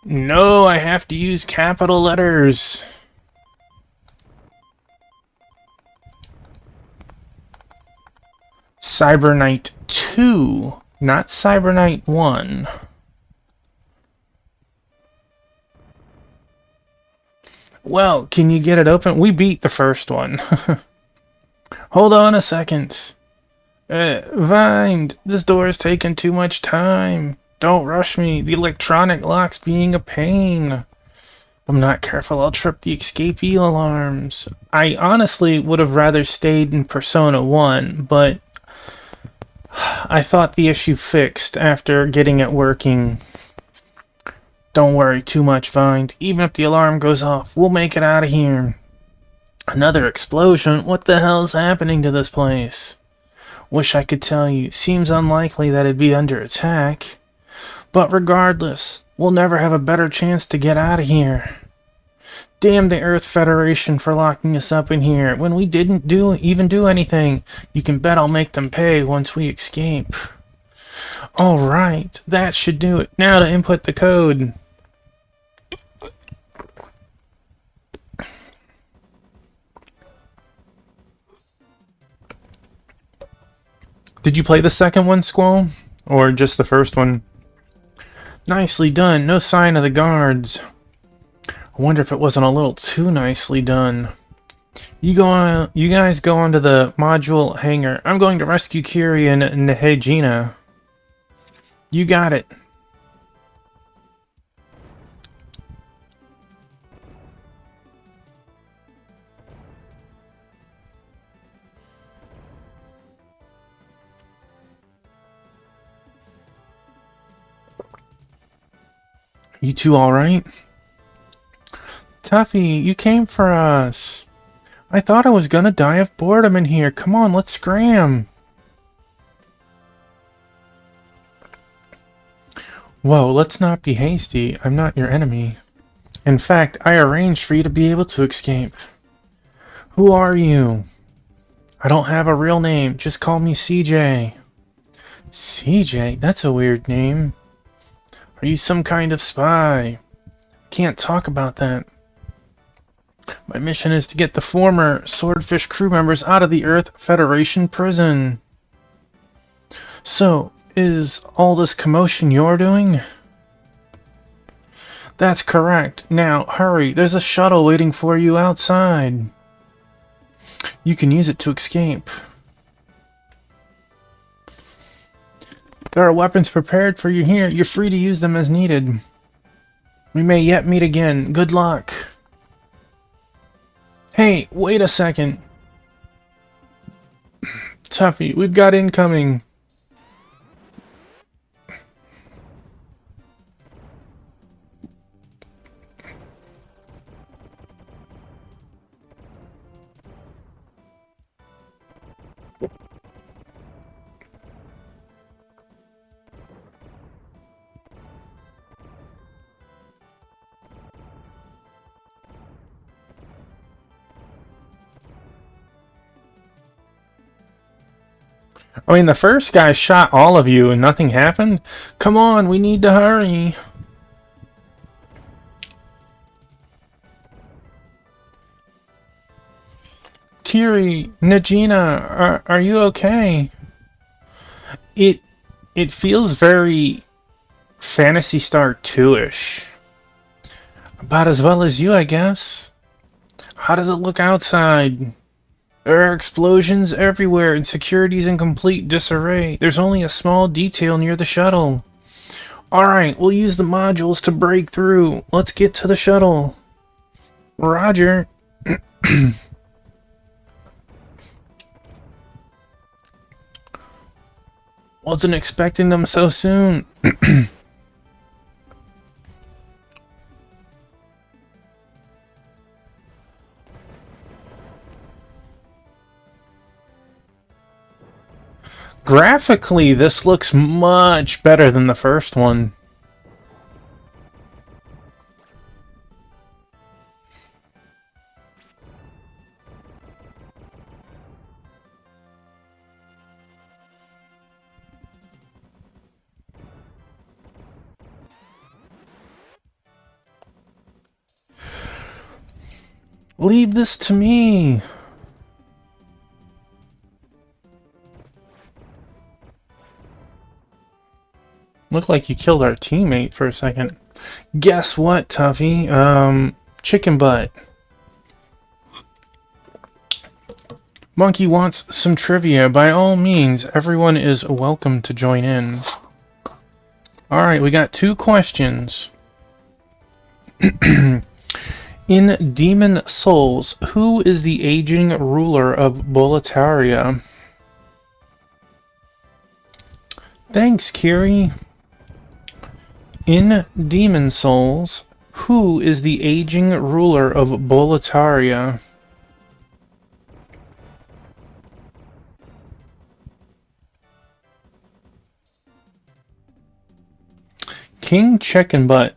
No, I have to use capital letters. Cyber Knight 2, not Cyber Knight 1. Well, can you get it open? We beat the first one. Hold on a second. Vind, this door is taking too much time. Don't rush me. The electronic lock's being a pain. If I'm not careful, I'll trip the escapee alarms. I honestly would have rather stayed in Persona 1, but I thought the issue fixed after getting it working. Don't worry too much, Vind. Even if the alarm goes off, we'll make it out of here. Another explosion? What the hell's happening to this place? Wish I could tell you. Seems unlikely that it'd be under attack. But regardless, we'll never have a better chance to get out of here. Damn the Earth Federation for locking us up in here when we didn't even do anything. You can bet I'll make them pay once we escape. Alright, that should do it. Now to input the code. Did you play the second one, Squall? Or just the first one? Nicely done. No sign of the guards. I wonder if it wasn't a little too nicely done. You guys go on to the module hangar. I'm going to rescue Kiri and Nehejina. You got it. You two alright? Tuffy, you came for us. I thought I was gonna die of boredom in here. Come on, let's scram. Whoa, let's not be hasty. I'm not your enemy. In fact, I arranged for you to be able to escape. Who are you? I don't have a real name. Just call me CJ. CJ? That's a weird name. Are you some kind of spy? Can't talk about that. My mission is to get the former Swordfish crew members out of the Earth Federation prison. So, is all this commotion you're doing? That's correct. Now, hurry. There's a shuttle waiting for you outside. You can use it to escape. There are weapons prepared for you here. You're free to use them as needed. We may yet meet again. Good luck. Hey, wait a second. Tuffy, we've got incoming. I mean, the first guy shot all of you and nothing happened? Come on, we need to hurry. Kiri, Najina, are you okay? It feels very Phantasy Star 2-ish. About as well as you, I guess. How does it look outside? There are explosions everywhere and security's in complete disarray. There's only a small detail near the shuttle. Alright, we'll use the modules to break through. Let's get to the shuttle. Roger. Wasn't expecting them so soon. Graphically, this looks much better than the first one. Leave this to me. Looked like you killed our teammate for a second. Guess what, Tuffy? Chicken butt. Monkey wants some trivia. By all means, everyone is welcome to join in. Alright, we got 2 questions. In Demon Souls, who is the aging ruler of Boletaria? Thanks, Kiri. In Demon Souls, who is the aging ruler of Boletaria? King Chicken Butt.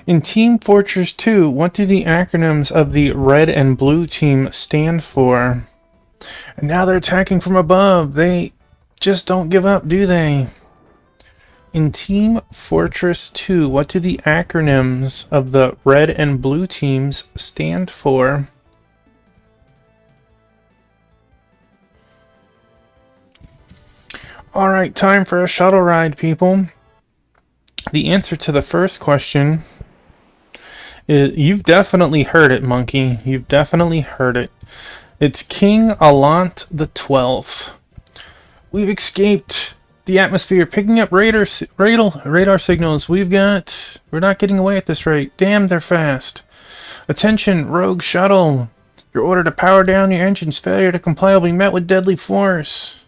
In Team Fortress 2, what do the acronyms of the red and blue team stand for? And now they're attacking from above. They just don't give up, do they? In Team Fortress 2, what do the acronyms of the red and blue teams stand for? Alright, time for a shuttle ride, people. The answer to the first question is, you've definitely heard it, Monkey. You've definitely heard it. It's King Allant the 12th. We've escaped the atmosphere, picking up radar signals. We're not getting away at this rate. Damn, they're fast. Attention, rogue shuttle. Your order to power down your engines. Failure to comply will be met with deadly force.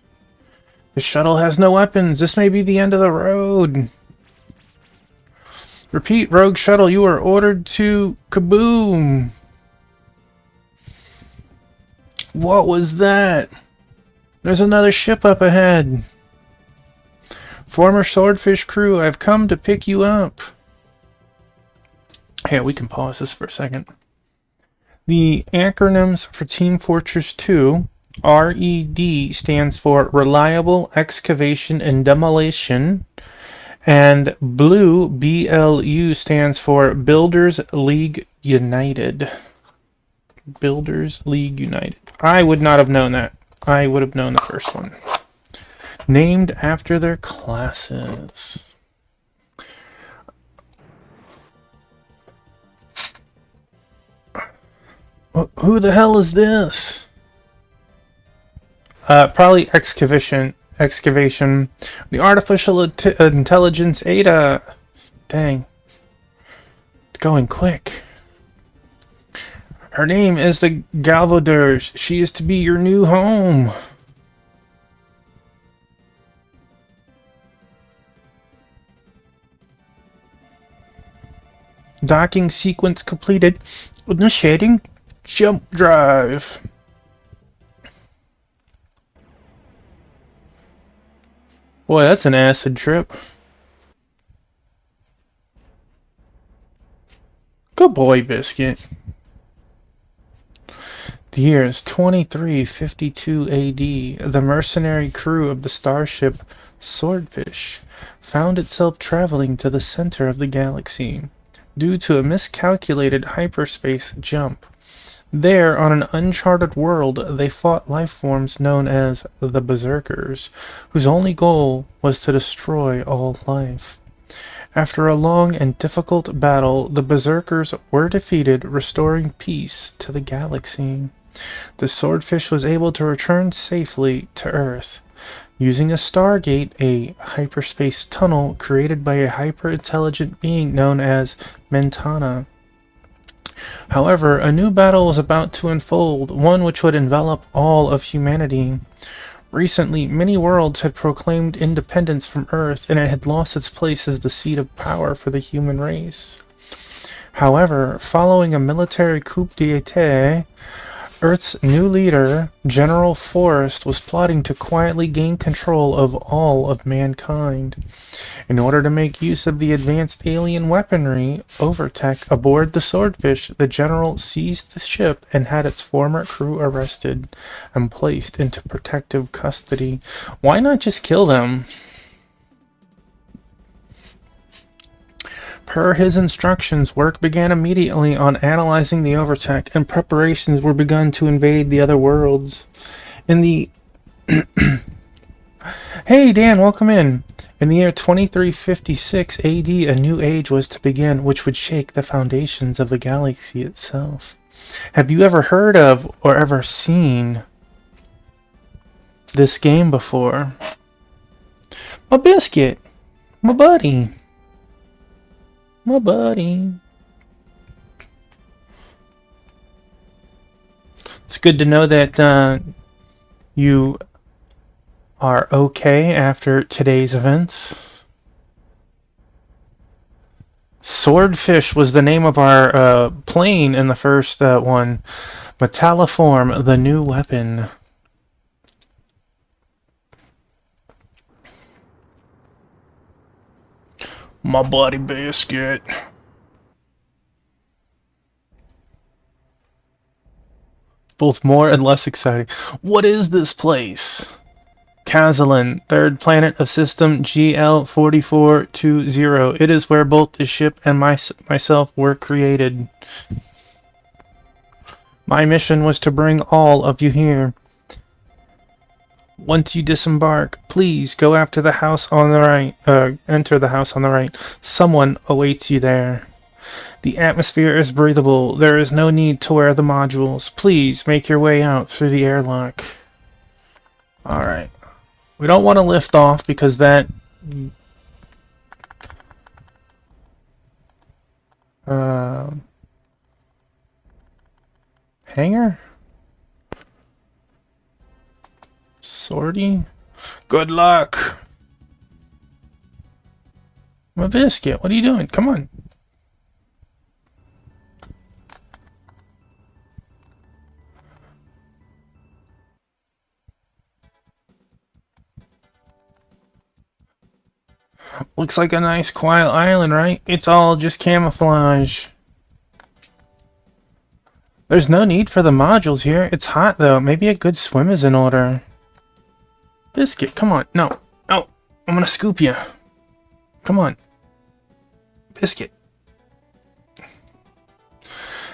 The shuttle has no weapons. This may be the end of the road. Repeat, rogue shuttle, you are ordered to kaboom. What was that? There's another ship up ahead. Former Swordfish crew, I've come to pick you up. Hey, we can pause this for a second. The acronyms for Team Fortress 2, RED, stands for Reliable Excavation and Demolition, and blue, BLU, stands for Builders League United. Builders League United. I would not have known that. I would have known the first one. Named after their classes. Who the hell is this? Probably excavation. The artificial intelligence Ada. Dang. It's going quick. Her name is the Galvadors. She is to be your new home. Docking sequence completed. Initiating jump drive. Boy, that's an acid trip. Good boy, Biscuit. The year is 2352 AD. The mercenary crew of the starship Swordfish found itself traveling to the center of the galaxy due to a miscalculated hyperspace jump. There, on an uncharted world, they fought life forms known as the Berserkers, whose only goal was to destroy all life. After a long and difficult battle, the Berserkers were defeated, restoring peace to the galaxy. The Swordfish was able to return safely to Earth, using a Stargate, a hyperspace tunnel created by a hyper-intelligent being known as Mentana. However, a new battle was about to unfold, one which would envelop all of humanity. Recently, many worlds had proclaimed independence from Earth, and it had lost its place as the seat of power for the human race. However, following a military coup d'etat, Earth's new leader, General Forrest, was plotting to quietly gain control of all of mankind. In order to make use of the advanced alien weaponry, Overtech, aboard the Swordfish, the General seized the ship and had its former crew arrested and placed into protective custody. Why not just kill them? Per his instructions, work began immediately on analyzing the Overtech, and preparations were begun to invade the other worlds. In the... Hey, Dan, welcome in. In the year 2356 AD, a new age was to begin, which would shake the foundations of the galaxy itself. Have you ever heard of or ever seen this game before? My biscuit! My buddy! My buddy! It's good to know that you are okay after today's events. Swordfish was the name of our plane in the first one. Metalliform, the new weapon. My buddy Biscuit. Both more and less exciting. What is this place? Kazalan, third planet of system GL4420. It is where both the ship and myself were created. My mission was to bring all of you here. Once you disembark, please go after the house on the right. Enter the house on the right. Someone awaits you there. The atmosphere is breathable. There is no need to wear the modules. Please make your way out through the airlock. Alright. We don't want to lift off because that... Hangar? Sortie? Good luck! My biscuit, what are you doing? Come on. Looks like a nice quiet island, right? It's all just camouflage. There's no need for the modules here. It's hot though. Maybe a good swim is in order. Biscuit, come on. No. No. I'm gonna scoop you. Come on. Biscuit.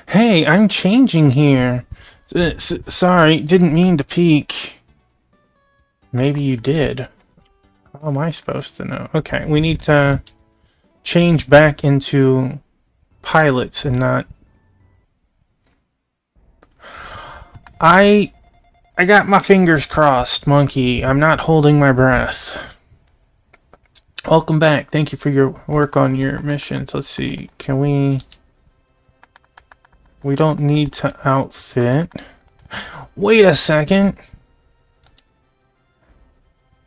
Hey, I'm changing here. Sorry, didn't mean to peek. Maybe you did. How am I supposed to know? Okay, we need to change back into pilots and not... I got my fingers crossed, Monkey. I'm not holding my breath. Welcome back. Thank you for your work on your missions. Let's see. Can we... We don't need to outfit. Wait a second.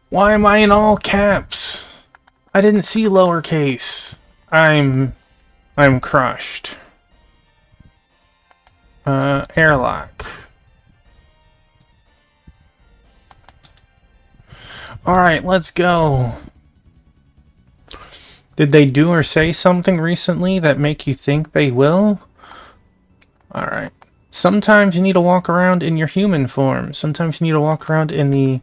Why am I in all caps? I didn't see lowercase. I'm crushed. Airlock. Alright, let's go. Did they do or say something recently that make you think they will? Alright. Sometimes you need to walk around in your human form. Sometimes you need to walk around in the,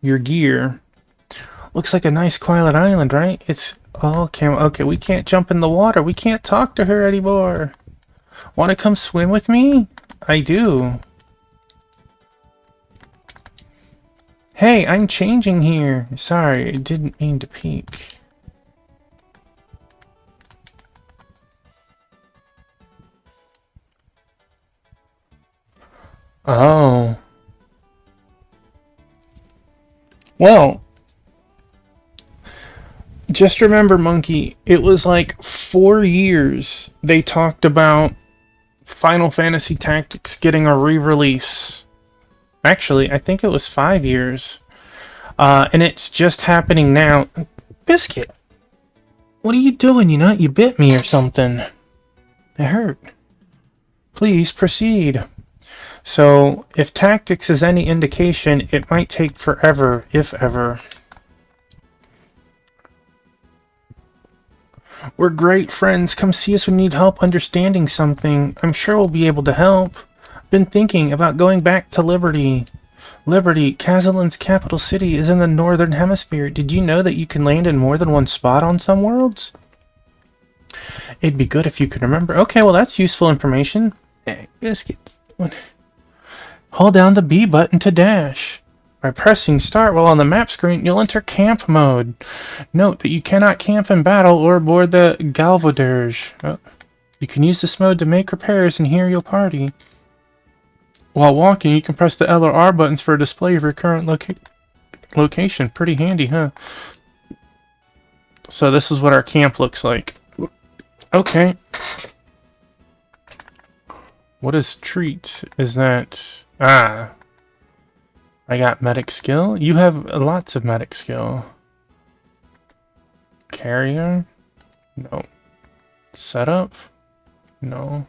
your gear. Looks like a nice quiet island, right? It's all okay, we can't jump in the water. We can't talk to her anymore. Want to come swim with me? I do. Hey, I'm changing here. Sorry, I didn't mean to peek. Oh. Well, just remember, Monkey, it was like 4 years they talked about Final Fantasy Tactics getting a re-release. Actually, I think it was 5 years. And it's just happening now. Biscuit! What are you doing? You bit me or something. It hurt. Please proceed. So, if Tactics is any indication, it might take forever, if ever. We're great friends. Come see us when you need help understanding something. I'm sure we'll be able to help. Been thinking about going back to Liberty. Liberty, Kazalin's capital city, is in the northern hemisphere. Did you know that you can land in more than one spot on some worlds? It'd be good if you could remember. Okay, well that's useful information. Hey, biscuits. Hold down the B button to dash. By pressing start while on the map screen, you'll enter camp mode. Note that you cannot camp in battle or aboard the Galvaderge. Oh. You can use this mode to make repairs and heal your party. While walking, you can press the L or R buttons for a display of your current location. Pretty handy, huh? So this is what our camp looks like. Okay. What is treat? Is that... Ah. I got medic skill. You have lots of medic skill. Carrier? No. Setup? No.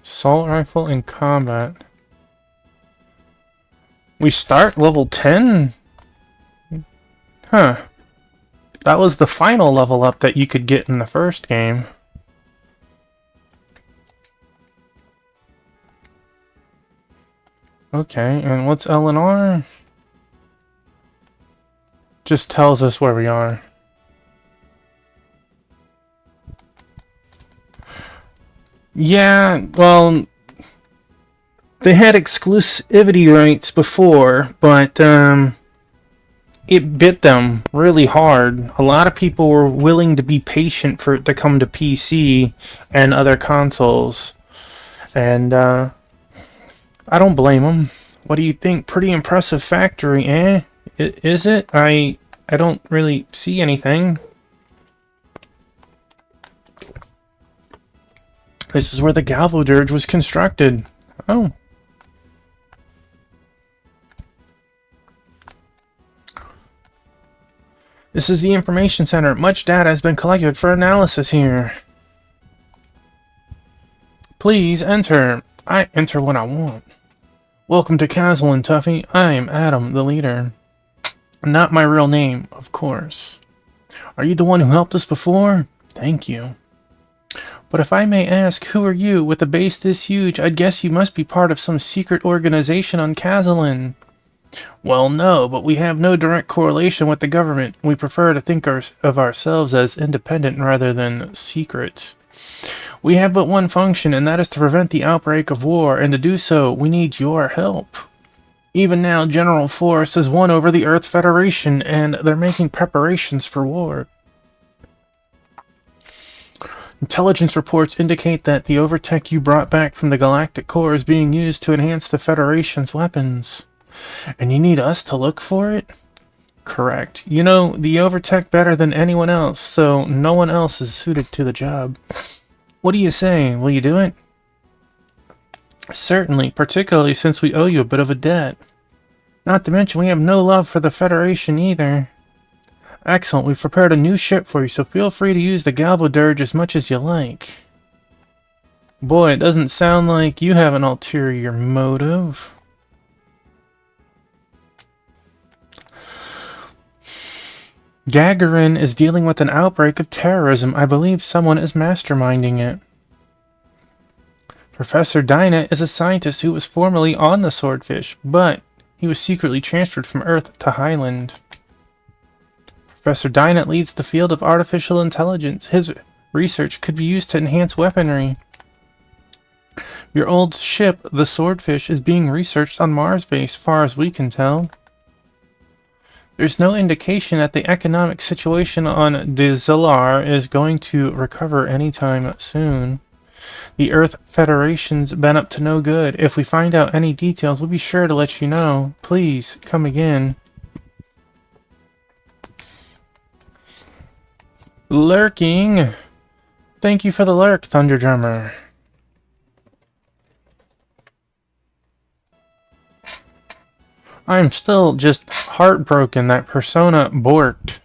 Assault rifle in combat. We start level 10? Huh. That was the final level up that you could get in the first game. Okay, and what's L and R? Just tells us where we are. Yeah, well, they had exclusivity rights before, but it bit them really hard. A lot of people were willing to be patient for it to come to PC and other consoles. And I don't blame them. What do you think? Pretty impressive factory, eh? Is it? I don't really see anything. This is where the Galvaderge was constructed. Oh. This is the information center. Much data has been collected for analysis here. Please enter. I enter what I want. Welcome to Kazalin, Tuffy. I am Adam, the leader. Not my real name, of course. Are you the one who helped us before? Thank you. But if I may ask, who are you? With a base this huge, I'd guess you must be part of some secret organization on Kazalin. Well, no, but we have no direct correlation with the government. We prefer to think of ourselves as independent rather than secret. We have but one function, and that is to prevent the outbreak of war, and to do so, we need your help. Even now, General Force has won over the Earth Federation, and they're making preparations for war. Intelligence reports indicate that the overtech you brought back from the Galactic Core is being used to enhance the Federation's weapons. And you need us to look for it? Correct. You know the overtech better than anyone else, so no one else is suited to the job. What do you say? Will you do it? Certainly, particularly since we owe you a bit of a debt. Not to mention we have no love for the Federation either. Excellent, we've prepared a new ship for you, so feel free to use the Galvaderge as much as you like. Boy, it doesn't sound like you have an ulterior motive. Gagarin is dealing with an outbreak of terrorism. I believe someone is masterminding it. Professor Dynet is a scientist who was formerly on the Swordfish, but he was secretly transferred from Earth to Highland. Professor Dynet leads the field of artificial intelligence. His research could be used to enhance weaponry. Your old ship, the Swordfish, is being researched on Mars base, far as we can tell. There's no indication that the economic situation on Dezilar is going to recover anytime soon. The Earth Federation's been up to no good. If we find out any details, we'll be sure to let you know. Please, come again. Lurking. Thank you for the lurk, Thunderdrummer. I'm still just heartbroken that Persona borked.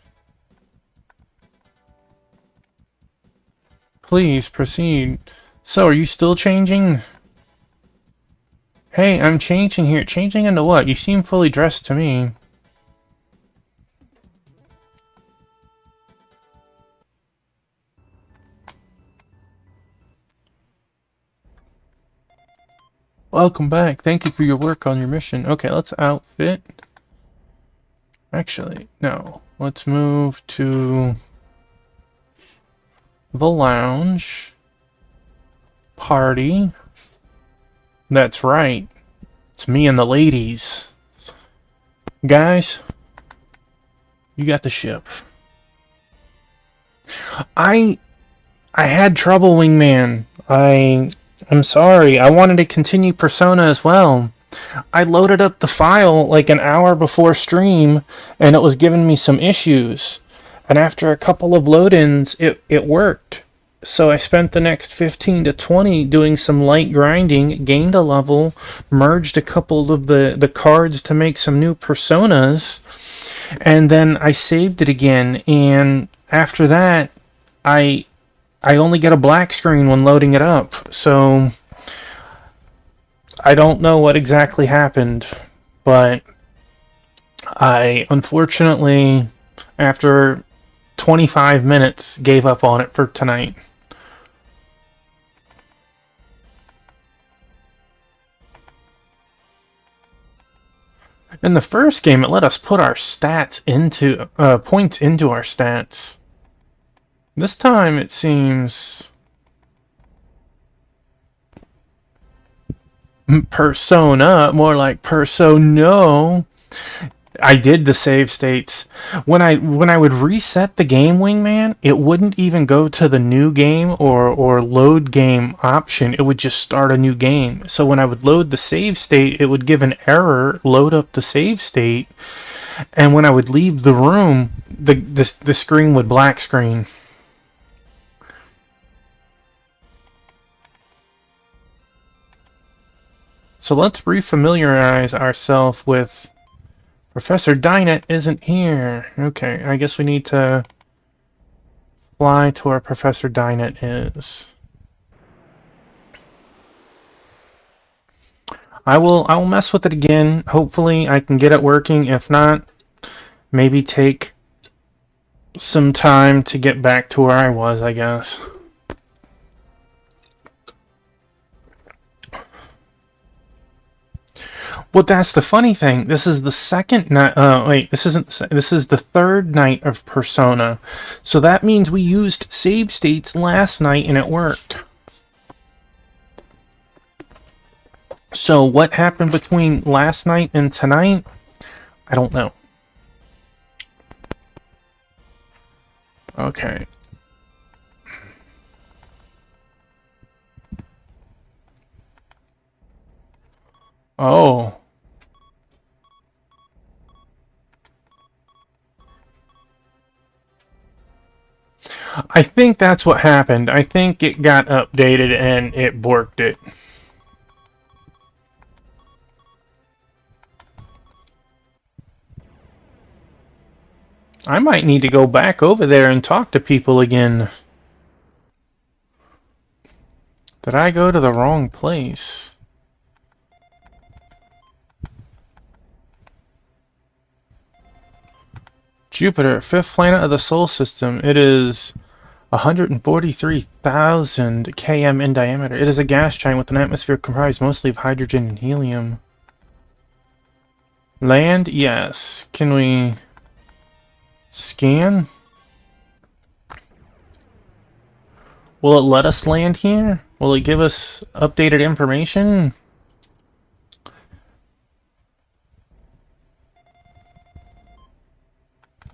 Please proceed. So, are you still changing? Hey, I'm changing here. Changing into what? You seem fully dressed to me. Welcome back. Thank you for your work on your mission. Okay, let's outfit. Actually, no. Let's move to the lounge. Party. That's right. It's me and the ladies. Guys, you got the ship. I had trouble, Wingman. I'm sorry. I wanted to continue Persona as well. I loaded up the file like an hour before stream, and it was giving me some issues. And after a couple of load-ins, it worked. So I spent the next 15 to 20 doing some light grinding, gained a level, merged a couple of the cards to make some new personas, and then I saved it again. And after that, I only get a black screen when loading it up. So I don't know what exactly happened, but I unfortunately, after 25 minutes, gave up on it for tonight. In the first game, it let us put our stats into points into our stats. This time, it seems Persona, more like Persona. I did the save states. When I would reset the game, Wingman, it wouldn't even go to the new game or load game option. It would just start a new game. So when I would load the save state, it would give an error, load up the save state, and when I would leave the room, the screen would black screen. So let's refamiliarize ourselves with Professor Dynet isn't here. Okay, I guess we need to fly to where Professor Dynet is. I will mess with it again. Hopefully I can get it working. If not, maybe take some time to get back to where I was, I guess. Well, that's the funny thing. This is the second night. Wait, this isn't. This is the third night of Persona, so that means we used save states last night and it worked. So what happened between last night and tonight? I don't know. Okay. Oh. I think that's what happened. I think it got updated and it borked it. I might need to go back over there and talk to people again. Did I go to the wrong place? Jupiter, fifth planet of the Sol system. It is 143,000 km in diameter. It is a gas giant with an atmosphere comprised mostly of hydrogen and helium. Land? Yes. Can we scan? Will it let us land here? Will it give us updated information?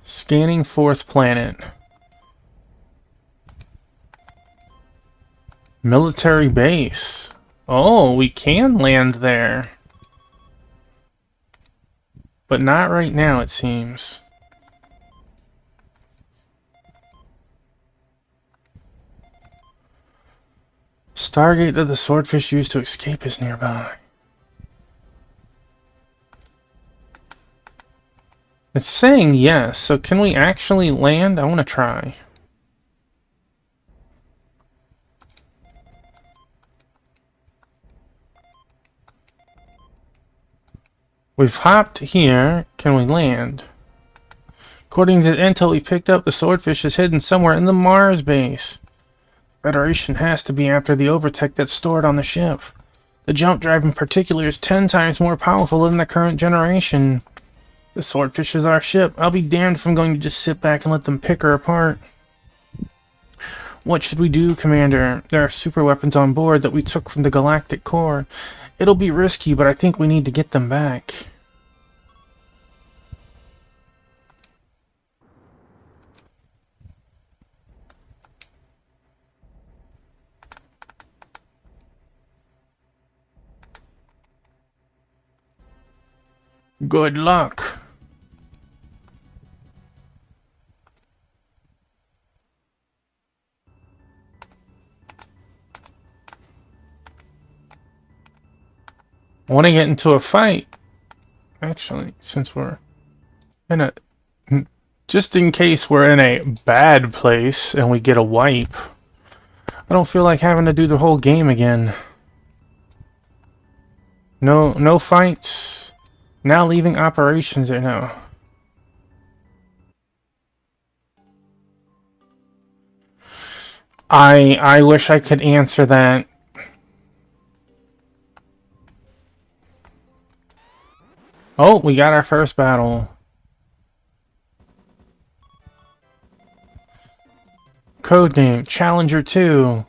Scanning fourth planet. Military base. Oh, we can land there. But not right now, it seems. Stargate that the swordfish used to escape is nearby. It's saying yes, so can we actually land? I want to try. We've hopped here. Can we land? According to the intel we picked up, the swordfish is hidden somewhere in the Mars base. Federation has to be after the overtech that's stored on the ship. The jump drive in particular is 10 times more powerful than the current generation. The Swordfish is our ship. I'll be damned if I'm going to just sit back and let them pick her apart. What should we do, Commander? There are super weapons on board that we took from the Galactic Core. It'll be risky, but I think we need to get them back. Good luck. I want to get into a fight. Actually, since we're in a... Just in case we're in a bad place and we get a wipe, I don't feel like having to do the whole game again. No fights. Now leaving operations or no. I wish I could answer that. Oh, we got our first battle. Codename Challenger 2.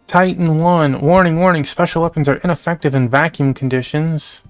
Titan 1. Warning, warning. Special weapons are ineffective in vacuum conditions.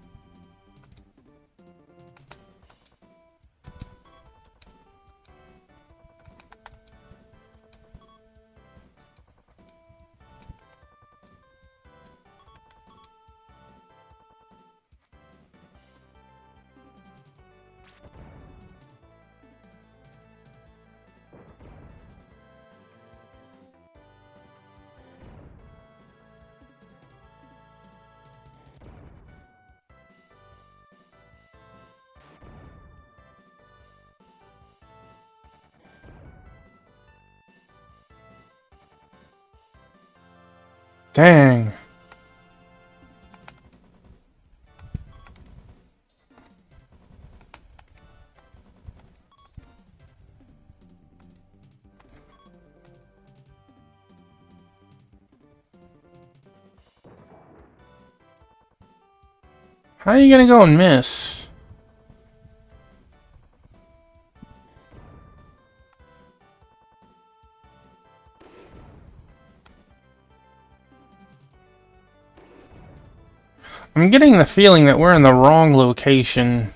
Dang. How are you gonna go and miss? I'm getting the feeling that we're in the wrong location.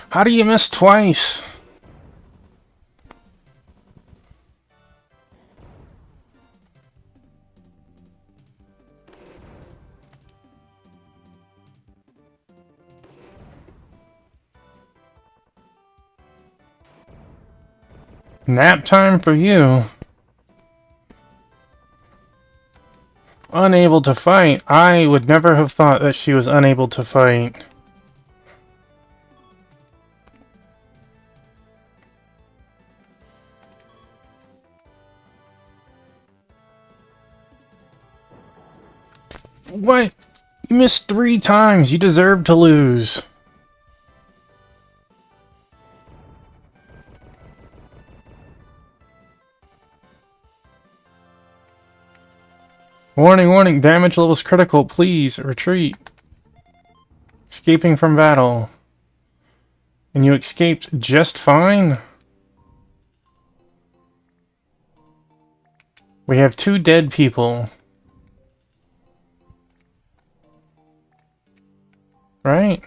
How do you miss twice? Nap time for you. Unable to fight. I would never have thought that she was unable to fight. What? You missed 3 times. You deserve to lose. Warning, warning. Damage level is critical. Please, retreat. Escaping from battle. And you escaped just fine? We have 2 dead people. Right?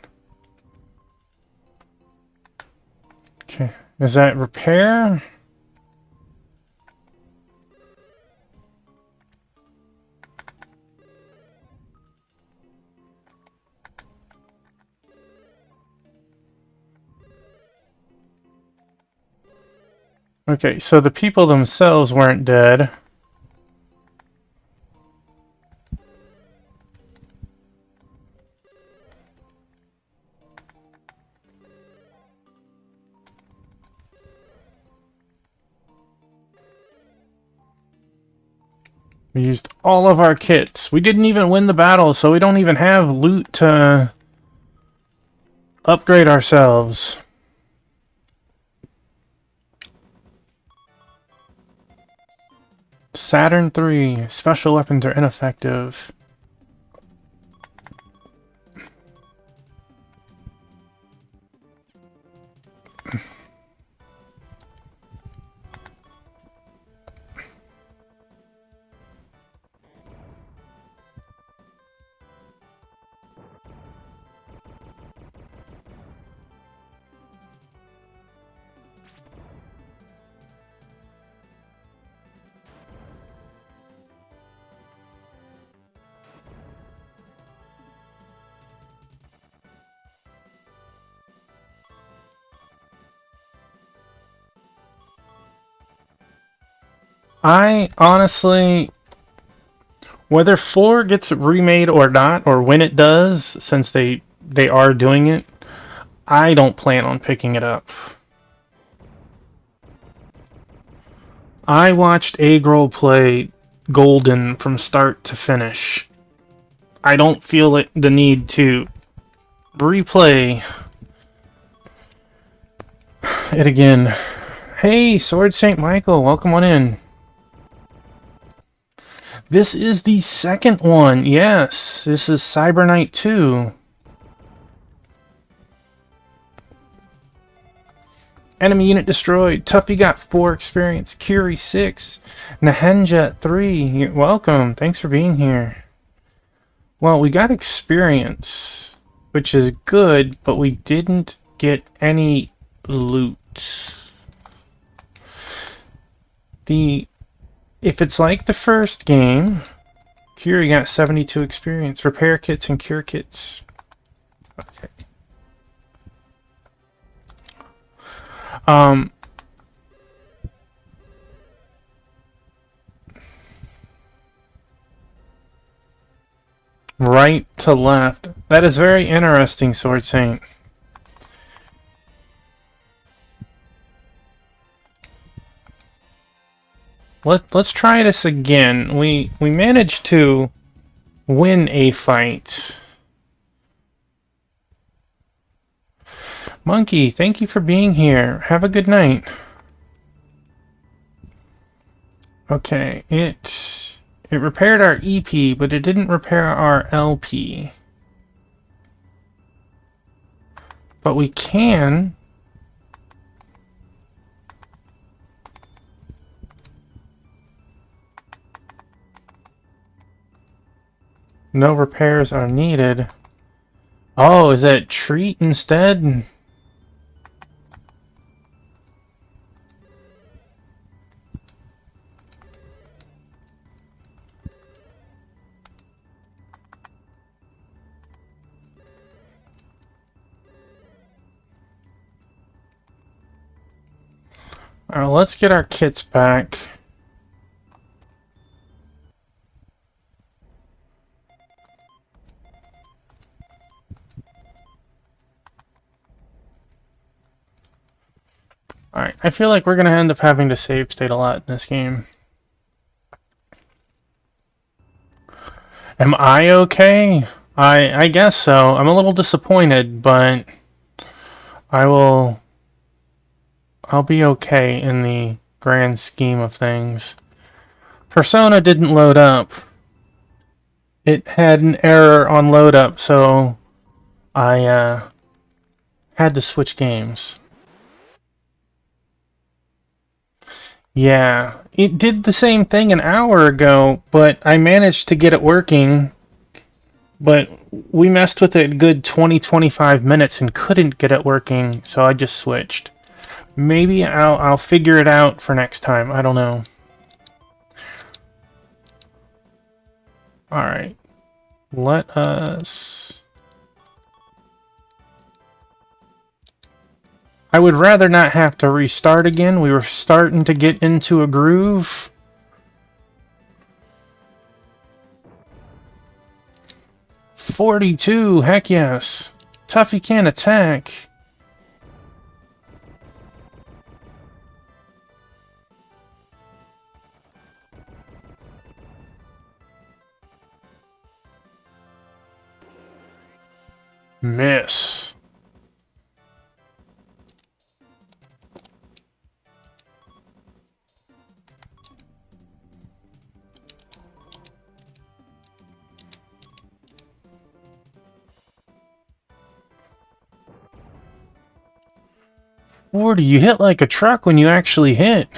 Okay. Is that repair? Okay, so the people themselves weren't dead. We used all of our kits. We didn't even win the battle, so we don't even have loot to upgrade ourselves. Saturn III. Special weapons are ineffective. I honestly, whether 4 gets remade or not, or when it does, since they are doing it, I don't plan on picking it up. I watched Agrol play Golden from start to finish. I don't feel the need to replay it again. Hey, Sword St. Michael, welcome on in. This is the second one, yes. This is Cyber Knight 2. Enemy unit destroyed. Tuffy got 4 experience. Curie 6. Nahenja 3. Welcome. Thanks for being here. Well, we got experience, which is good, but we didn't get any loot. If it's like the first game, Curie got 72 experience. Repair kits and cure kits. Okay. Right to left. That is very interesting, Sword Saint. Let's try this again. We managed to win a fight. Monkey, thank you for being here. Have a good night. Okay, it repaired our EP, but it didn't repair our LP. But we can... No repairs are needed. Oh, is that treat instead? Alright, let's get our kits back. Alright, I feel like we're going to end up having to save state a lot in this game. Am I okay? I guess so. I'm a little disappointed, but I'll be okay in the grand scheme of things. Persona didn't load up. It had an error on load up, so I had to switch games. Yeah, it did the same thing an hour ago, but I managed to get it working. But we messed with it a good 20-25 minutes and couldn't get it working, so I just switched. Maybe I'll figure it out for next time. I don't know. Alright. Let us... I would rather not have to restart again. We were starting to get into a groove. "42, heck yes. Tuffy can't attack." Miss. You hit like a truck when you actually hit.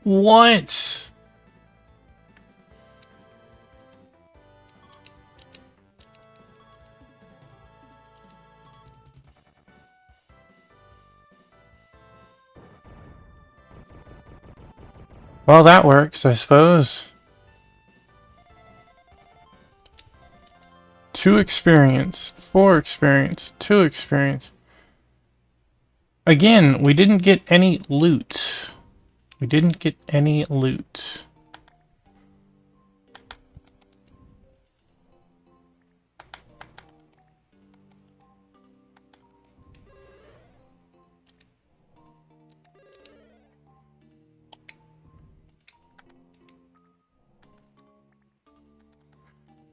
What? Well, that works, I suppose. 2 experience, 4 experience, 2 experience. Again, we didn't get any loot. We didn't get any loot.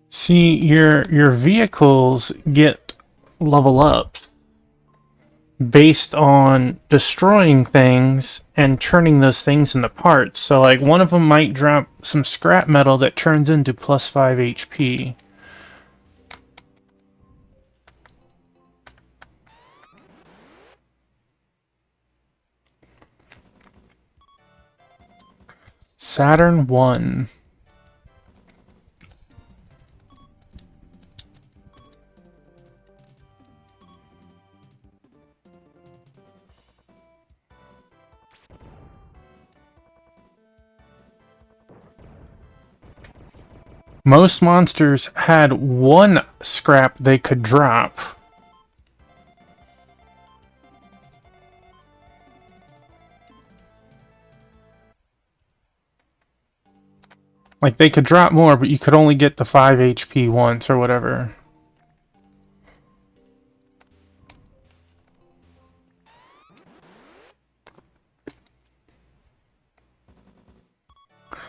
See, your vehicles get level up based on destroying things and turning those things into parts. So like one of them might drop some scrap metal that turns into plus 5 HP. Saturn 1. Most monsters had 1 scrap they could drop. Like, they could drop more, but you could only get the 5 HP once, or whatever.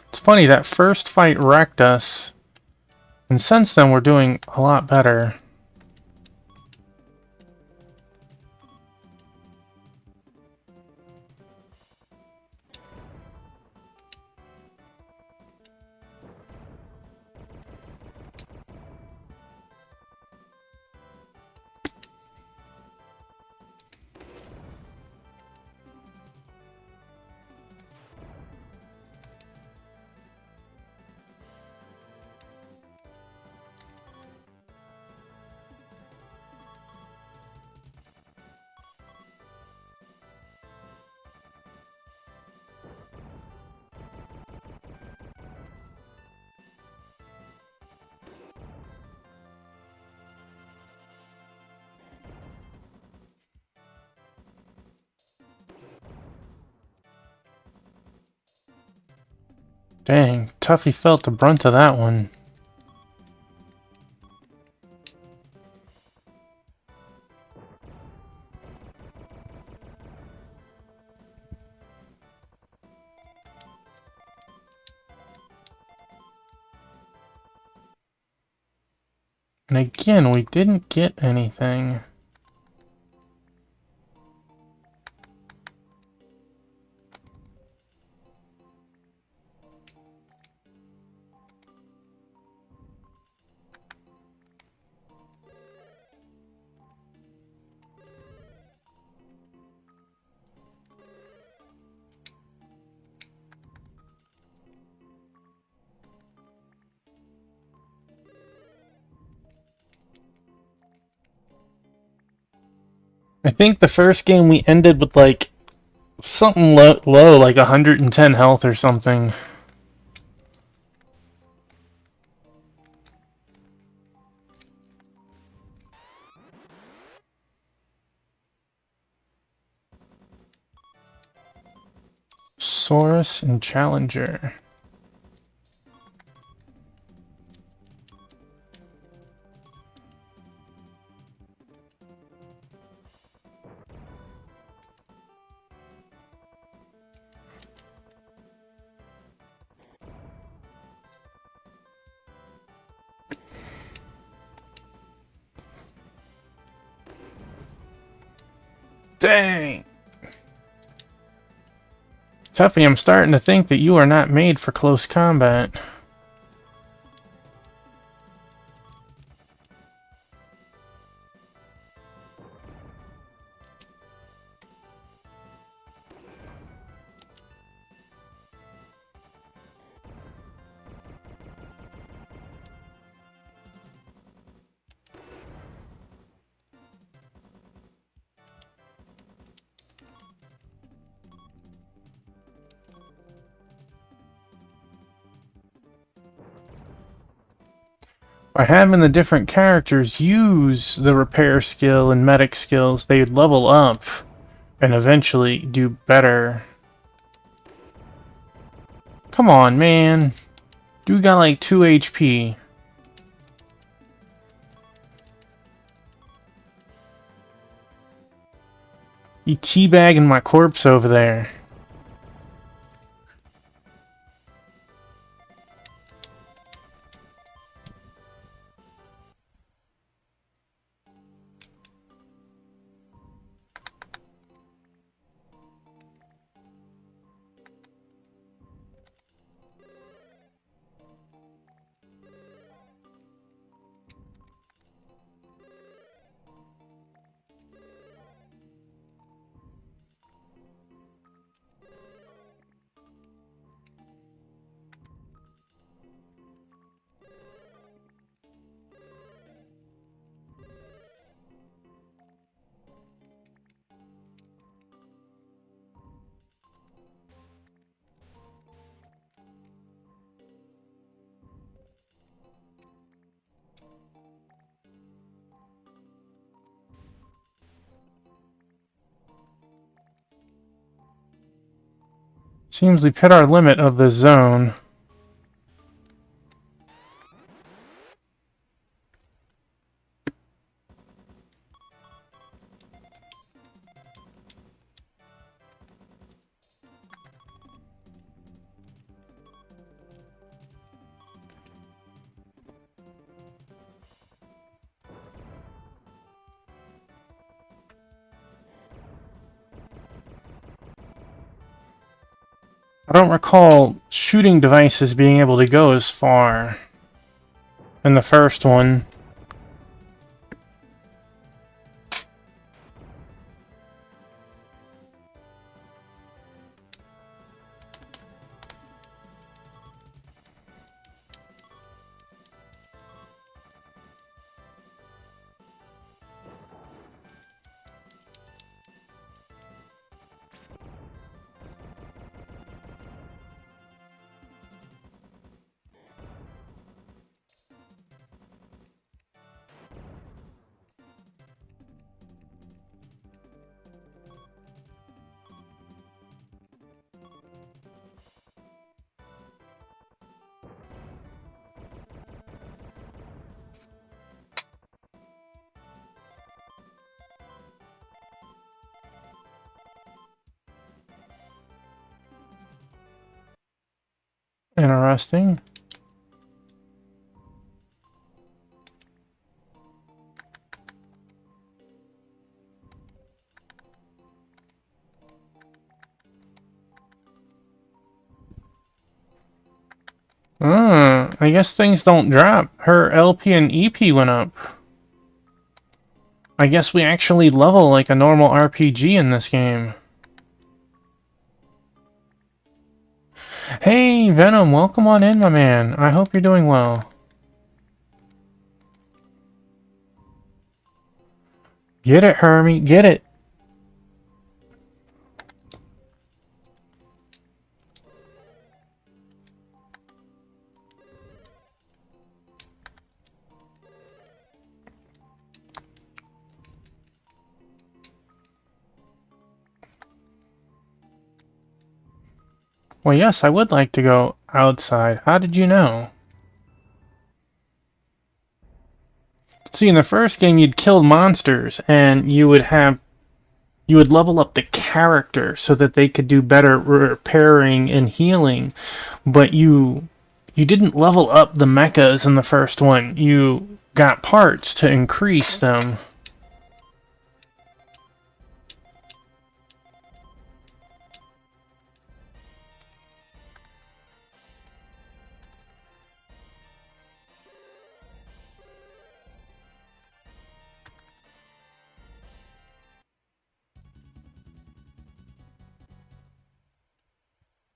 It's funny, that first fight wrecked us, and since then we're doing a lot better. Dang, Tuffy felt the brunt of that one. And again, we didn't get anything. I think the first game we ended with like something low, like 110 health or something. Saurus and Challenger. Dang! Tuffy, I'm starting to think that you are not made for close combat. By having the different characters use the repair skill and medic skills, they level up and eventually do better. Come on, man. Dude got like 2 HP. You teabagging my corpse over there. Seems we've hit our limit of the zone. I don't recall shooting devices being able to go as far in the first one. Interesting. I guess things don't drop. Her LP and EP went up. I guess we actually level like a normal RPG in this game. Hey, Venom, welcome on in, my man. I hope you're doing well. Get it, Hermie, get it. Well, yes, I would like to go outside. How did you know? See, in the first game, you'd kill monsters, and you would level up the character so that they could do better repairing and healing, but you didn't level up the mechas in the first one. You got parts to increase them.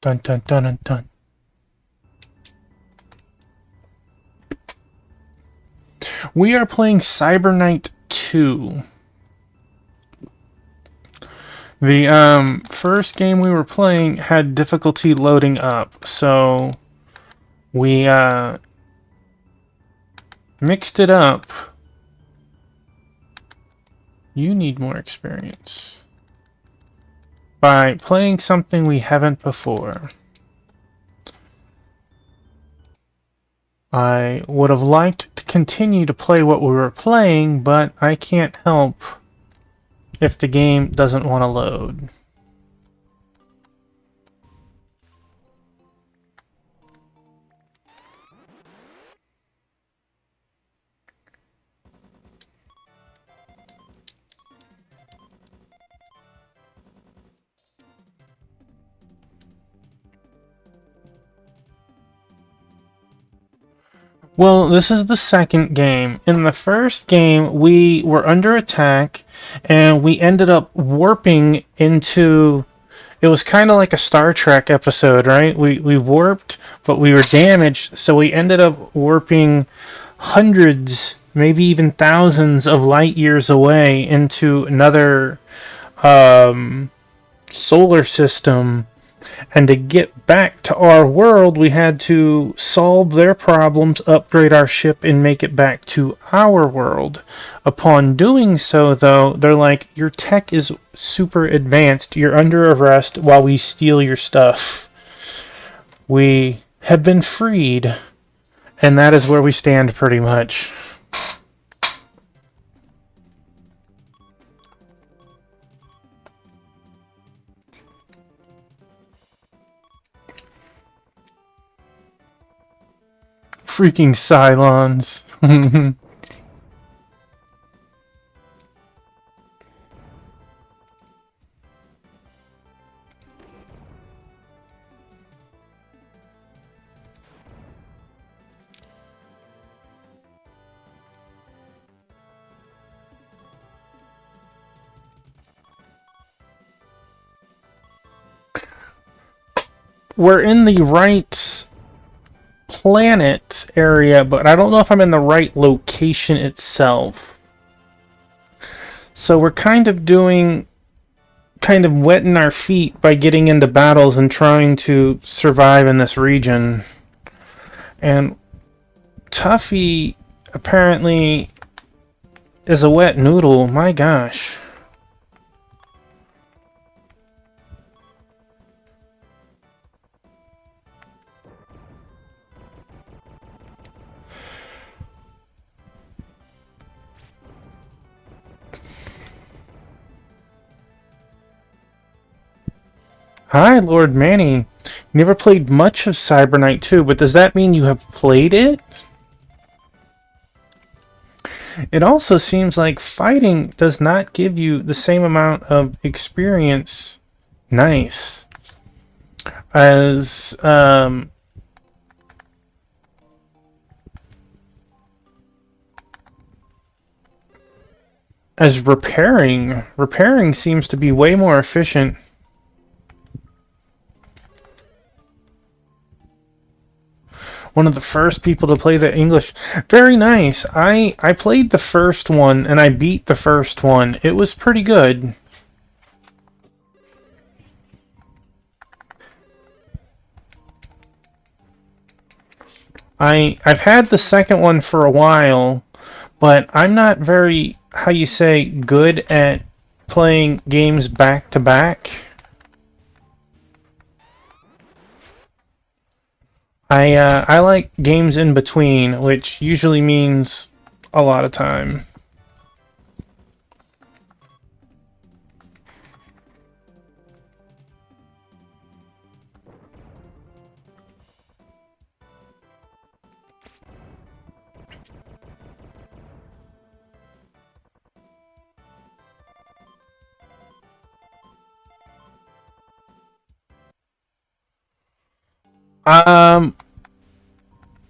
Dun dun dun dun dun. We are playing Cyber Knight 2. The first game we were playing had difficulty loading up, so we mixed it up. You need more experience by playing something we haven't before. I would have liked to continue to play what we were playing, but I can't help if the game doesn't want to load. Well, this is the second game. In the first game, we were under attack, and we ended up warping into... It was kind of like a Star Trek episode, right? We warped, but we were damaged, so we ended up warping hundreds, maybe even thousands of light years away into another solar system. And to get back to our world, we had to solve their problems, upgrade our ship, and make it back to our world. Upon doing so, though, they're like, your tech is super advanced. You're under arrest while we steal your stuff. We have been freed. And that is where we stand pretty much. Freaking Cylons. We're in the right planet area, but I don't know if I'm in the right location itself. So we're kind of wetting our feet by getting into battles and trying to survive in this region. And Tuffy apparently is a wet noodle. My gosh. Hi, Lord Manny. Never played much of Cyber Knight 2, but does that mean you have played it? It also seems like fighting does not give you the same amount of experience. Nice. As repairing. Repairing seems to be way more efficient. One of the first people to play the English. Very nice. I played the first one and I beat the first one. It was pretty good. I've had the second one for a while, but I'm not very, how you say, good at playing games back to back. I like games in between, which usually means a lot of time.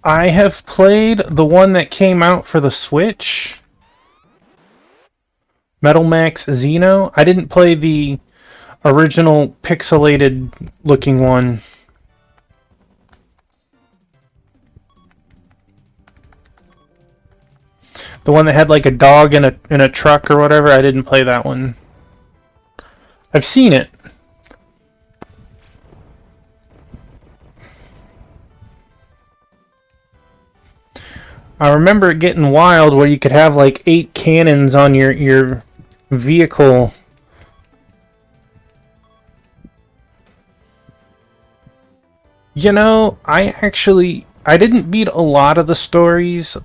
I have played the one that came out for the Switch, Metal Max Xeno. I didn't play the original pixelated looking one. The one that had like a dog in a truck or whatever. I didn't play that one. I've seen it. I remember it getting wild where you could have like 8 cannons on your vehicle. You know, I didn't beat a lot of the stories,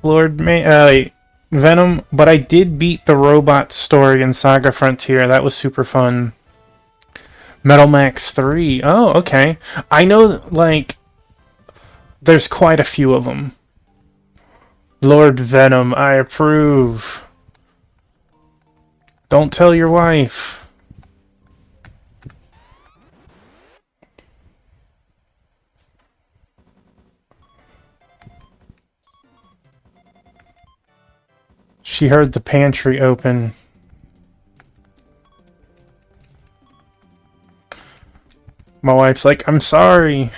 Venom, but I did beat the robot story in Saga Frontier. That was super fun. Metal Max 3. Oh, okay. I know, like, there's quite a few of them. Lord Venom, I approve. Don't tell your wife. She heard the pantry open. My wife's like, I'm sorry.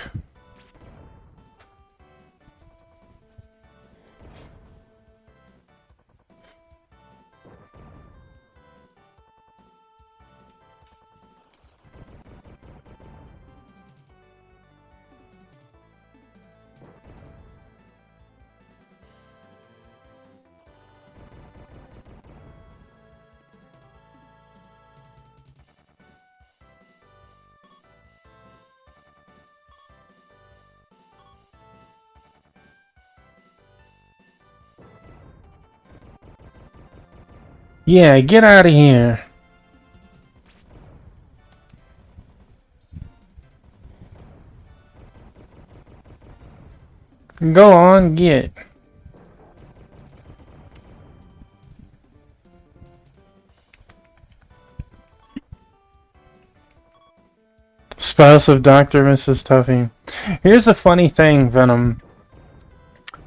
Yeah, get out of here. Go on, get. Spouse of Dr. Mrs. Tuffy. Here's a funny thing, Venom.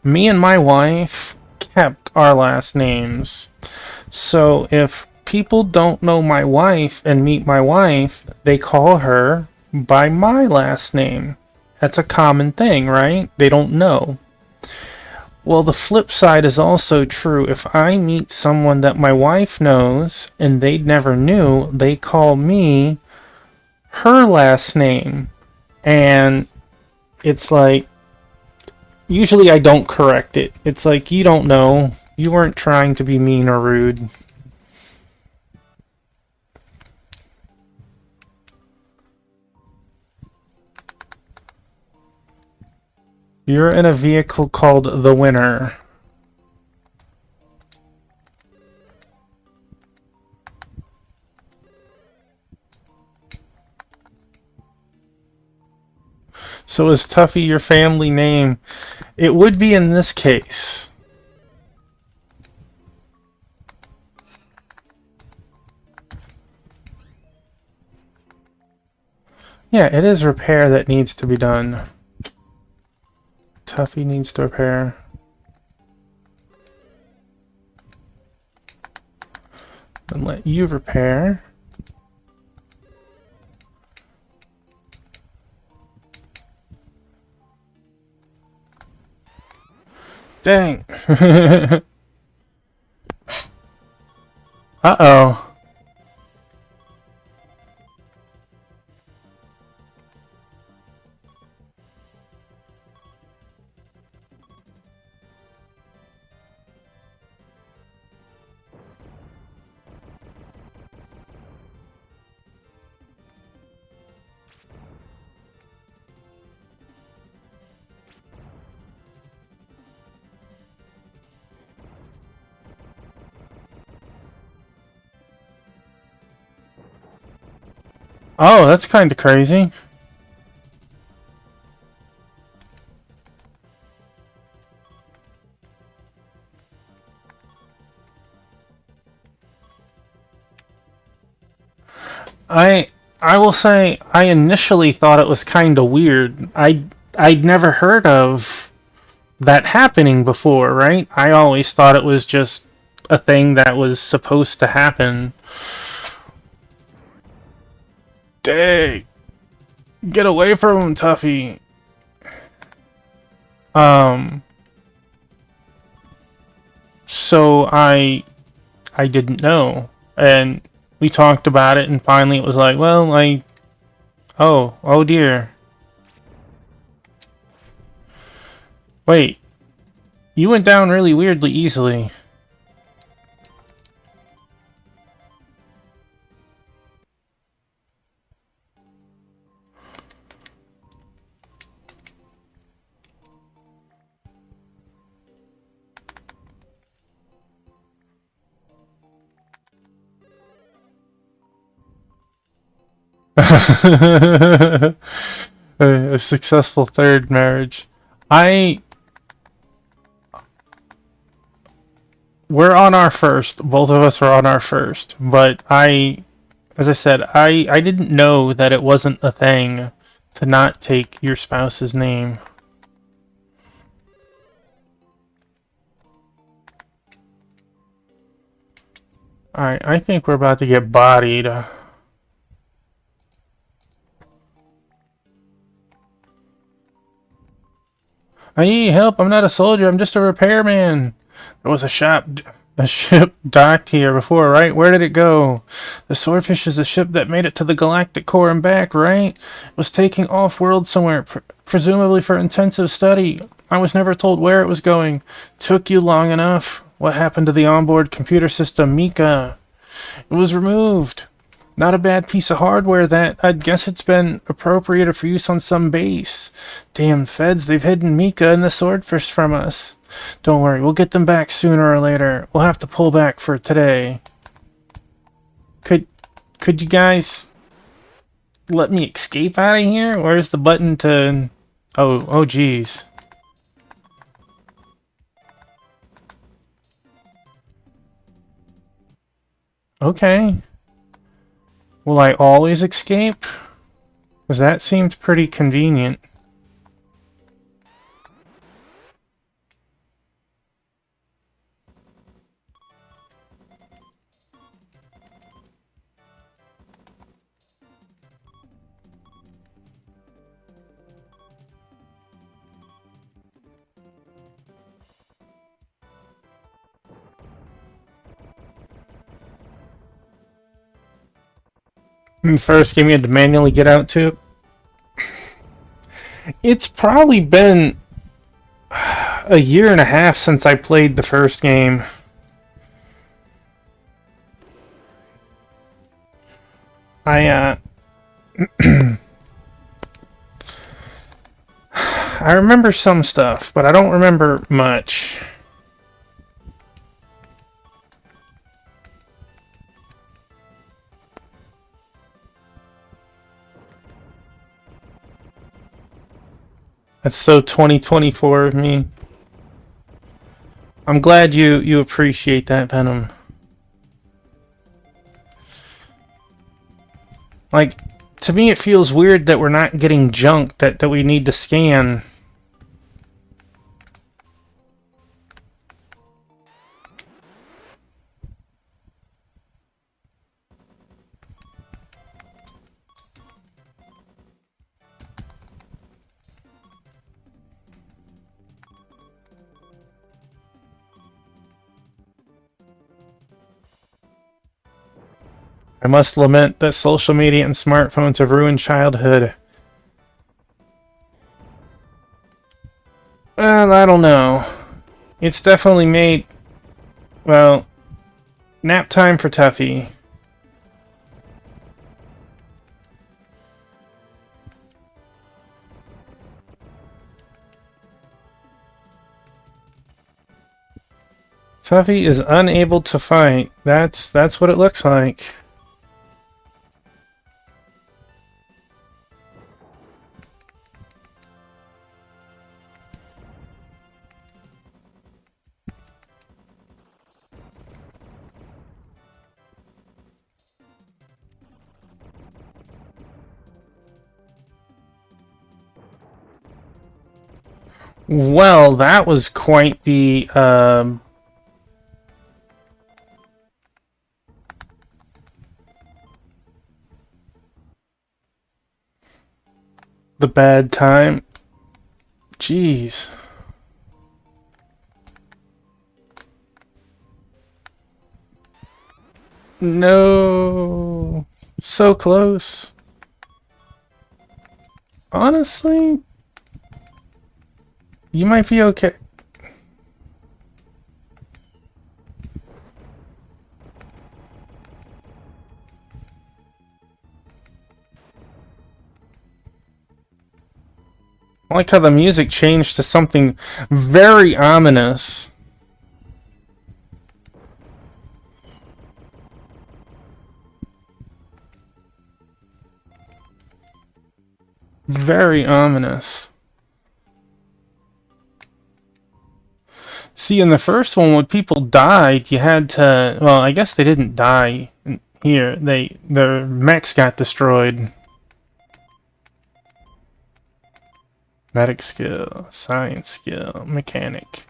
Me and my wife kept our last names. So if people don't know my wife and meet my wife, they call her by my last name. That's a common thing, right? They don't know. Well, the flip side is also true. If I meet someone that my wife knows and they never knew, they call me her last name. And it's like, usually I don't correct it. It's like, you don't know. You weren't trying to be mean or rude. You're in a vehicle called the Winner. So is Tuffy your family name? It would be in this case. Yeah, it is repair that needs to be done. Tuffy needs to repair. Then let you repair. Dang. Uh-oh. Oh, that's kind of crazy. I will say I initially thought it was kind of weird. I'd never heard of that happening before, right? I always thought it was just a thing that was supposed to happen. Dang. Get away from him, Tuffy. So I didn't know, and we talked about it, and finally it was like, well, oh dear. Wait, you went down really weirdly easily. A successful third marriage. We're on our first. Both of us are on our first. But as I said, I didn't know that it wasn't a thing to not take your spouse's name. Alright, I think we're about to get bodied. I need help. I'm not a soldier. I'm just a repairman. There was a ship docked here before, right? Where did it go? The Swordfish is a ship that made it to the Galactic Core and back, right? It was taking off-world somewhere, presumably for intensive study. I was never told where it was going. Took you long enough. What happened to the onboard computer system, Mika? It was removed. Not a bad piece of hardware that. I'd guess it's been appropriated for use on some base. Damn feds, they've hidden Mika and the Swordfish from us. Don't worry, we'll get them back sooner or later. We'll have to pull back for today. Could you guys let me escape out of here? Where's the button to... Oh geez. Okay. Will I always escape? Because that seemed pretty convenient. First game you had to manually get out to. It's probably been a year and a half since I played the first game. I remember some stuff, but I don't remember much. That's so 2024 of me. I'm glad you appreciate that, Venom. Like, to me it feels weird that we're not getting junk that we need to scan. I must lament that social media and smartphones have ruined childhood. Well, I don't know. It's definitely made... Well, nap time for Tuffy. Tuffy is unable to fight. That's what it looks like. Well, that was quite the bad time. Jeez. No. So close. Honestly, you might be okay. I like how the music changed to something very ominous. Very ominous. See, in the first one, when people died, you had to... Well, I guess they didn't die here. Their mechs got destroyed. Medic skill, science skill, mechanic.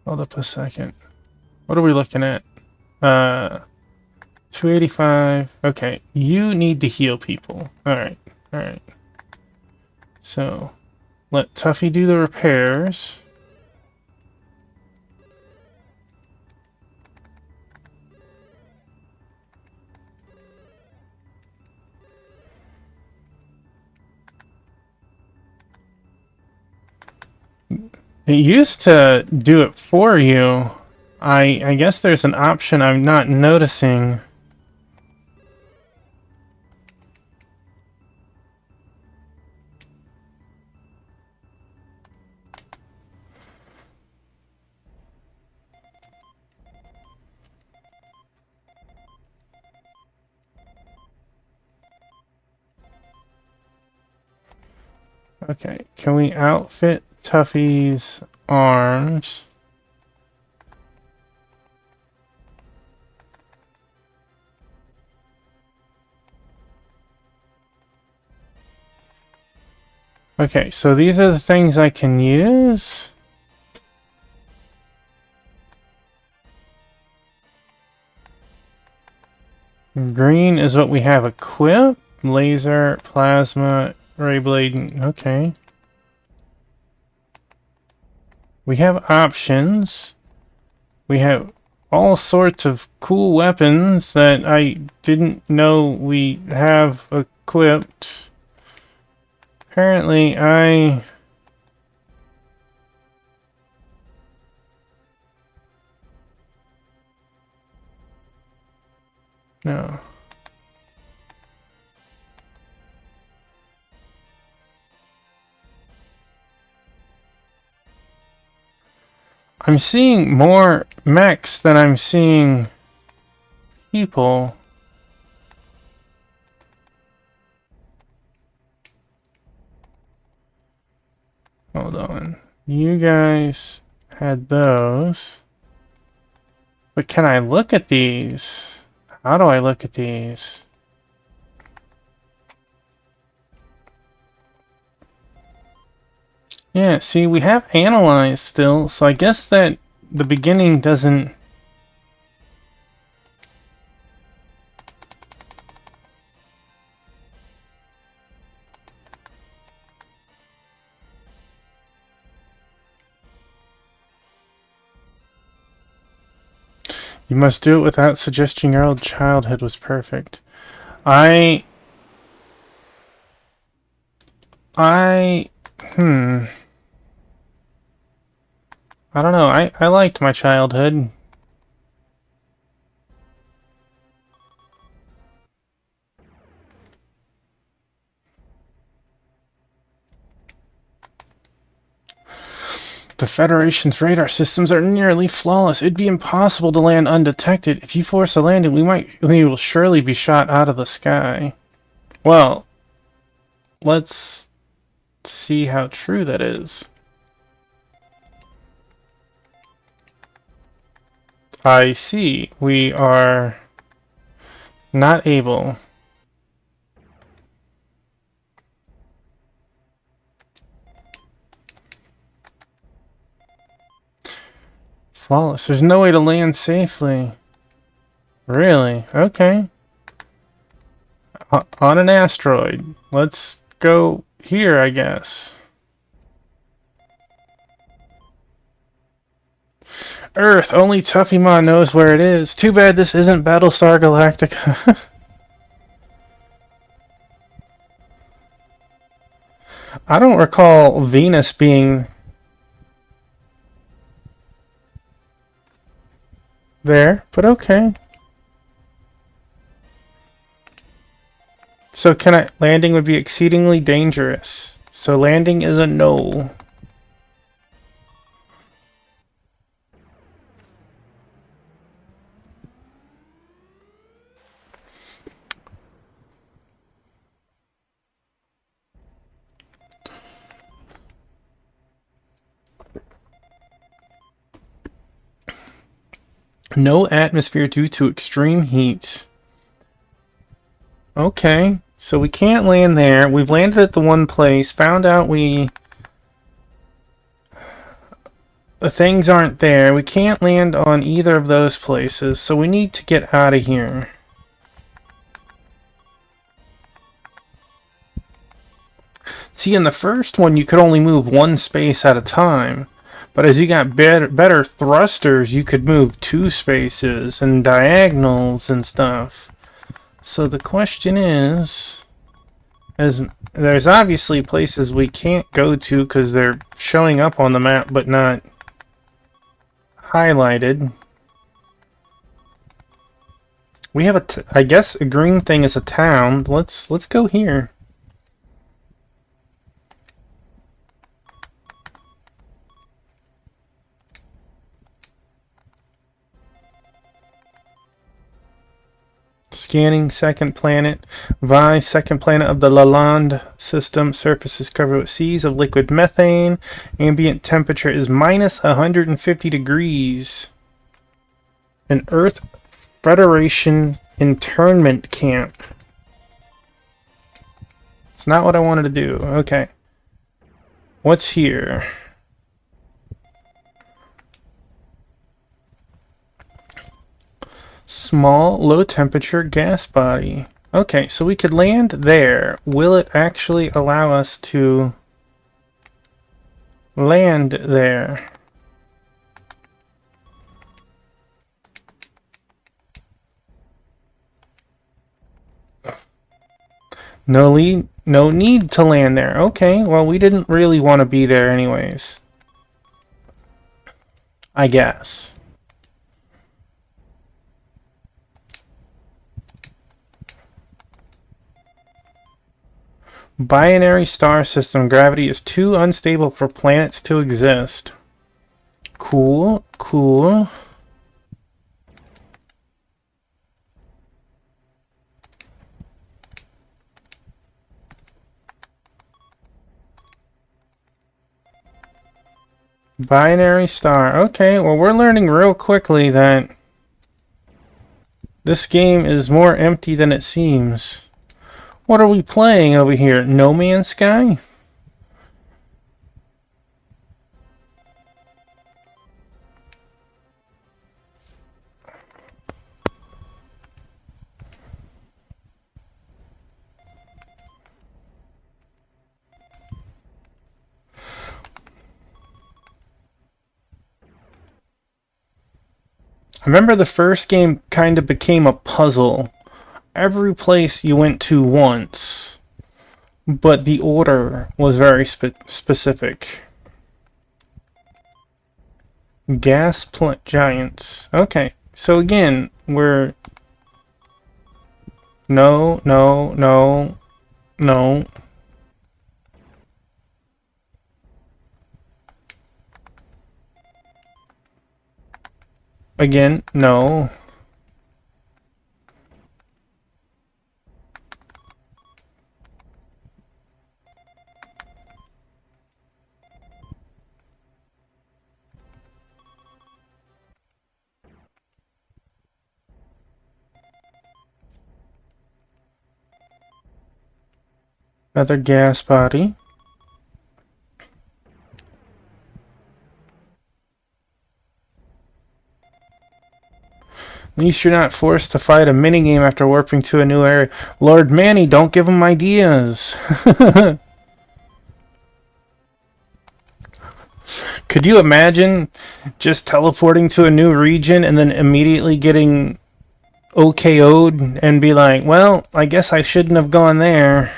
Hold up a second. What are we looking at? 285. Okay, you need to heal people. Alright, alright. So, let Tuffy do the repairs. It used to do it for you. I guess there's an option I'm not noticing. Okay, can we outfit Tuffy's arms? Okay, so these are the things I can use. Green is what we have equipped. Laser, plasma, ray blade. Okay. We have options. We have all sorts of cool weapons that I didn't know we have equipped. Apparently, No. I'm seeing more mechs than I'm seeing people. Hold on. You guys had those. But can I look at these? How do I look at these? Yeah, see, we have analyzed still, so I guess that the beginning doesn't... You must do it without suggesting your old childhood was perfect. I don't know, I liked my childhood. The Federation's radar systems are nearly flawless. It'd be impossible to land undetected. If you force a landing, we will surely be shot out of the sky. Well, let's see how true that is. I see. We are not able. Flawless. There's no way to land safely. Really? Okay. On an asteroid. Let's go here, I guess. Earth. Only Tuffymon knows where it is. Too bad this isn't Battlestar Galactica. I don't recall Venus being there, but okay. So landing would be exceedingly dangerous. So landing is a no. No atmosphere due to extreme heat. Okay, so we can't land there. We've landed at the one place, found out the things aren't there. We can't land on either of those places, so we need to get out of here. See, in the first one, you could only move one space at a time. But as you got better thrusters, you could move 2 spaces and diagonals and stuff. So the question is, as there's obviously places we can't go to because they're showing up on the map but not highlighted. We have I guess a green thing is a town. Let's go here. Scanning second planet. Vi, second planet of the Lalande system. Surface is covered with seas of liquid methane. Ambient temperature is minus 150 degrees. An Earth Federation internment camp. It's not what I wanted to do. Okay. What's here? Small, low-temperature gas body. Okay, so we could land there. Will it actually allow us to land there? No need to land there. Okay, well, we didn't really want to be there anyways. I guess. Binary star system. Gravity is too unstable for planets to exist. Cool, cool. Binary star. Okay, well, we're learning real quickly that this game is more empty than it seems. What are we playing over here? No Man's Sky? I remember the first game kind of became a puzzle. Every place you went to once, but the order was very specific. Gas plant giants. Okay, so again, we're... No, no, no, no. Again, no. Another gas body. At least you're not forced to fight a minigame after warping to a new area. Lord Manny, don't give him ideas. Could you imagine just teleporting to a new region and then immediately getting OKO'd and be like, well, I guess I shouldn't have gone there.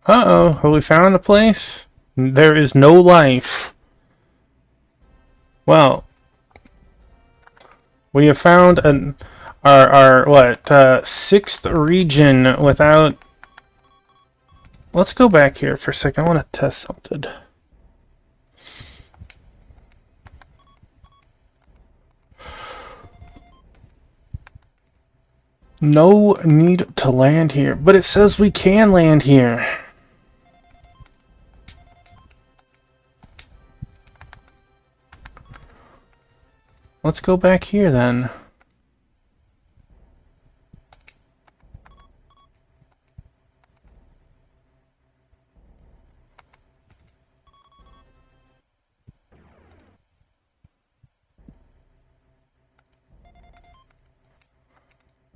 Uh-oh, have we found a place? There is no life. Well, we have found our sixth region without... Let's go back here for a second. I want to test something. No need to land here, but it says we can land here. Let's go back here then.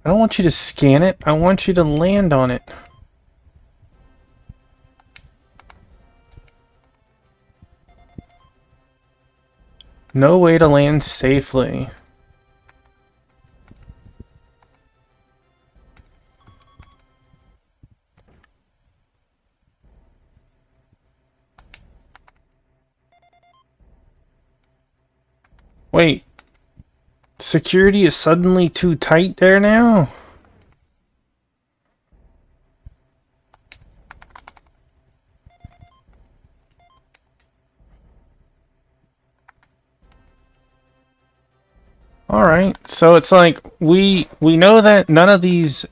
I don't want you to scan it. I want you to land on it. No way to land safely. Wait. Security is suddenly too tight there now? Alright, so it's like, we know that none of these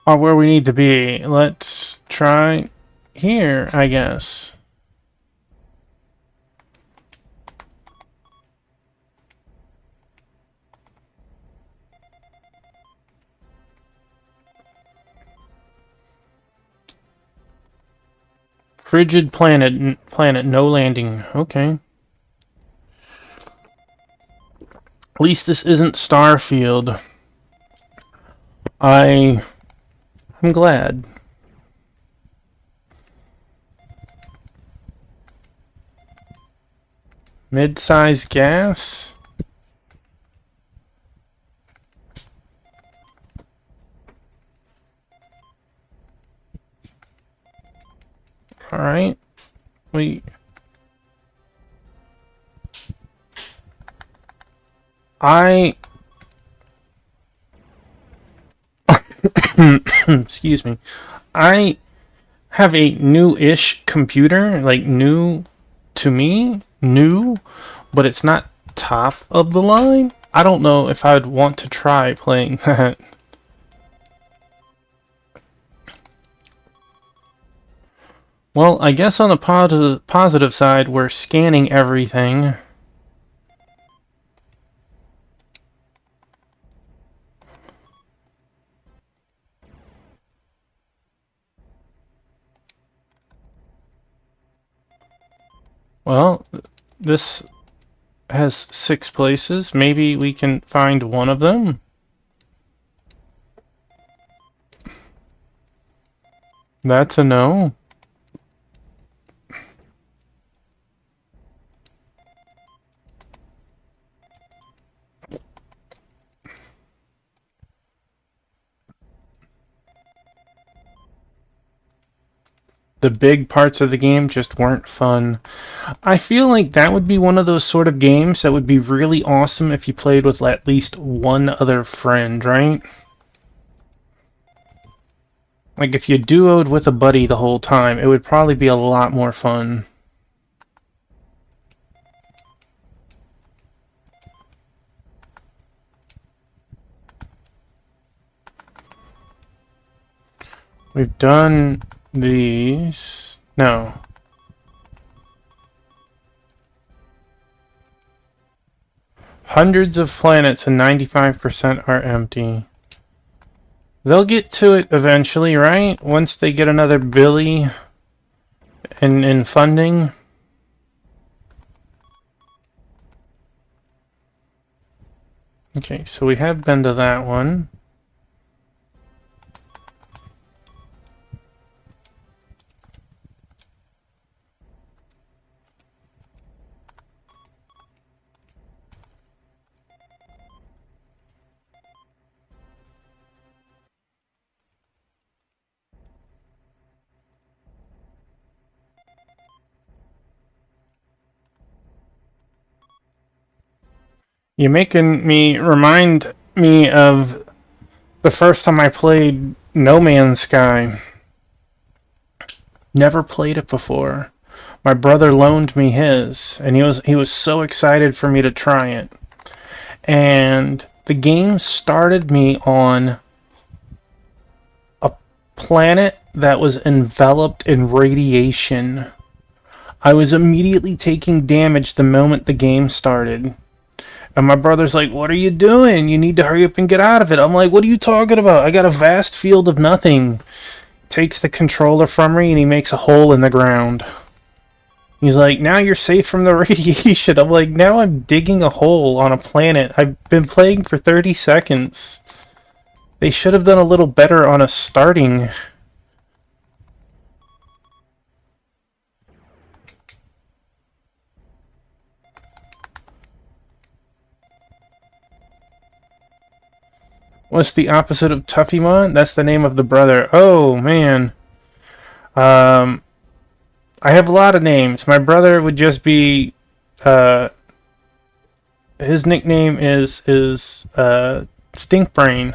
are where we need to be. Let's try here, I guess. Frigid planet, no landing. Okay. At least this isn't Starfield. I'm glad. Mid-size gas? Alright. Excuse me. I have a new-ish computer, like new to me, but it's not top of the line. I don't know if I'd want to try playing that. Well, I guess on the positive side, we're scanning everything. Well, this has 6 places. Maybe we can find one of them. That's a no. The big parts of the game just weren't fun. I feel like that would be one of those sort of games that would be really awesome if you played with at least one other friend, right? Like if you duoed with a buddy the whole time, it would probably be a lot more fun. We've done these. No. Hundreds of planets and 95% are empty. They'll get to it eventually, right? Once they get another Billy in funding. Okay, so we have been to that one. You're making me remind me of the first time I played No Man's Sky. Never played it before. My brother loaned me his, and he was so excited for me to try it. And the game started me on a planet that was enveloped in radiation. I was immediately taking damage the moment the game started. And my brother's like, "What are you doing? You need to hurry up and get out of it." I'm like, "What are you talking about? I got a vast field of nothing." Takes the controller from me and he makes a hole in the ground. He's like, "Now you're safe from the radiation." I'm like, "Now I'm digging a hole on a planet. I've been playing for 30 seconds. They should have done a little better on a starting." What's the opposite of Tuffymon? That's the name of the brother. Oh, man. I have a lot of names. My brother would just be... his nickname is Stinkbrain.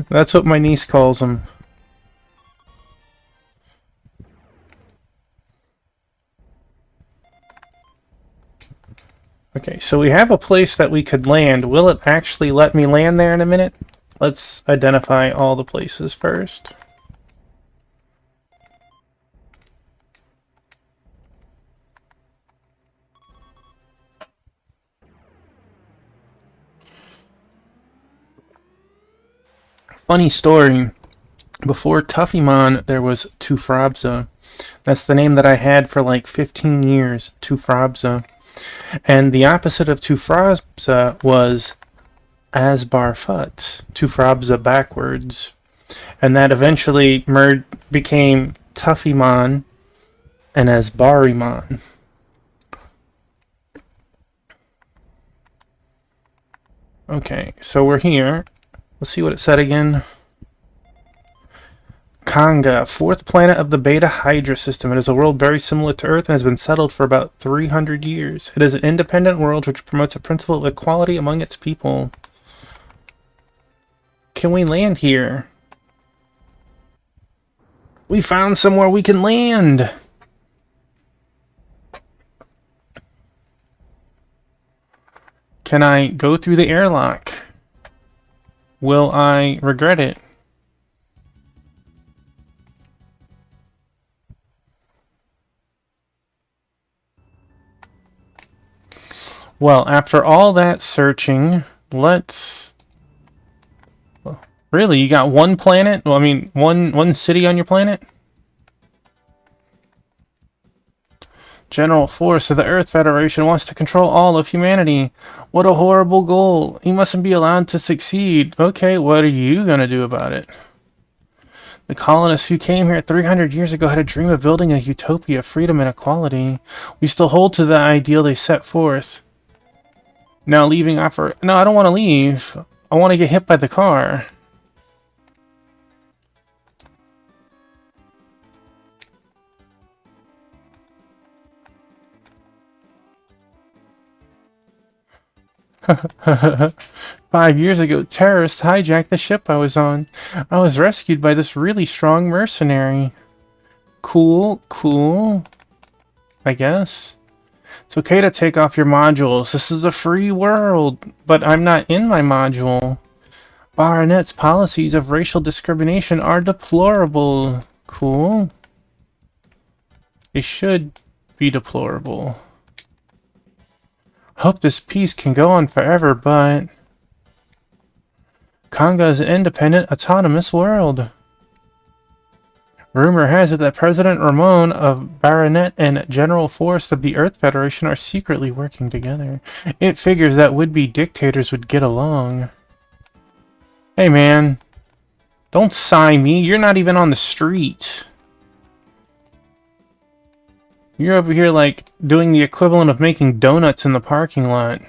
That's what my niece calls him. Okay, so we have a place that we could land. Will it actually let me land there in a minute? Let's identify all the places first. Funny story. Before Tuffymon, there was Tufrabza. That's the name that I had for like 15 years, Tufrabza. And the opposite of Tufrabza was Asbarfut, Tufrabza backwards. And that eventually became Tuffymon and Asbarimon. Okay, so we're here. Let's see what it said again. Kanga, fourth planet of the Beta Hydra system. It is a world very similar to Earth and has been settled for about 300 years. It is an independent world which promotes a principle of equality among its people. Can we land here? We found somewhere we can land! Can I go through the airlock? Will I regret it? Well, after all that searching, let's... Really? You got one planet? Well, I mean, one city on your planet? General Force of the Earth Federation wants to control all of humanity. What a horrible goal. He mustn't be allowed to succeed. Okay, what are you going to do about it? The colonists who came here 300 years ago had a dream of building a utopia of freedom and equality. We still hold to the ideal they set forth. Now leaving No, I don't want to leave. I want to get hit by the car. "5 years ago, terrorists hijacked the ship I was on. I was rescued by this really strong mercenary." Cool, cool. I guess. It's okay to take off your modules. This is a free world. But I'm not in my module. Baronet's policies of racial discrimination are deplorable. Cool. They should be deplorable. Hope this peace can go on forever, but... Conga is an independent, autonomous world. Rumor has it that President Ramon of Baronet and General Forrest of the Earth Federation are secretly working together. It figures that would-be dictators would get along. Hey man, don't sign me. You're not even on the street. You're over here like doing the equivalent of making donuts in the parking lot.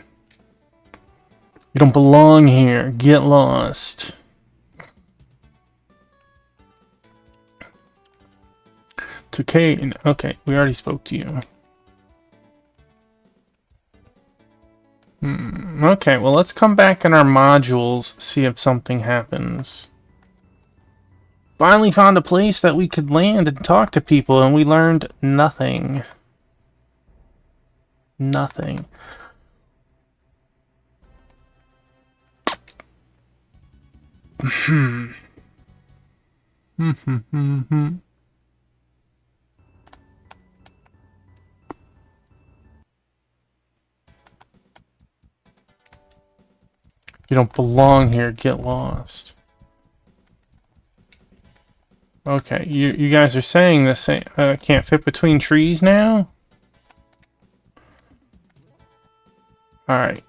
You don't belong here. Get lost. To Kane. Okay, we already spoke to you. Okay, well let's come back in our modules, see if something happens. Finally found a place that we could land and talk to people, and we learned nothing. Nothing. You don't belong here. Get lost. Okay, you guys are saying the same. Can't fit between trees now? Alright.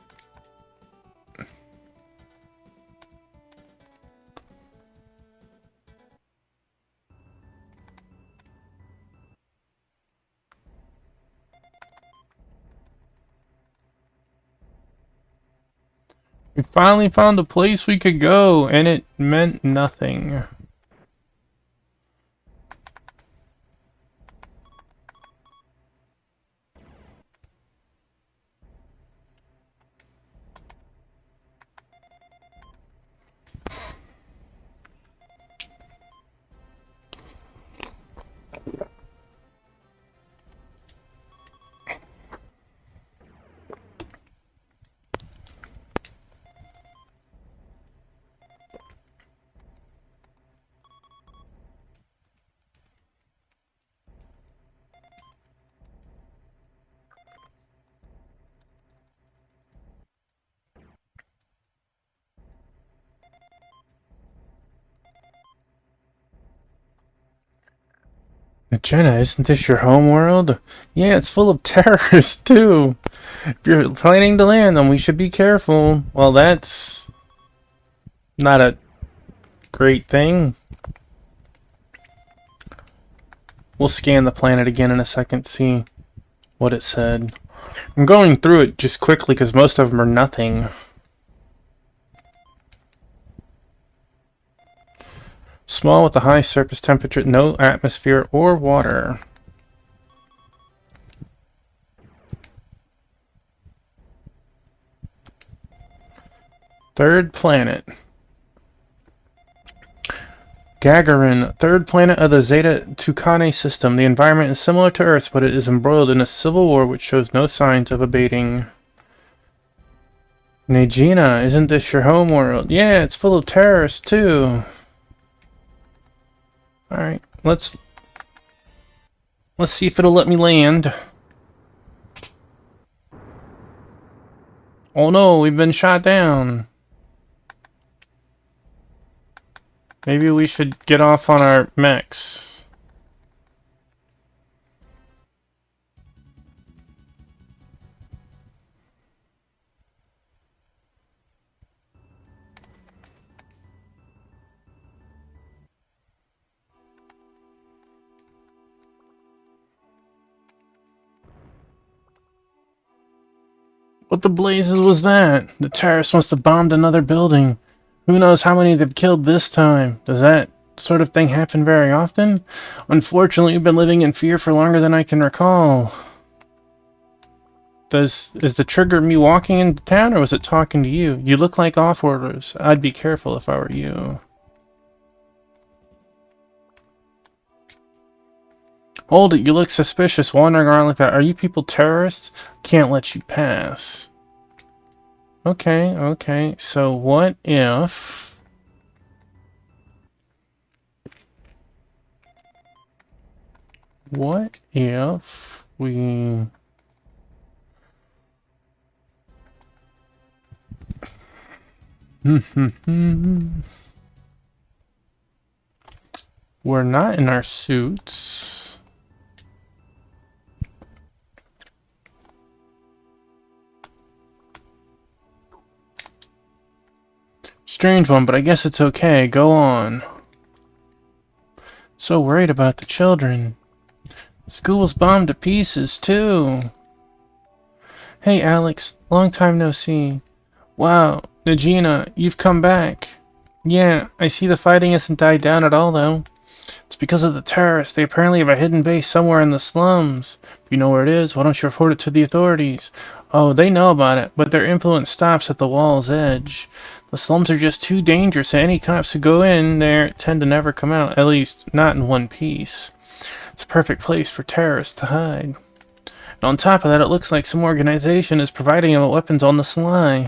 We finally found a place we could go, and it meant nothing. Jenna, isn't this your home world? Yeah, it's full of terrorists, too. If you're planning to land them, we should be careful. Well, that's not a great thing. We'll scan the planet again in a second, see what it said. I'm going through it just quickly because most of them are nothing. Small with a high surface temperature, no atmosphere or water. Third planet. Gagarin, third planet of the Zeta Tucanae system. The environment is similar to Earth's, but it is embroiled in a civil war which shows no signs of abating. Negina, isn't this your home world? Yeah, it's full of terrorists too. Alright, let's see if it'll let me land. Oh no, we've been shot down. Maybe we should get off on our mechs. What the blazes was that? The terrorists must have bombed another building. Who knows how many they've killed this time? Does that sort of thing happen very often? Unfortunately, we've been living in fear for longer than I can recall. Is the trigger me walking into town, or was it talking to you? You look like off-worlders. I'd be careful if I were you. Hold it, you look suspicious, wandering around like that. Are you people terrorists? Can't let you pass. Okay, so what if... What if we... We're not in our suits. Strange one, but I guess it's okay. Go on. So worried about the children. School's bombed to pieces, too. Hey, Alex. Long time no see. Wow, Najina, you've come back. Yeah, I see the fighting hasn't died down at all, though. It's because of the terrorists. They apparently have a hidden base somewhere in the slums. If you know where it is, why don't you report it to the authorities? Oh, they know about it, but their influence stops at the wall's edge. The slums are just too dangerous, and any cops who go in there tend to never come out, at least not in one piece. It's a perfect place for terrorists to hide. And on top of that, it looks like some organization is providing them weapons on the sly.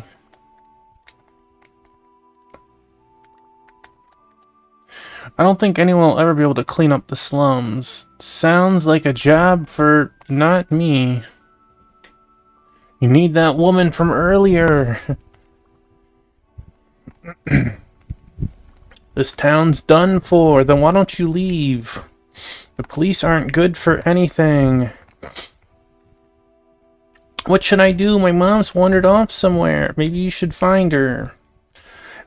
I don't think anyone will ever be able to clean up the slums. Sounds like a job for not me. You need that woman from earlier. This town's done for. Then why don't you leave? The police aren't good for anything. What should I do? My mom's wandered off somewhere. Maybe you should find her.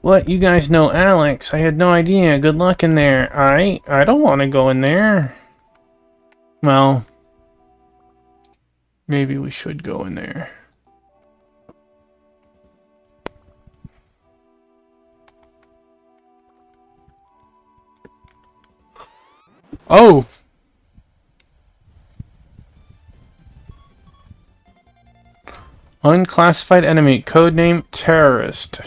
What? You guys know Alex? I had no idea. Good luck in there. I don't want to go in there. Well, maybe we should go in there. Oh! Unclassified enemy. Codename Terrorist.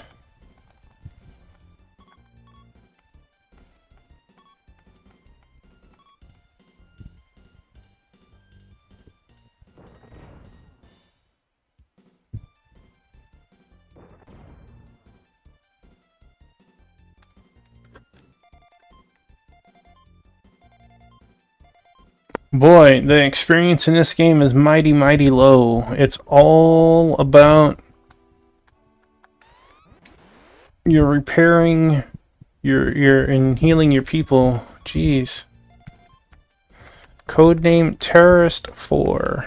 Boy, the experience in this game is mighty, mighty low. It's all about you're repairing, you're and healing your people. Jeez. Codename Terrorist 4.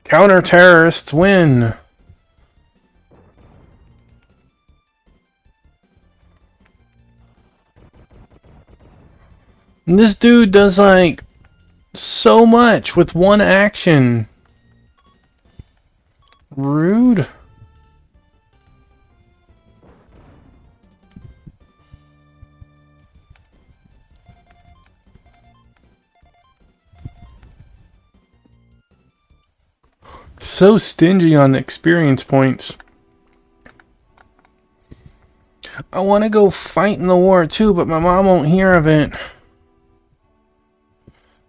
Counter-terrorists win! And this dude does, like, so much with one action. Rude. So stingy on the experience points. I want to go fight in the war too, but my mom won't hear of it.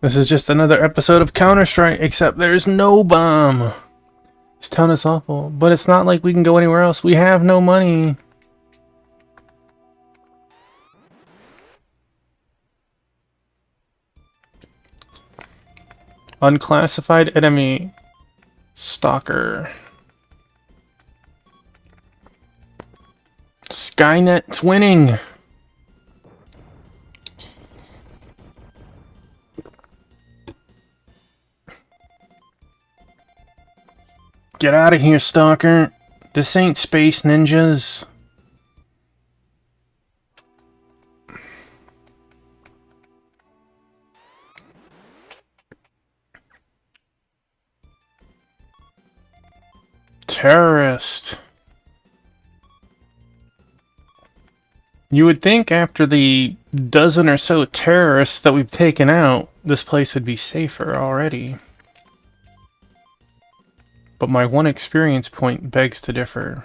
This is just another episode of Counter-Strike, except there's no bomb. This town is awful, but it's not like we can go anywhere else. We have no money. Unclassified enemy. Stalker. Skynet's winning. Get out of here, Stalker. This ain't Space Ninjas. Terrorist. You would think after the dozen or so terrorists that we've taken out, this place would be safer already. But my one experience point begs to differ.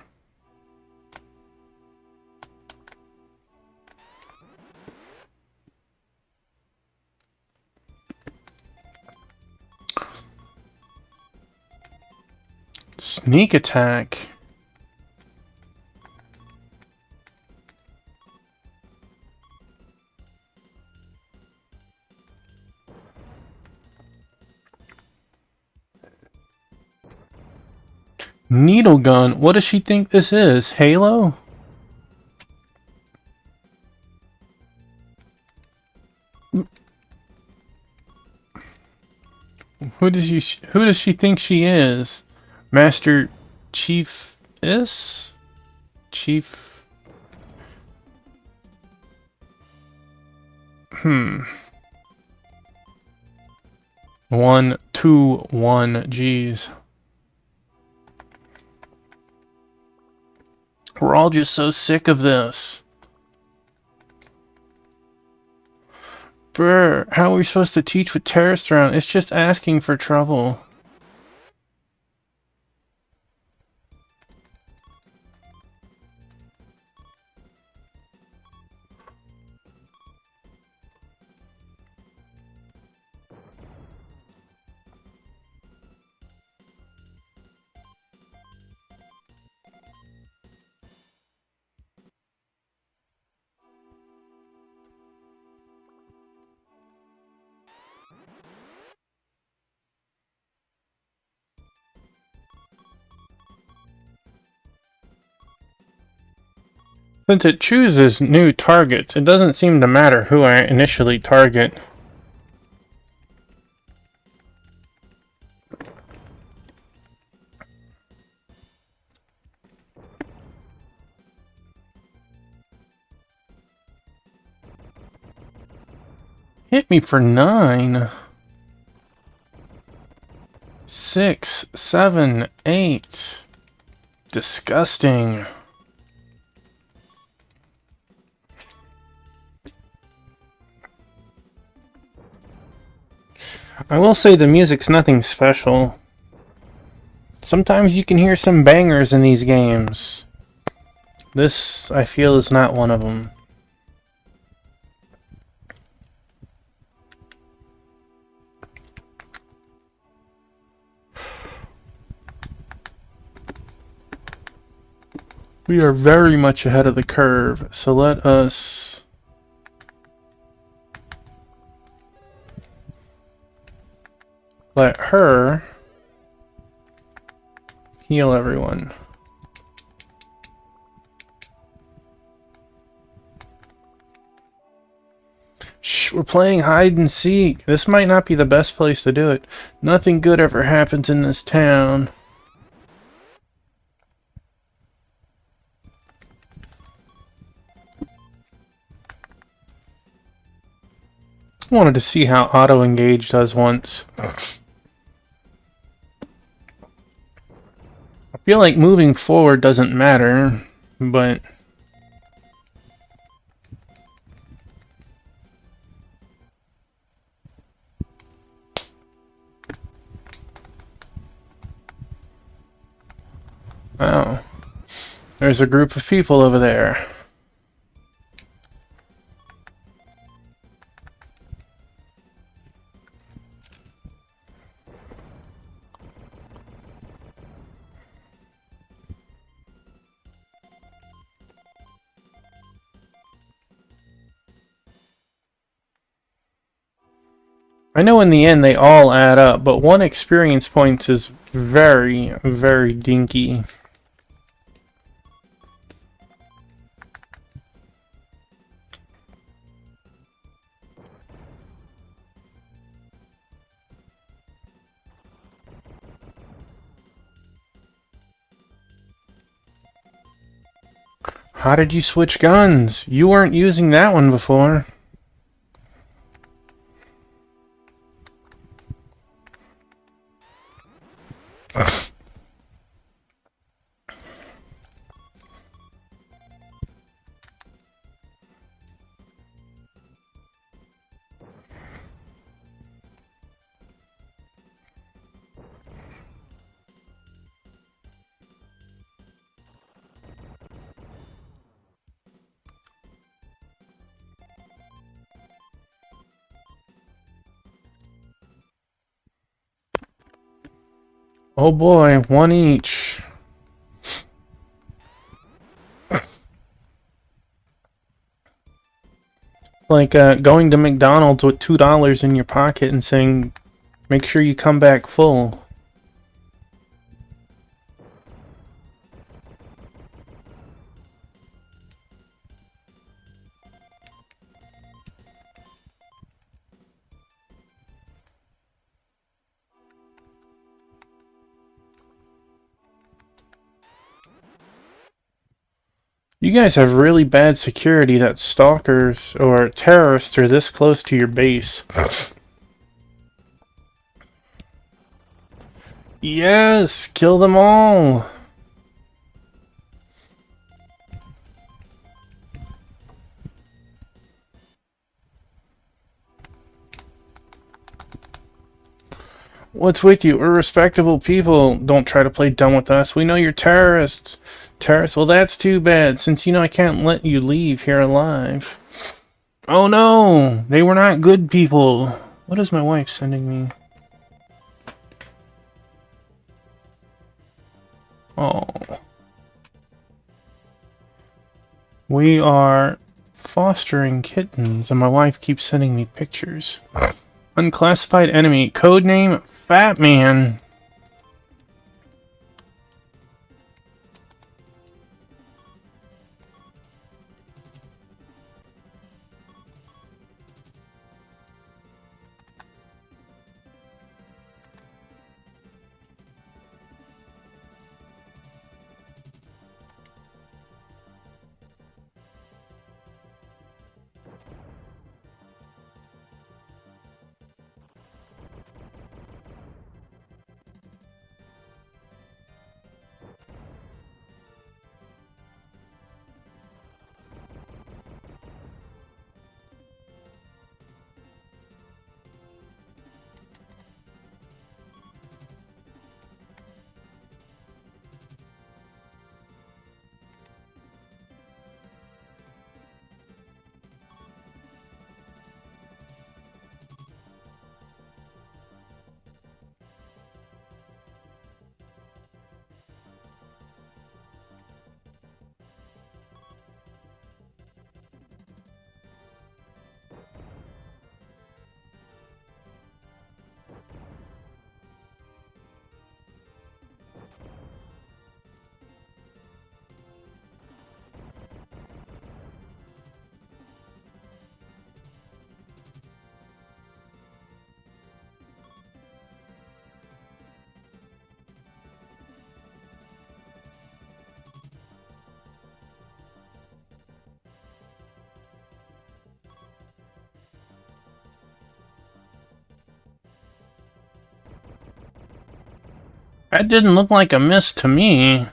Sneak attack. Needle gun. What does she think this is? Halo? Who does she think she is? Master Chief is? Chief. 1, 2, 1. Jeez. We're all just so sick of this. Brr, how are we supposed to teach with terrorists around? It's just asking for trouble. Since it chooses new targets, it doesn't seem to matter who I initially target. Hit me for 9. 6, 7, 8. Disgusting. I will say the music's nothing special. Sometimes you can hear some bangers in these games. This, I feel, is not one of them. We are very much ahead of the curve, so let us... let her heal everyone. Shh, we're playing hide and seek. This might not be the best place to do it. Nothing good ever happens in this town. I wanted to see how auto-engage does once. I feel like moving forward doesn't matter, but... oh. There's a group of people over there. I know in the end they all add up, but 1 experience point is very, very dinky. How did you switch guns? You weren't using that one before. Oh boy, one each. Like going to McDonald's with $2 in your pocket and saying, make sure you come back full. You guys have really bad security that stalkers or terrorists are this close to your base. Yes, kill them all. What's with you? We're respectable people. Don't try to play dumb with us. We know you're terrorists. Terrorists? Well, that's too bad, since you know I can't let you leave here alive. Oh no! They were not good people. What is my wife sending me? Oh. We are fostering kittens, and my wife keeps sending me pictures. Unclassified enemy. Codename Fat Man. That didn't look like a miss to me.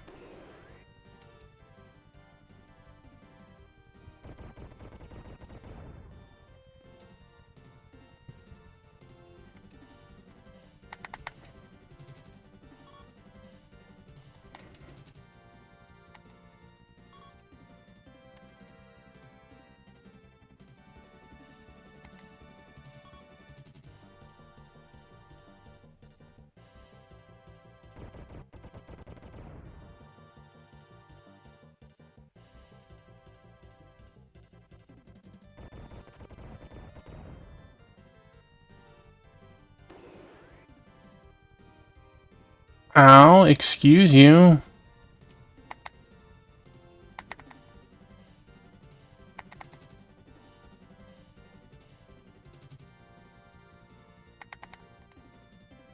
Ow, excuse you.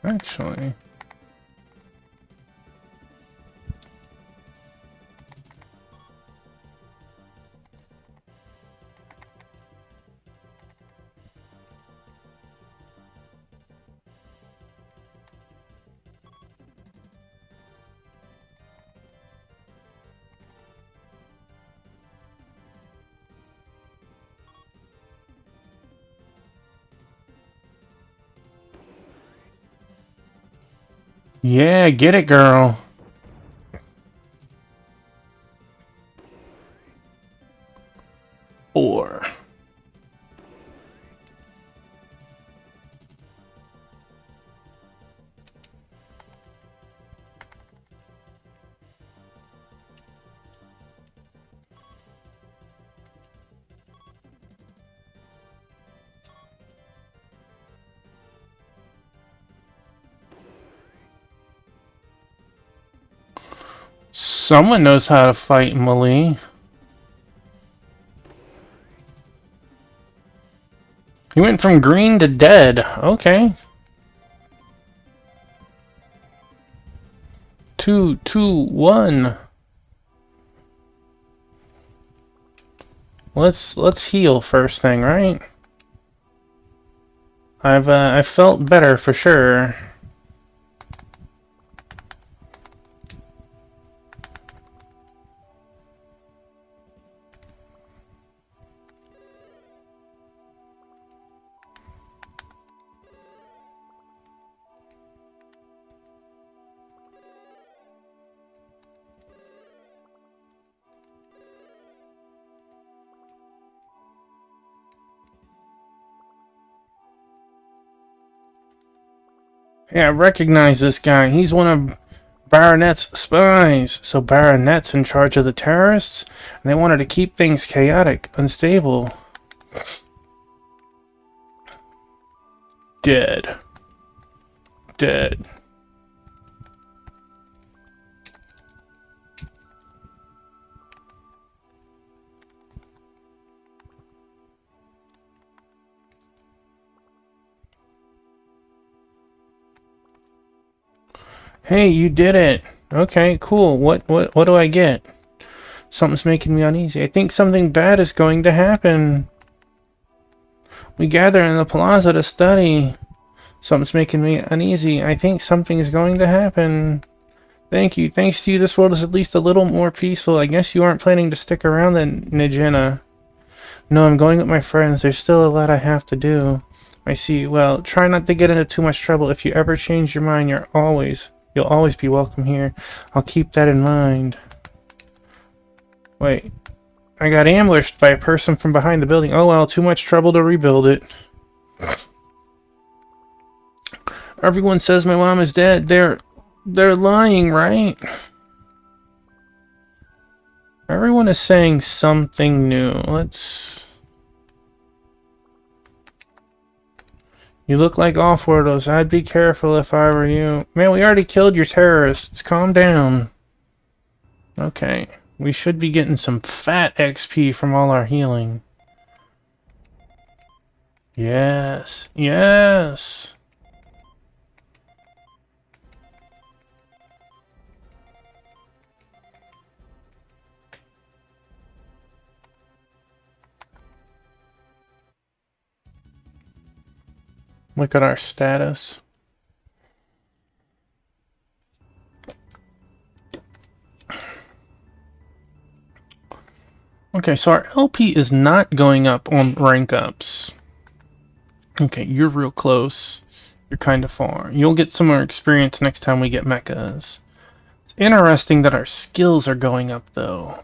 Actually. Yeah, get it, girl. Four. Someone knows how to fight melee. He went from green to dead. Okay. 2, 2, 1. Let's heal first thing, right? I felt better for sure. Yeah, I recognize this guy. He's one of Baronet's spies. So Baronet's in charge of the terrorists, and they wanted to keep things chaotic, unstable. Dead. Dead. Hey, you did it. Okay, cool. What do I get? Something's making me uneasy. I think something bad is going to happen. We gather in the plaza to study. Something's making me uneasy. I think something is going to happen. Thank you. Thanks to you, this world is at least a little more peaceful. I guess you aren't planning to stick around then, Nijina. No, I'm going with my friends. There's still a lot I have to do. I see. Well, try not to get into too much trouble. If you ever change your mind, you'll always be welcome here. I'll keep that in mind. Wait. I got ambushed by a person from behind the building. Oh well, too much trouble to rebuild it. Everyone says my mom is dead. They're lying, right? Everyone is saying something new. Let's... You look like off-worlders. I'd be careful if I were you. Man, we already killed your terrorists. Calm down. Okay. We should be getting some fat XP from all our healing. Yes. Yes. Look at our status. Okay, so our LP is not going up on rank ups. Okay, you're real close. You're kind of far. You'll get some more experience next time we get mechas. It's interesting that our skills are going up, though.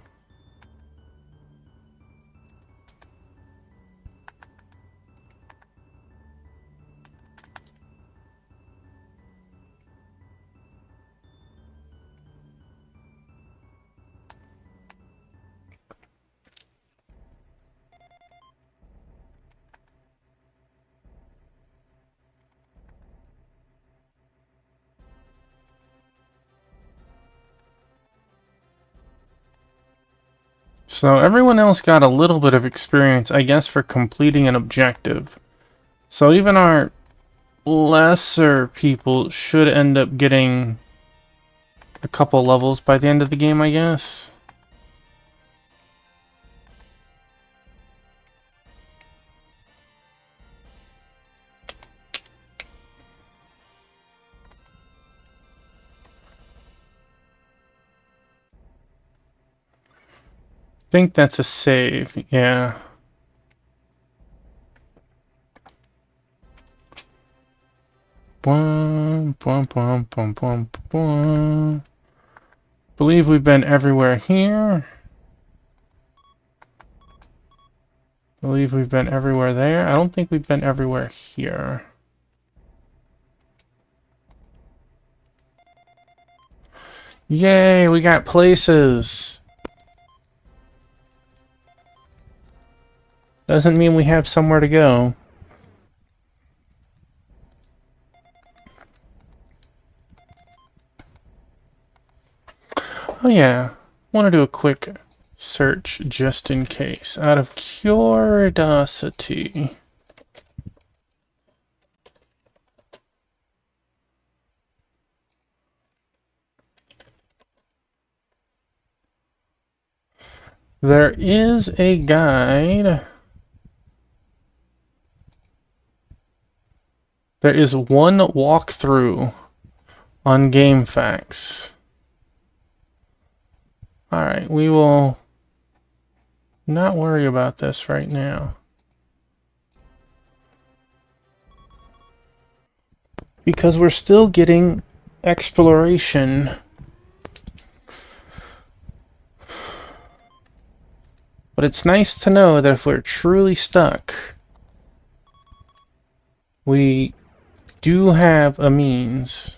So everyone else got a little bit of experience, I guess, for completing an objective. So even our lesser people should end up getting a couple levels by the end of the game, I guess. Think that's a save, yeah. Bum, bum, bum, bum, bum, bum. Believe we've been everywhere here. Believe we've been everywhere there. I don't think we've been everywhere here. Yay, we got places. Doesn't mean we have somewhere to go. Oh yeah, want to do a quick search just in case, out of curiosity. There is a guide. There is one walkthrough on GameFAQs. Alright, we will not worry about this right now. Because we're still getting exploration. But it's nice to know that if we're truly stuck, we do have a means.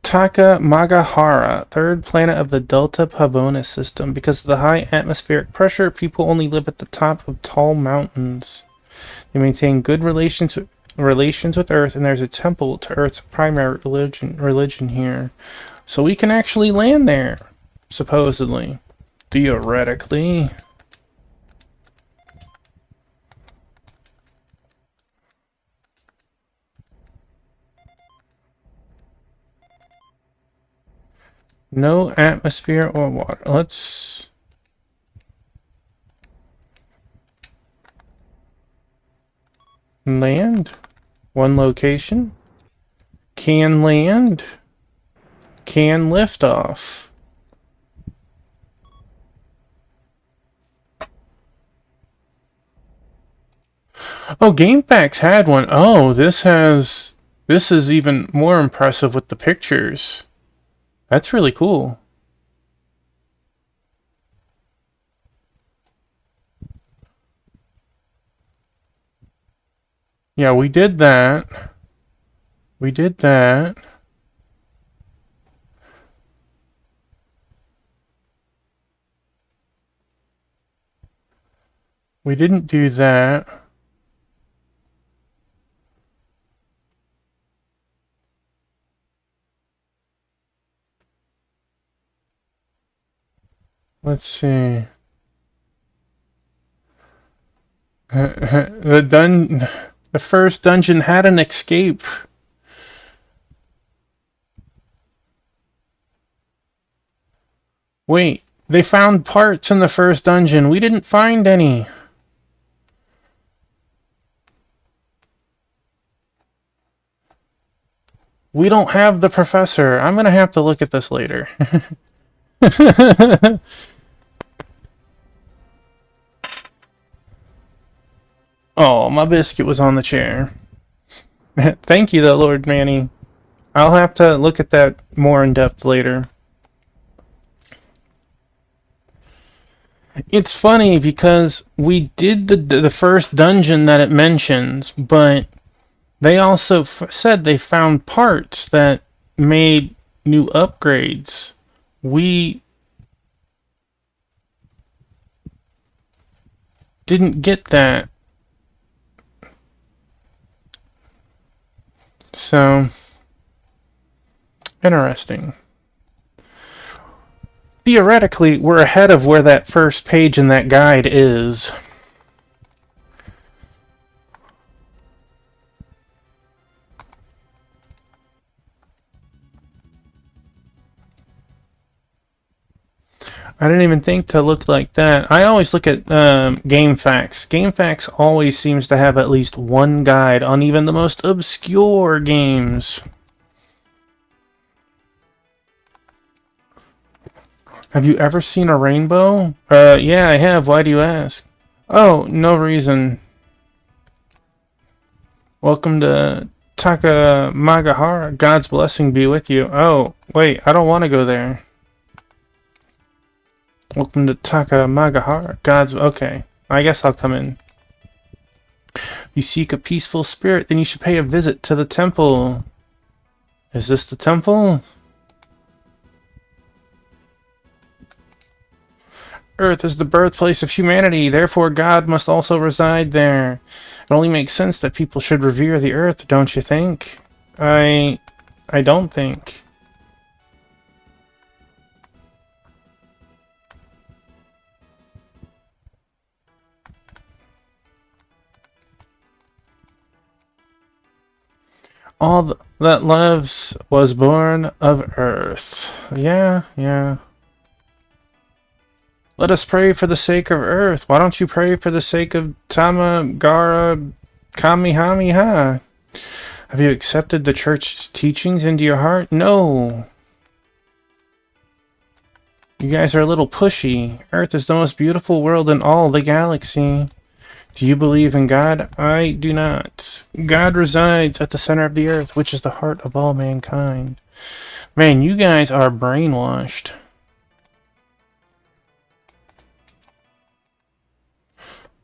Takamagahara, third planet of the Delta Pavonis system. Because of the high atmospheric pressure, people only live at the top of tall mountains. They maintain good relations with Earth, and there's a temple to Earth's primary religion here. So we can actually land there, supposedly. Theoretically. No atmosphere or water. Let's... land. One location. Can land. Can lift off. Oh, GameFAQs had one. Oh, this is even more impressive with the pictures. That's really cool. Yeah, we did that. We did that. We didn't do that. Let's see. The first dungeon had an escape. Wait, they found parts in the first dungeon. We didn't find any. We don't have the professor. I'm gonna have to look at this later. Oh, my biscuit was on the chair. Thank you, though, Lord Manny. I'll have to look at that more in depth later. It's funny because we did the first dungeon that it mentions, but they also said they found parts that made new upgrades. We didn't get that. So, interesting. Theoretically, we're ahead of where that first page in that guide is. I didn't even think to look like that. I always look at GameFAQs. GameFAQs always seems to have at least one guide on even the most obscure games. Have you ever seen a rainbow? Yeah, I have. Why do you ask? Oh, no reason. Welcome to Takamagahara. God's blessing be with you. Oh, wait, I don't want to go there. Welcome to Takamagahara. Okay, I guess I'll come in. If you seek a peaceful spirit, then you should pay a visit to the temple. Is this the temple? Earth is the birthplace of humanity, therefore God must also reside there. It only makes sense that people should revere the Earth, don't you think? I I don't think. All that lives was born of Earth. Yeah, yeah. Let us pray for the sake of Earth. Why don't you pray for the sake of Tamagara Kamehameha? Have you accepted the church's teachings into your heart? No. You guys are a little pushy. Earth is the most beautiful world in all the galaxy. Do you believe in God? I do not. God resides at the center of the earth, which is the heart of all mankind. Man, you guys are brainwashed.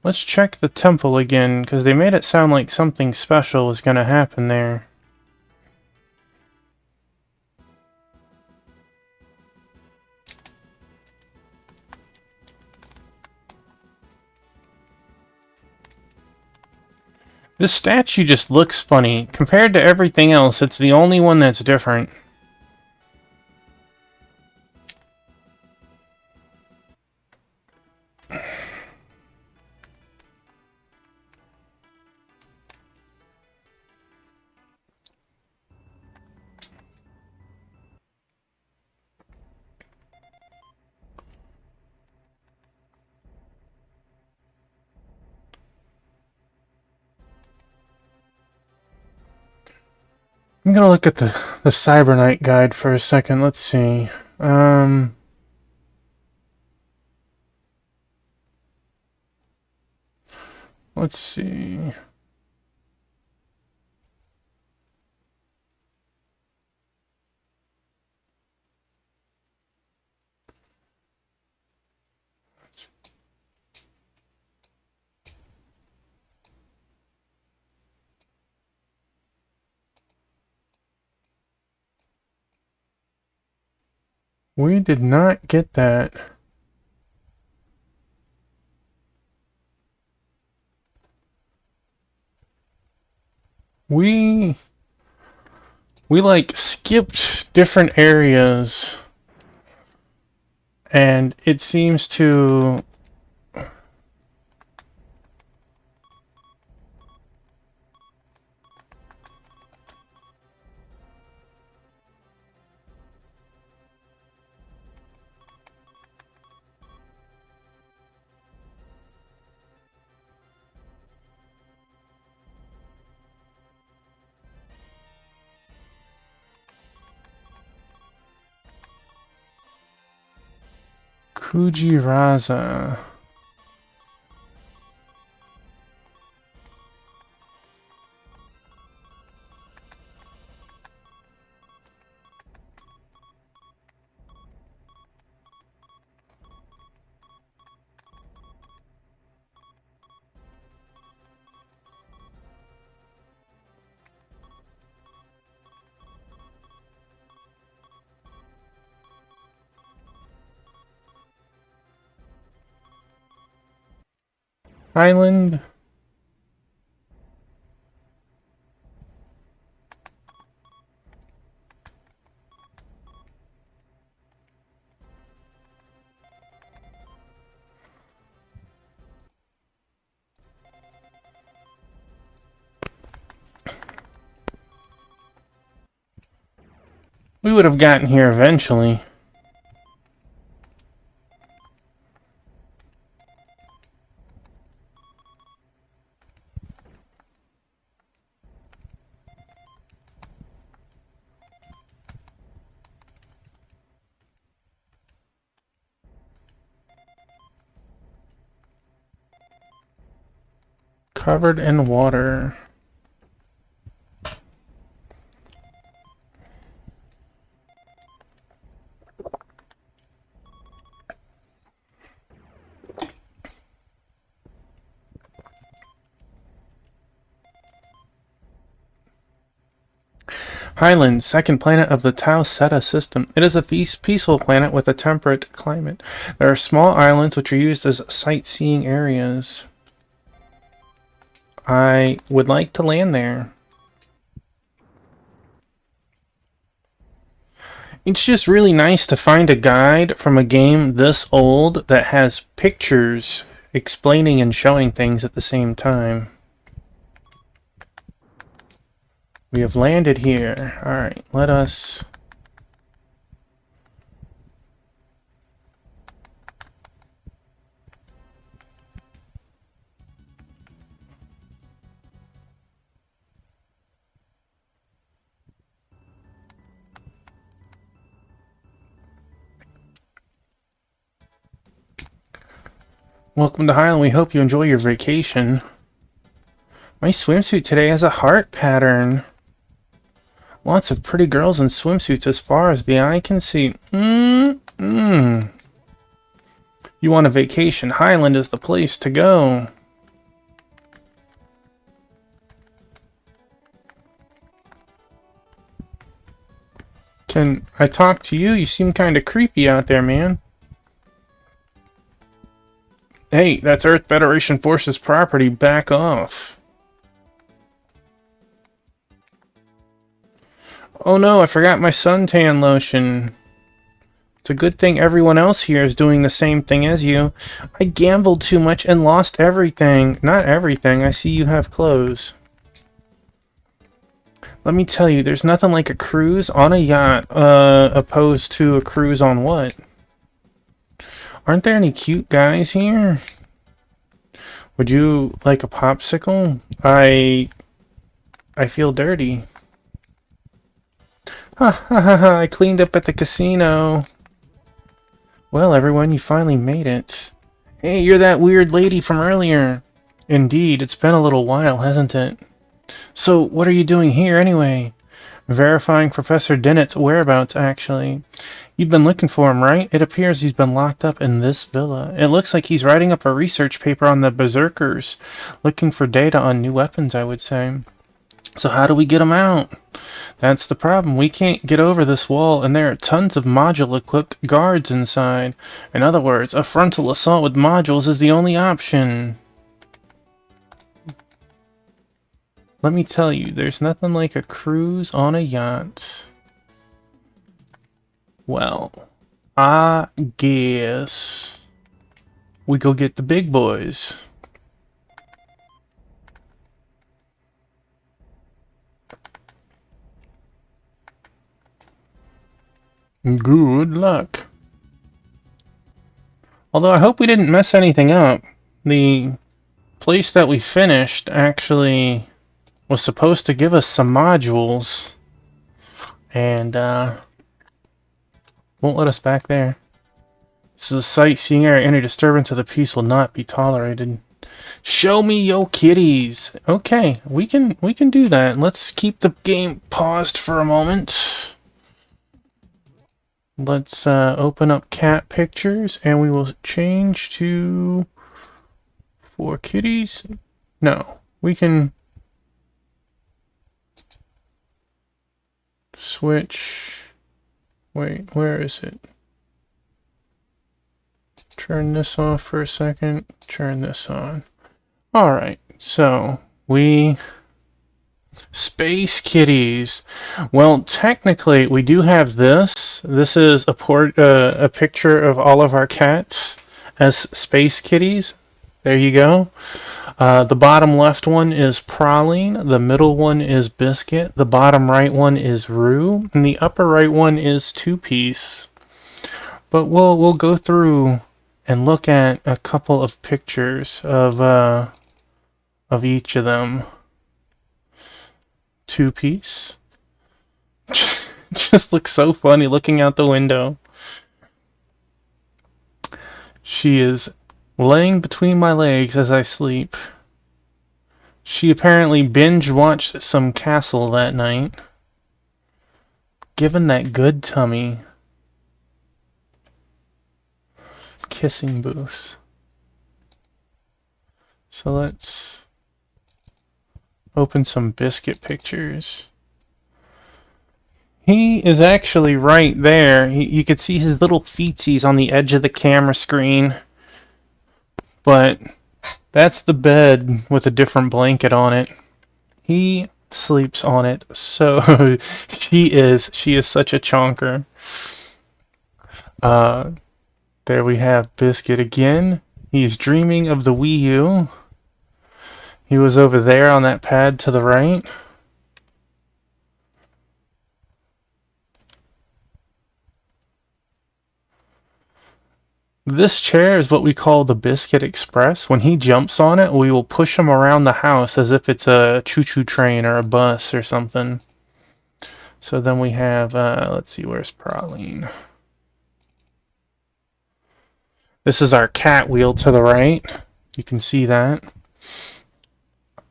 Let's check the temple again, because they made it sound like something special was going to happen there. This statue just looks funny. Compared to everything else, it's the only one that's different. I'm gonna look at the Cyberknight guide for a second. Let's see. Let's see. We did not get that. We like skipped different areas, and it seems to Kujiraza. Island. We would have gotten here eventually. Covered in water. Highland, second planet of the Tau Ceti system. It is a peaceful planet with a temperate climate. There are small islands which are used as sightseeing areas. I would like to land there. It's just really nice to find a guide from a game this old that has pictures explaining and showing things at the same time. We have landed here. Alright, let us... Welcome to Highland. We hope you enjoy your vacation. My swimsuit today has a heart pattern. Lots of pretty girls in swimsuits as far as the eye can see. You want a vacation? Highland is the place to go. Can I talk to you? You seem kind of creepy out there, man. Hey, that's Earth Federation Forces property. Back off. Oh no, I forgot my suntan lotion. It's a good thing everyone else here is doing the same thing as you. I gambled too much and lost everything. Not everything. I see you have clothes. Let me tell you, there's nothing like a cruise on a yacht, opposed to a cruise on what? Aren't there any cute guys here? Would you like a popsicle? I feel dirty. Ha ha ha ha, I cleaned up at the casino. Well, everyone, you finally made it. Hey, you're that weird lady from earlier. Indeed, it's been a little while, hasn't it? So, what are you doing here anyway? Verifying Professor Dennett's whereabouts, actually. You've been looking for him, right? It appears he's been locked up in this villa. It looks like he's writing up a research paper on the Berserkers. Looking for data on new weapons, I would say. So how do we get him out? That's the problem. We can't get over this wall, and there are tons of module-equipped guards inside. In other words, a frontal assault with modules is the only option. Let me tell you, there's nothing like a cruise on a yacht. Well, I guess we go get the big boys. Good luck. Although I hope we didn't mess anything up. The place that we finished actually was supposed to give us some modules, and won't let us back there. This is a sightseeing area. Any disturbance of the peace will not be tolerated. Show me your kitties. Okay, we can do that. Let's keep the game paused for a moment. Let's open up cat pictures, and we will change to 4 kitties. No, we can switch. Wait, where is it? Turn this off for a second. Turn this on. Alright, so we... Space kitties. Well, technically, we do have this. This is a picture of all of our cats as space kitties. There you go. The bottom left one is Praline. The middle one is Biscuit. The bottom right one is Rue. And the upper right one is Two Piece. But we'll go through and look at a couple of pictures of each of them. Two Piece just looks so funny looking out the window. She is laying between my legs as I sleep. She apparently binge watched some Castle that night. Given that good tummy. Kissing booth. So let's open some Biscuit pictures. He is actually right there. You could see his little feetsies on the edge of the camera screen. But that's the bed with a different blanket on it. He sleeps on it. So she is such a chonker. Uh, there we have Biscuit again. He's dreaming of the Wii U. He was over there on that pad to the right. This chair is what we call the Biscuit Express. When he jumps on it, we will push him around the house as if it's a choo-choo train or a bus or something. So then we have, let's see, where's Praline? This is our cat wheel to the right. You can see that.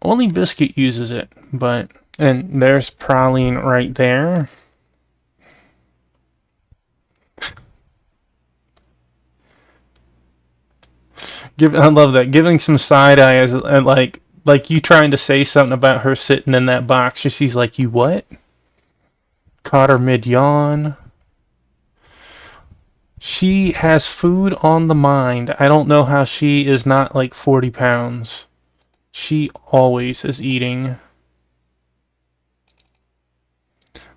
Only Biscuit uses it, and there's Praline right there. I love that. Giving some side eyes and like you trying to say something about her sitting in that box. She's like, you what? Caught her mid yawn. She has food on the mind. I don't know how she is not like 40 pounds. She always is eating.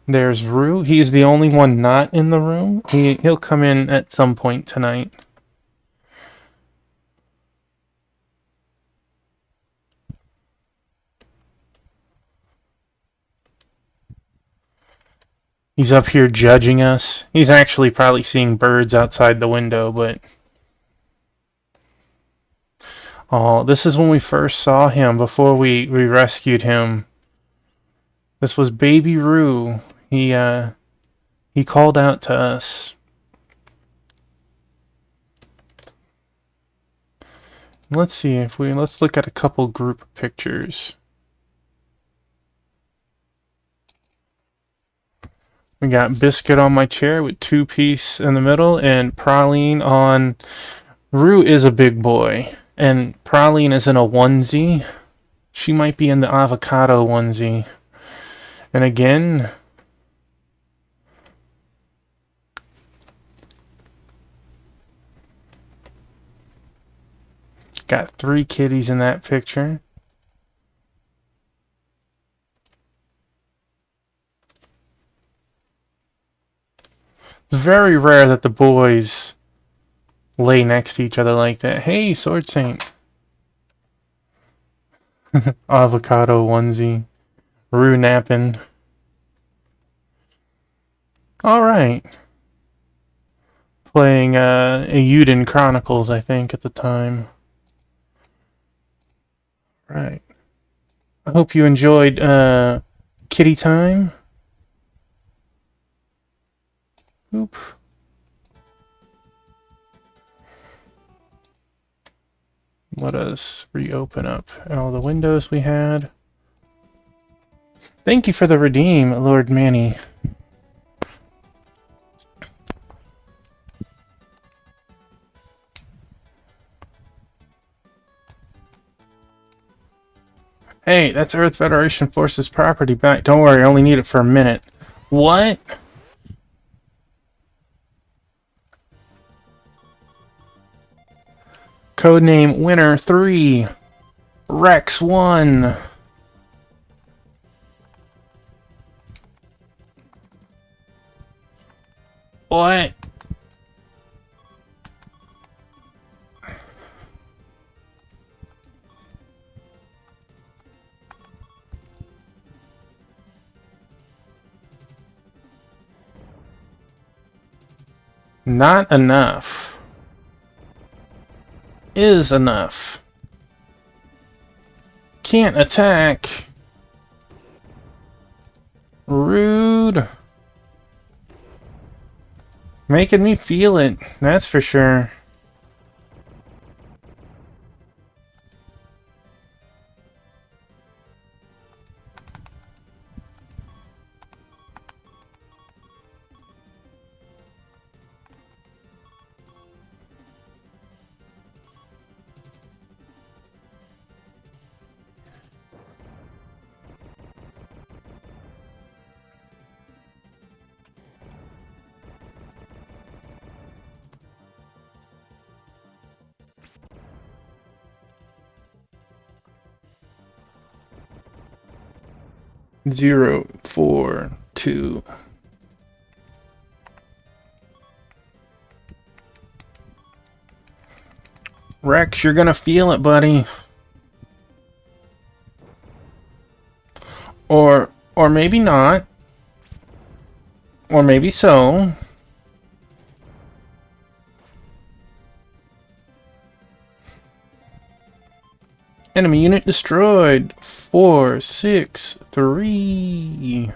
There's Rue. He is the only one not in the room. He'll come in at some point tonight. He's up here judging us. He's actually probably seeing birds outside the window, but... Oh, this is when we first saw him before we rescued him. This was Baby Roo. He called out to us. Let's see if let's look at a couple group pictures. We got Biscuit on my chair with 2-piece in the middle, and Praline on... Rue is a big boy, and Praline is in a onesie. She might be in the avocado onesie. And again... Got 3 kitties in that picture. It's very rare that the boys lay next to each other like that. Hey, Sword Saint. Avocado onesie. Rue napping. Alright. Playing Eiyuden Chronicles, I think, at the time. Right. I hope you enjoyed kitty time. Oop. Let us reopen up all the windows we had. Thank you for the redeem, Lord Manny. Hey, that's Earth Federation Forces property back. Don't worry, I only need it for a minute. What? Codename Winner 3. Rex 1. What? Not enough. Is enough. Can't attack. Rude. Making me feel it, that's for sure. 0, 4, 2. Rex, you're gonna feel it, buddy. Or maybe not. Or maybe so. Enemy unit destroyed. 4, 6, 3.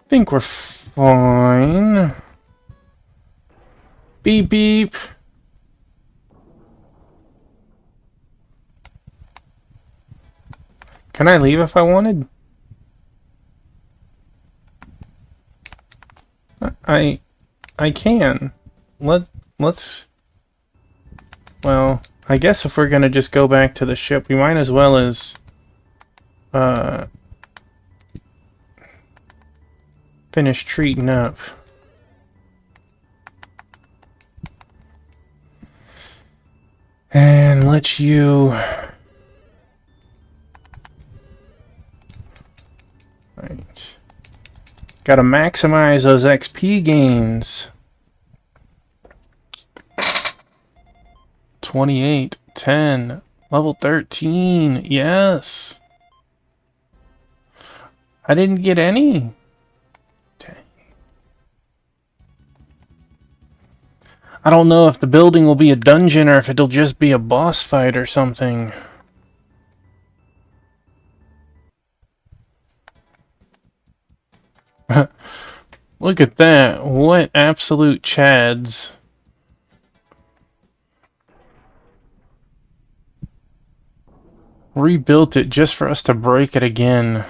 I think we're fine. Beep beep. Can I leave if I wanted? I can. Let's well, I guess if we're gonna just go back to the ship, we might as well as finish treating up. And let you... Right. Gotta maximize those XP gains. 28, 10, level 13, yes! I didn't get any. Dang. I don't know if the building will be a dungeon or if it'll just be a boss fight or something. Look at that. What absolute chads. Rebuilt it just for us to break it again.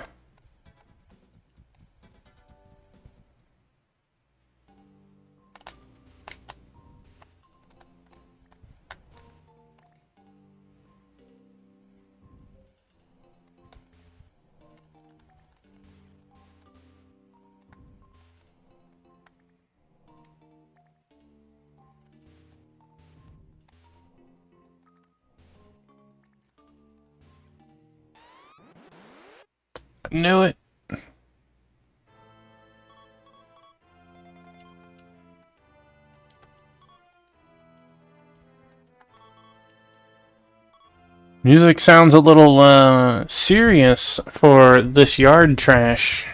Knew it. Music sounds a little serious for this yard trash.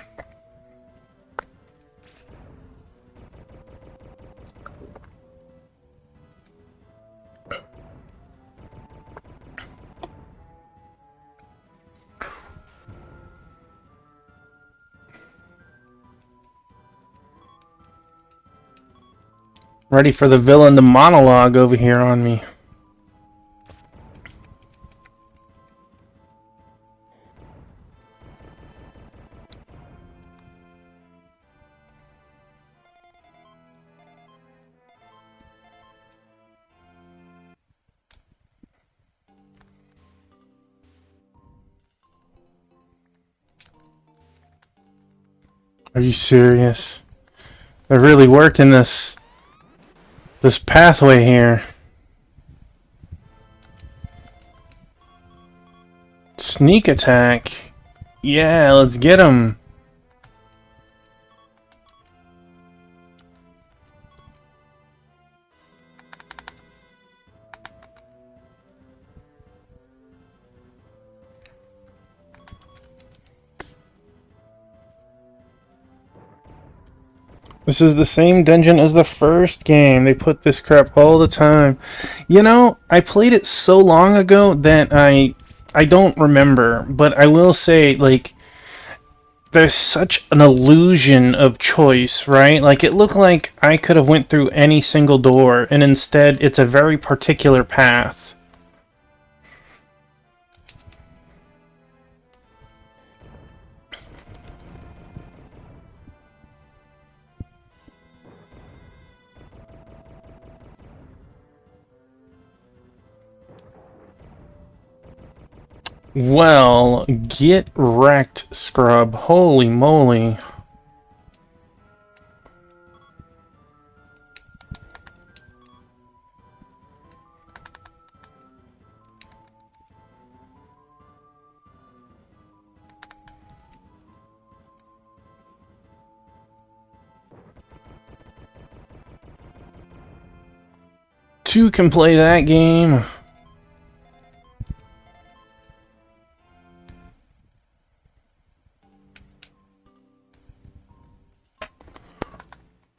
Ready for the villain to monologue over here on me. Are you serious? They're really working this pathway here. Sneak attack. Yeah, let's get him. This is the same dungeon as the first game. They put this crap all the time. You know, I played it so long ago that I don't remember, but I will say, like, there's such an illusion of choice, right? Like, it looked like I could have went through any single door, and instead it's a very particular path. Well, get wrecked, scrub. Holy moly. Two can play that game.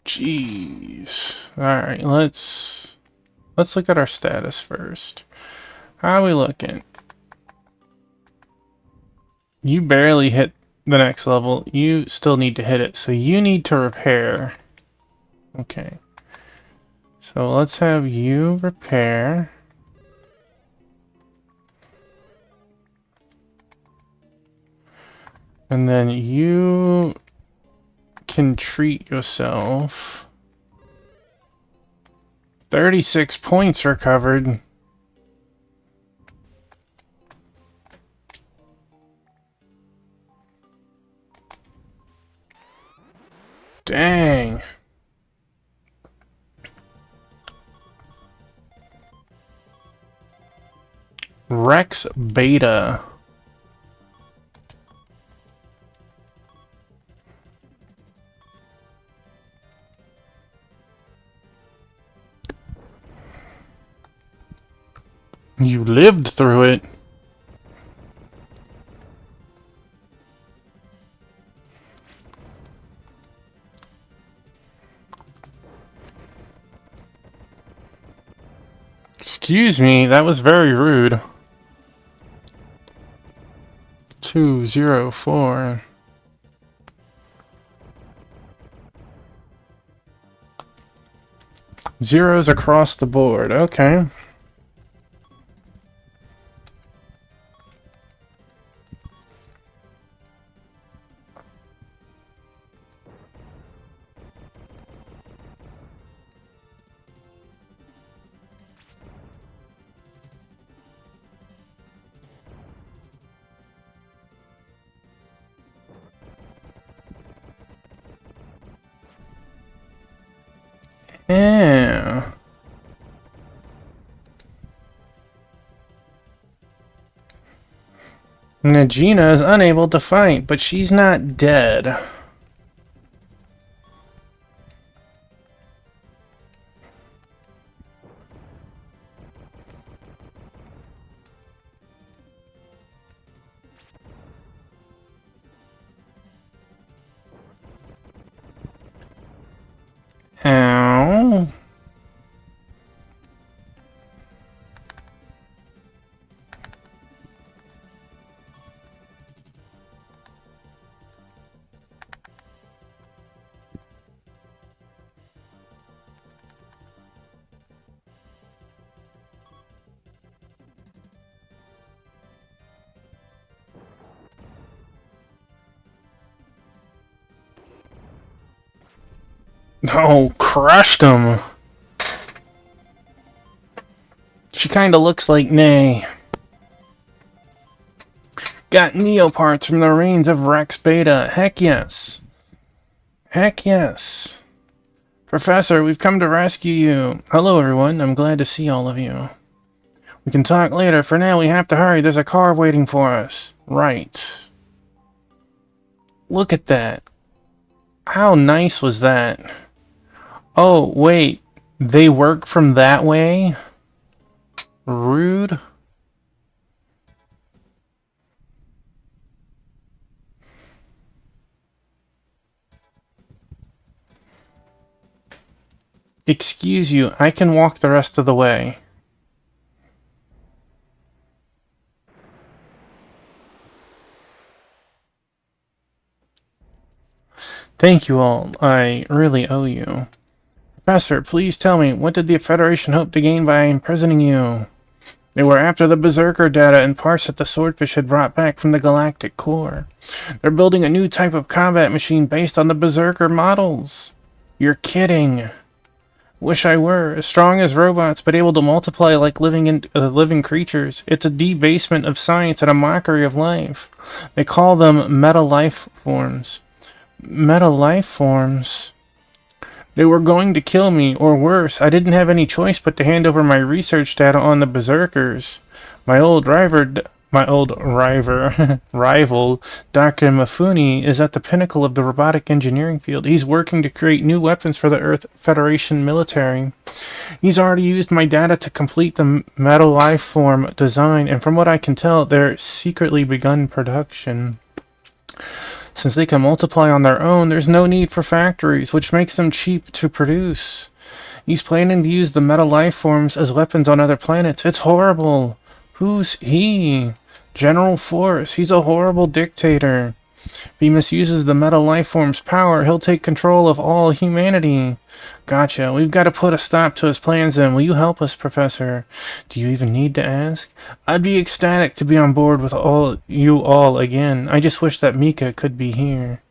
Jeez. Alright, let's look at our status first. How are we looking? You barely hit the next level. You still need to hit it, so you need to repair. Okay. So let's have you repair. And then you can treat yourself. 36 points recovered. Dang. Rex Beta. You lived through it. Excuse me, that was very rude. 204. Zeros across the board. Okay. Yeah. Najina is unable to fight, but she's not dead. Ow. Oh, crushed him. She kinda looks like Nay. Got Neo parts from the reigns of Rex Beta. Heck yes. Heck yes. Professor, we've come to rescue you. Hello everyone, I'm glad to see all of you. We can talk later. For now, we have to hurry. There's a car waiting for us. Right. Look at that. How nice was that? Oh, wait. They work from that way? Rude. Excuse you, I can walk the rest of the way. Thank you all. I really owe you. Professor, please tell me, what did the Federation hope to gain by imprisoning you? They were after the Berserker data and parts that the Swordfish had brought back from the Galactic Core. They're building a new type of combat machine based on the Berserker models. You're kidding. Wish I were as strong as robots, but able to multiply like living creatures. It's a debasement of science and a mockery of life. They call them meta life forms. Meta life forms. They were going to kill me, or worse. I didn't have any choice but to hand over my research data on the berserkers. My old rival, rival, Dr. Mifune, is at the pinnacle of the robotic engineering field. He's working to create new weapons for the Earth Federation military. He's already used my data to complete the metal life form design, and from what I can tell, they're secretly begun production. Since they can multiply on their own, there's no need for factories, which makes them cheap to produce. He's planning to use the meta life forms as weapons on other planets. It's horrible. Who's he? General Force. He's a horrible dictator. If he misuses the meta life form's power, he'll take control of all humanity. Gotcha. We've got to put a stop to his plans then. Will you help us, Professor? Do you even need to ask? I'd be ecstatic to be on board with you all again. I just wish that Mika could be here.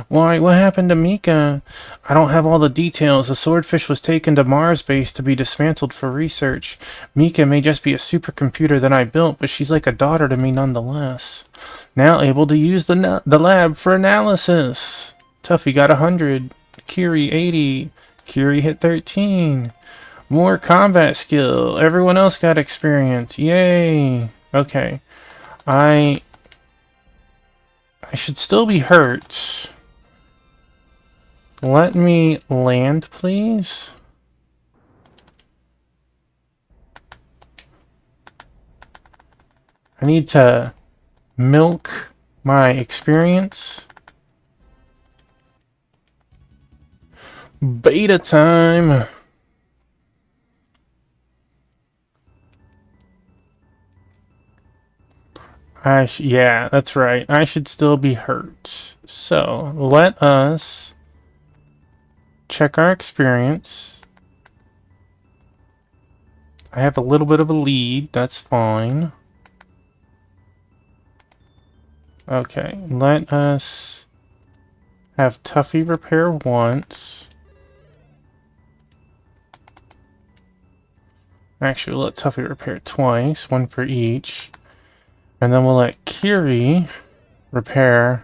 Why, what happened to Mika? I don't have all the details. The swordfish was taken to Mars base to be dismantled for research. Mika may just be a supercomputer that I built, but she's like a daughter to me nonetheless. Now able to use the lab for analysis. Tuffy got 100. Kiri 80. Kiri hit 13. More combat skill. Everyone else got experience. Yay. Okay. I should still be hurt. Let me land, please. I need to milk my experience. Beta time. Yeah, that's right. I should still be hurt. So, let us check our experience. I have a little bit of a lead. That's fine. Okay, let us have Tuffy repair once. Actually, we'll let Tuffy repair twice, one for each. And then we'll let Kiri repair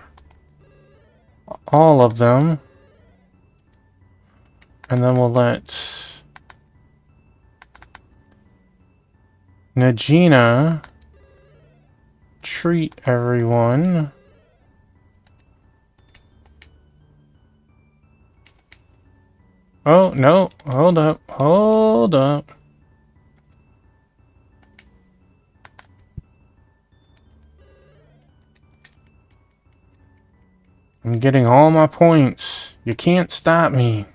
all of them. And then we'll let Najina treat everyone. Oh, no. Hold up. Hold up. I'm getting all my points. You can't stop me.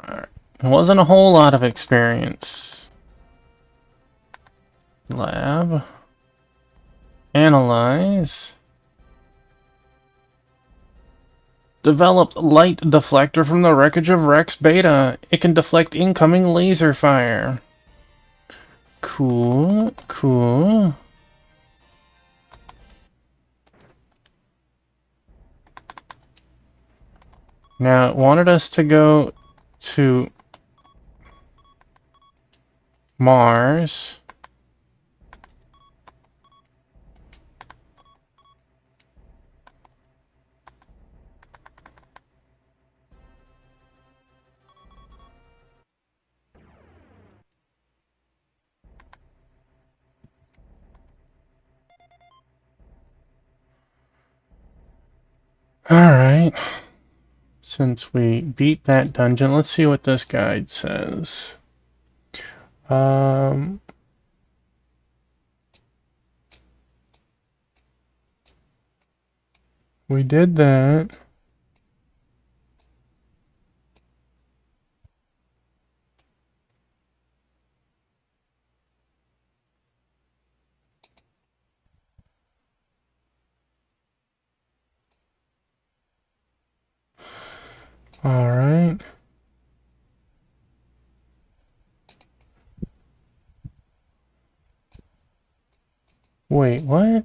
Alright. It wasn't a whole lot of experience. Lab. Analyze. Developed light deflector from the wreckage of Rex Beta. It can deflect incoming laser fire. Cool, cool. Now, it wanted us to go to Mars. Alright. Since we beat that dungeon, let's see what this guide says. We did that. Alright. Wait, what?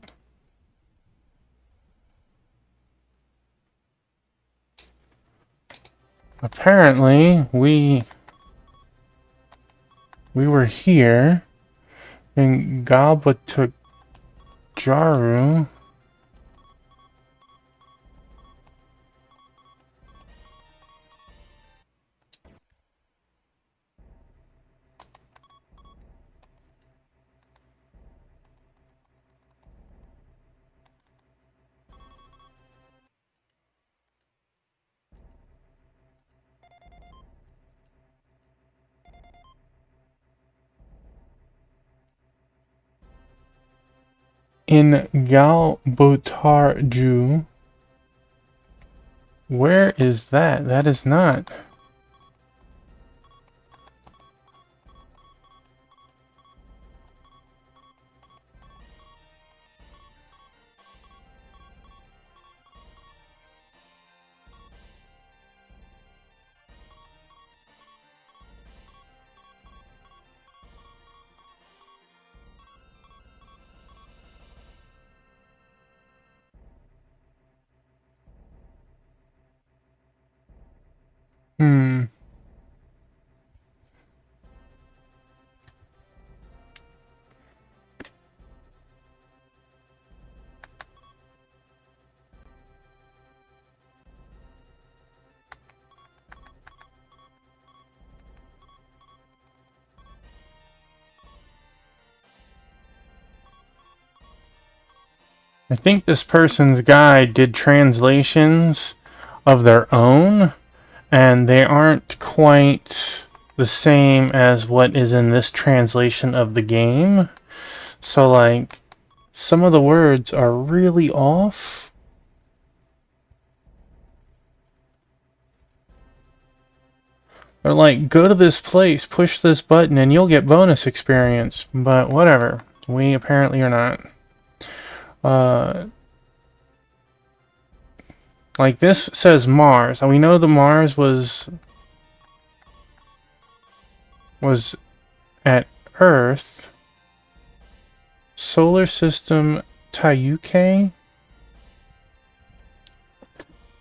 Apparently, we were here in Galbatajaru. In Galbotarju. Where is that? That is not. Hmm. I think this person's guide did translations of their own, and they aren't quite the same as what is in this translation of the game. So, like, some of the words are really off. They're like, go to this place, push this button, and you'll get bonus experience. But whatever. We apparently are not. Like, this says Mars. And we know the Mars was at Earth. Solar System Tayuke?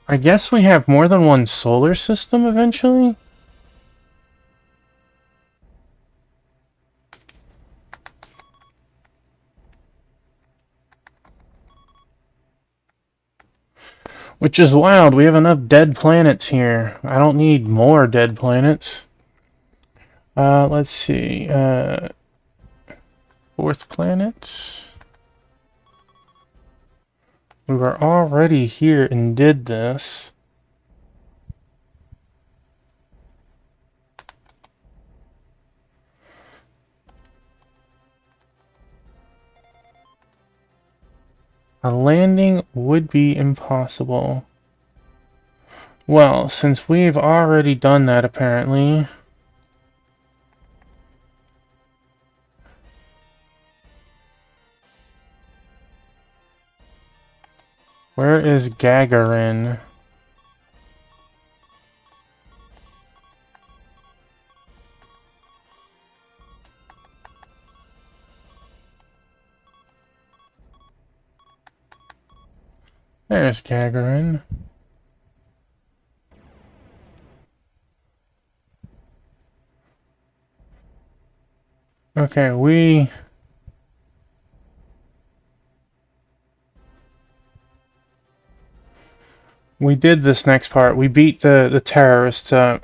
I guess we have more than one solar system eventually? Which is wild. We have enough dead planets here. I don't need more dead planets. Let's see. Fourth planet. We were already here and did this. A landing would be impossible. Well, since we've already done that apparently... Where is Gagarin? There's Gagarin. Okay, we did this next part. We beat the terrorists up.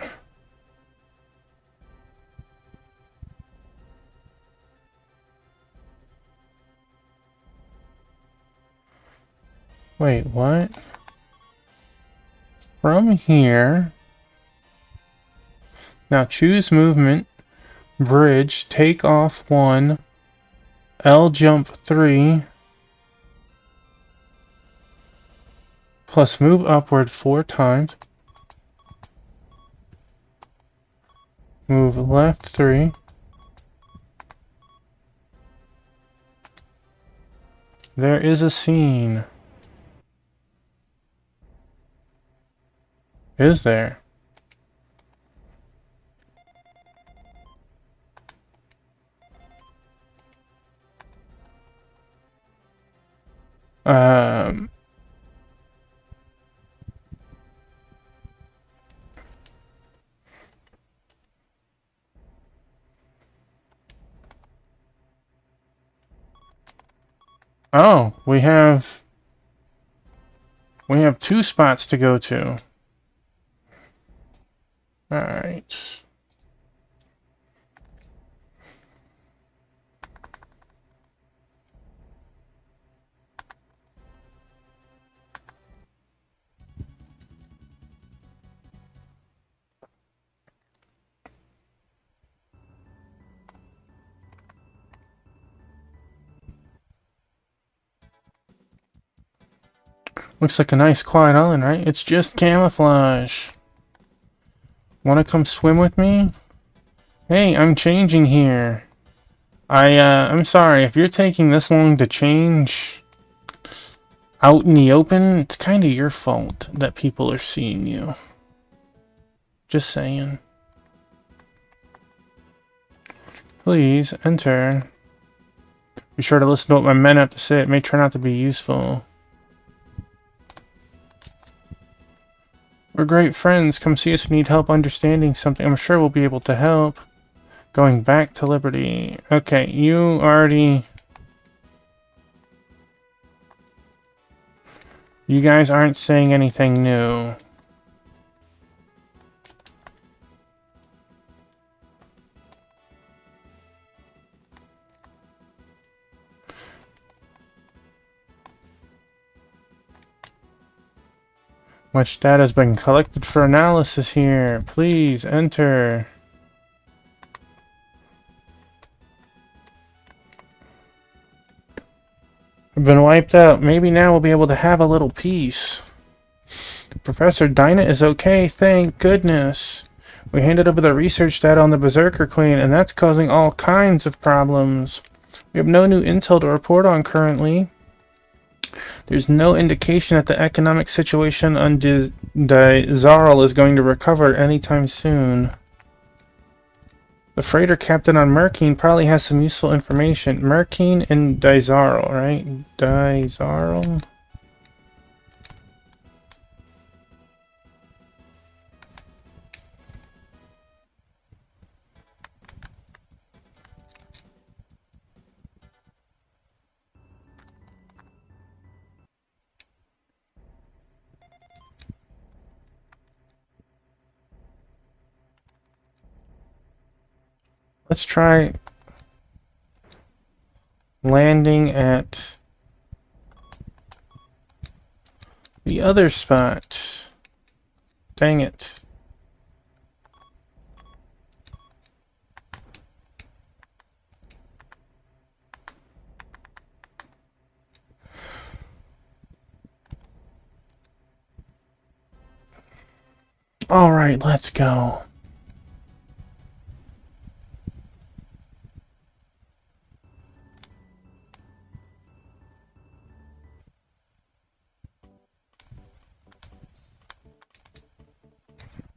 Wait, what? From here... Now choose movement, bridge, take off 1, L jump 3, plus move upward 4 times, move left 3, there is a scene. Is there? Oh, we have 2 spots to go to. Alright. Looks like a nice quiet island, right? It's just camouflage. Wanna come swim with me? Hey, I'm changing here. I'm sorry, if you're taking this long to change out in the open, it's kinda your fault that people are seeing you. Just saying. Please, enter. Be sure to listen to what my men have to say. It may turn out to be useful. We're great friends. Come see us if you need help understanding something. I'm sure we'll be able to help. Going back to Liberty. Okay, you already... You guys aren't saying anything new. Much data has been collected for analysis here. Please enter. I've been wiped out. Maybe now we'll be able to have a little peace. Professor Dinah is okay, thank goodness. We handed over the research data on the Berserker Queen, and that's causing all kinds of problems. We have no new intel to report on currently. There's no indication that the economic situation on Dizarl is going to recover anytime soon. The freighter captain on Merkine probably has some useful information. Merkine and Dizarl, right? Dizarl? Let's try landing at the other spot. Dang it. Alright, let's go.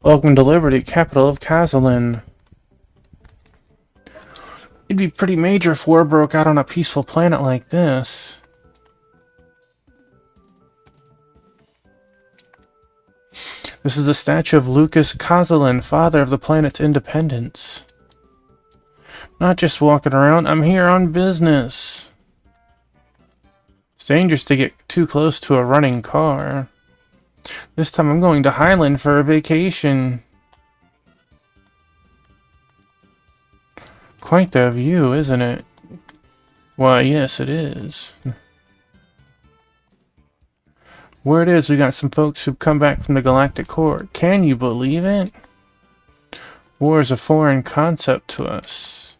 Welcome to Liberty, capital of Kazalin. It'd be pretty major if war broke out on a peaceful planet like this. This is a statue of Lucas Kazalin, father of the planet's independence. Not just walking around, I'm here on business. It's dangerous to get too close to a running car. This time I'm going to Highland for a vacation. Quite the view, isn't it? Why, yes, it is. Word is we got some folks who've come back from the Galactic Court. Can you believe it? War is a foreign concept to us.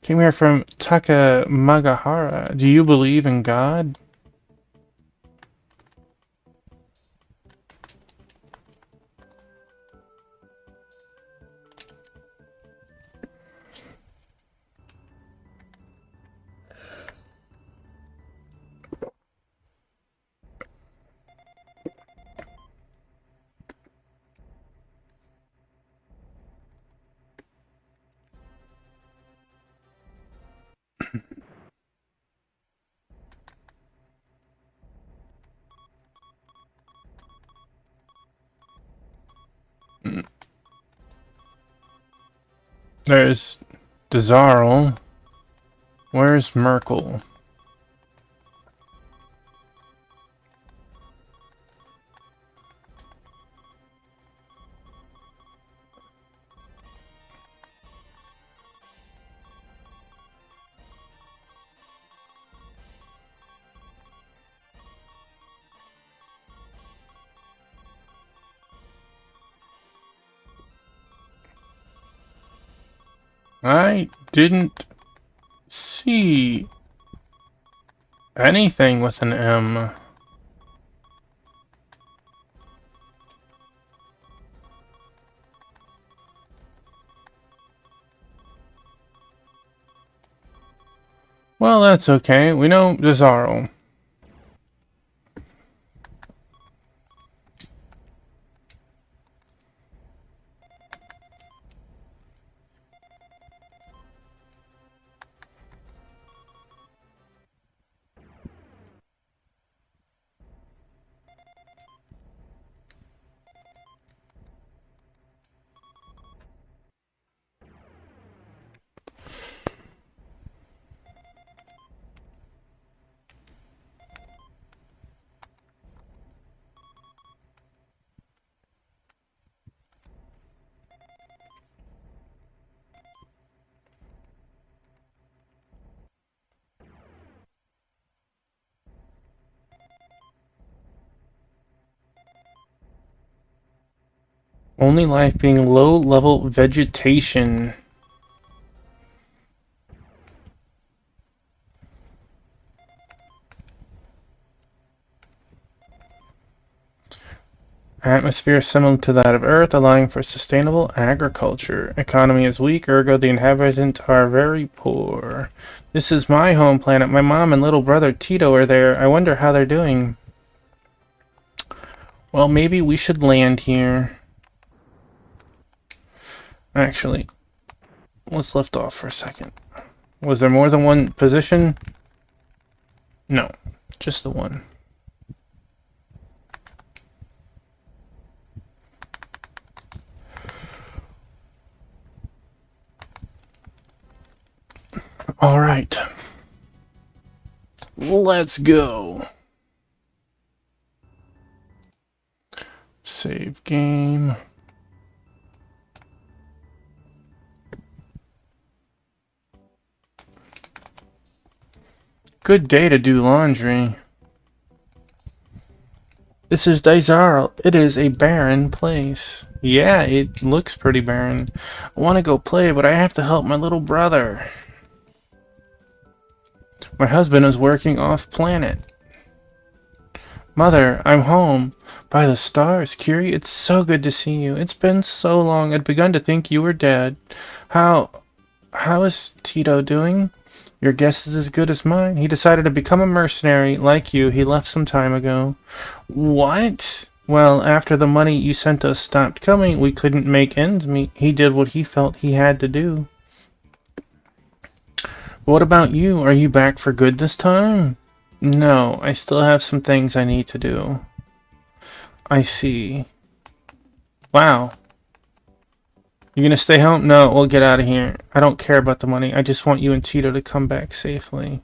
Came here from Takamagahara. Do you believe in God? There's Dizarl. Where's Merkel? I didn't see anything with an M. Well, that's okay. We know Desaro. Only life being low-level vegetation. Atmosphere similar to that of Earth, allowing for sustainable agriculture. Economy is weak, ergo the inhabitants are very poor. This is my home planet. My mom and little brother Tito are there. I wonder how they're doing. Well, maybe we should land here. Actually, let's lift off for a second. Was there more than one position? No, just the one. All right. Let's go. Save game. Good day to do laundry. This is Dysarl. It is a barren place. Yeah, it looks pretty barren. I want to go play, but I have to help my little brother. My husband is working off planet. Mother, I'm home. By the stars, Curie, it's so good to see you. It's been so long. I'd begun to think you were dead. How is Tito doing? Your guess is as good as mine. He decided to become a mercenary. Like you, he left some time ago. What? Well, after the money you sent us stopped coming, we couldn't make ends meet. He did what he felt he had to do. What about you? Are you back for good this time? No, I still have some things I need to do. I see. Wow. You gonna stay home? No, we'll get out of here. I don't care about the money. I just want you and Tito to come back safely.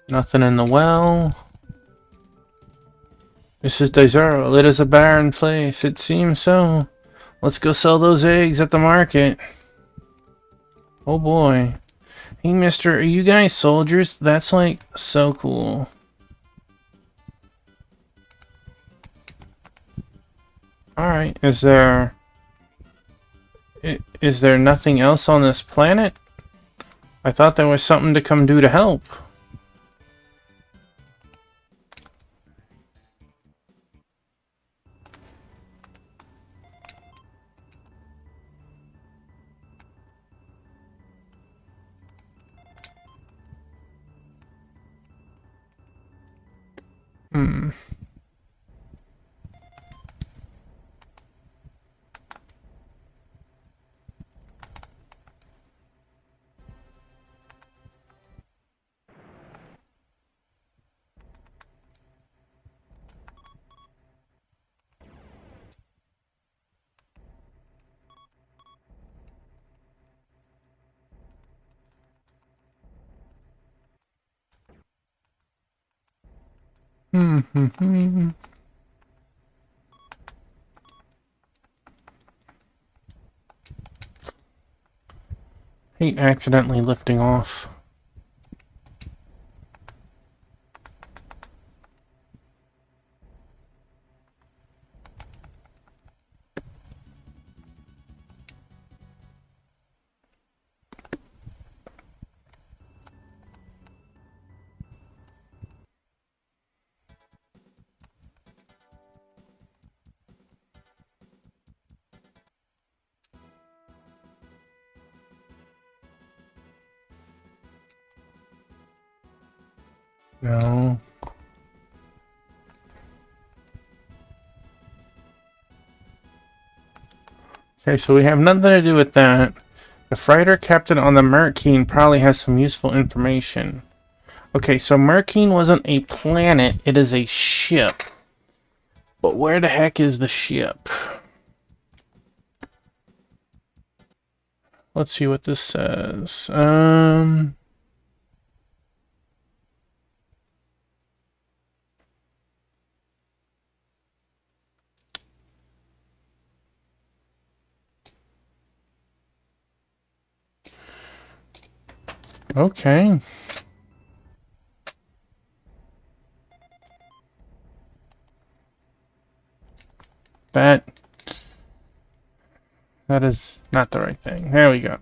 Nothing in the well. This is Dysarl. It is a barren place. It seems so. Let's go sell those eggs at the market. Oh boy. Hey mister, are you guys soldiers? That's like so cool. Alright, is there nothing else on this planet? I thought there was something to come do to help. Hmm. Hate accidentally lifting off. No. Okay, so we have nothing to do with that. The freighter captain on the Merkine probably has some useful information. Okay, so Merkine wasn't a planet, it is a ship. But where the heck is the ship? Let's see what this says. Okay. That is not the right thing. There we go.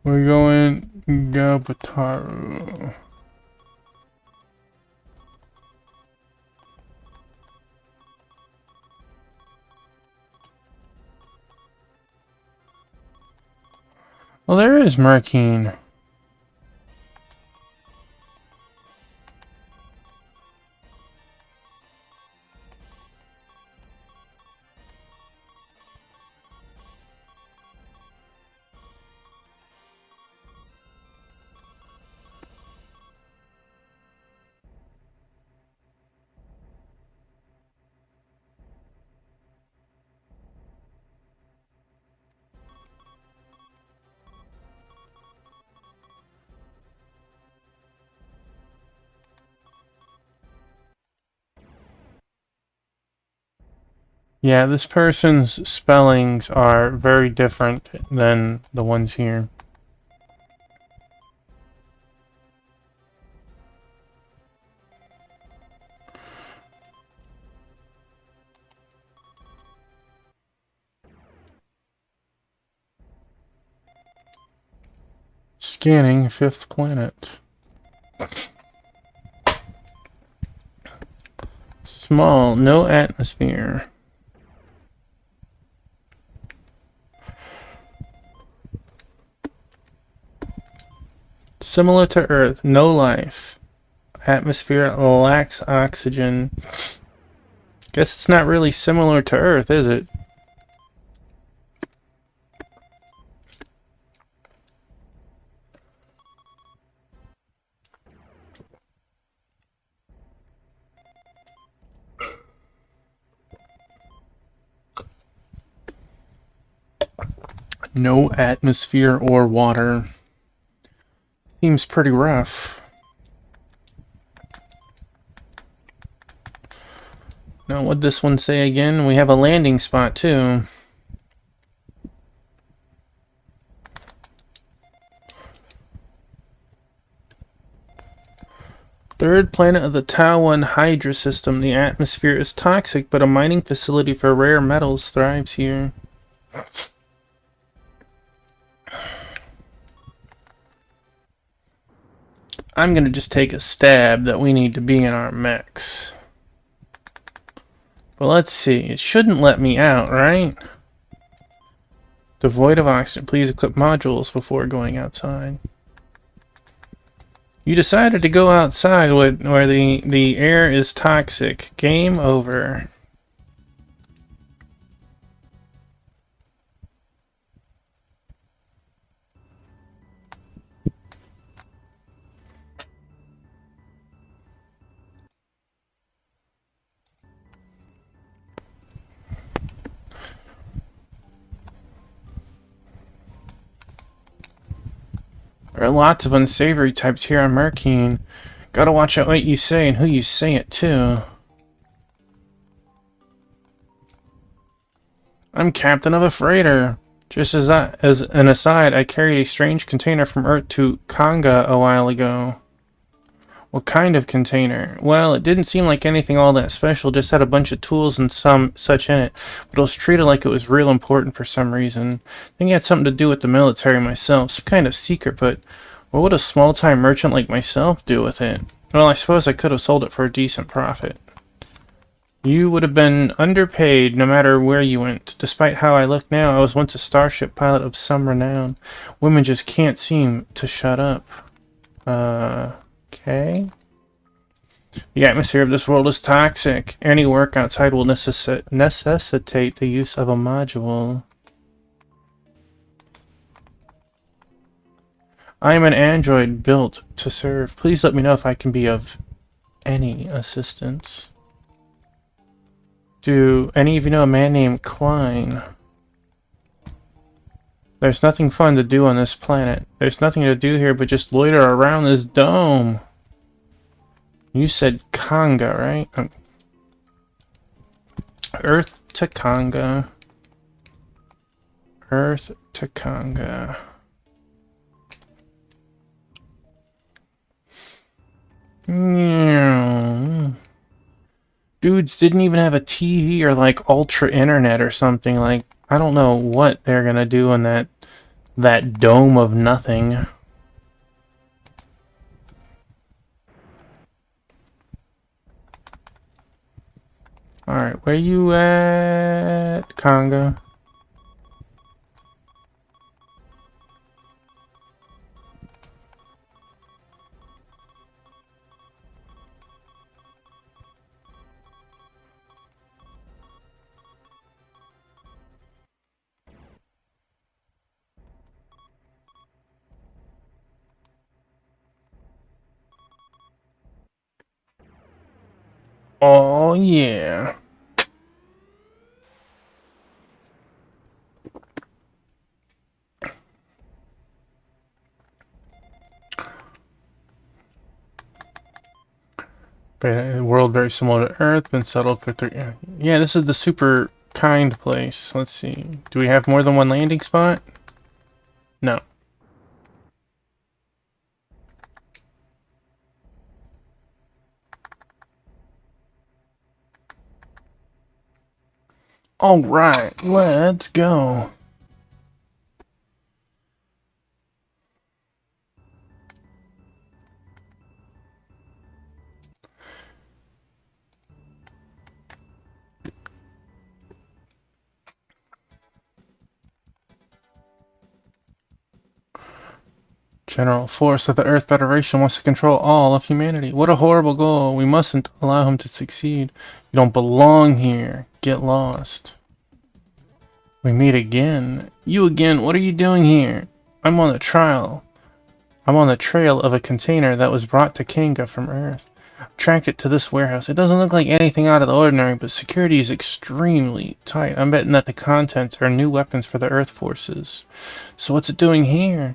We're going Gabataru. Well, there is Merkine. Yeah, this person's spellings are very different than the ones here. Scanning fifth planet. Small, no atmosphere. Similar to Earth, no life. Atmosphere lacks oxygen. Guess it's not really similar to Earth, is it? No atmosphere or water. Seems pretty rough. Now, what'd this one say again? We have a landing spot, too. Third planet of the Tau-1 Hydra system. The atmosphere is toxic, but a mining facility for rare metals thrives here. I'm gonna just take a stab that we need to be in our mechs. But let's see. It shouldn't let me out, right? Devoid of oxygen. Please equip modules before going outside. You decided to go outside where the air is toxic. Game over. There are lots of unsavory types here on Merkine. Gotta watch out what you say and who you say it to. I'm captain of a freighter. Just as an aside, I carried a strange container from Earth to Kanga a while ago. What kind of container? Well, it didn't seem like anything all that special, just had a bunch of tools and some such in it, but it was treated like it was real important for some reason. I think it had something to do with the military myself, some kind of secret, but what would a small-time merchant like myself do with it? Well, I suppose I could have sold it for a decent profit. You would have been underpaid no matter where you went. Despite how I look now, I was once a starship pilot of some renown. Women just can't seem to shut up. Okay. The atmosphere of this world is toxic. Any work outside will necessitate the use of a module. I am an android built to serve. Please let me know if I can be of any assistance. Do any of you know a man named Klein? There's nothing fun to do on this planet. There's nothing to do here but just loiter around this dome. You said Conga, right? Earth to Conga. Earth to Conga. Dudes didn't even have a TV or like ultra internet or something. Like, I don't know what they're gonna do in that dome of nothing. Alright, where you at, Conga? Oh, yeah. A world very similar to Earth, been settled for 3... Yeah, this is the super kind place. Let's see. Do we have more than one landing spot? No. Alright, let's go. General Force of the Earth Federation wants to control all of humanity. What a horrible goal. We mustn't allow him to succeed. You don't belong here. Get lost. We meet again. You again? What are you doing here? I'm on the trail of a container that was brought to Kanga from Earth. Tracked it to this warehouse. It doesn't look like anything out of the ordinary, but security is extremely tight. I'm betting that the contents are new weapons for the Earth forces. So what's it doing here?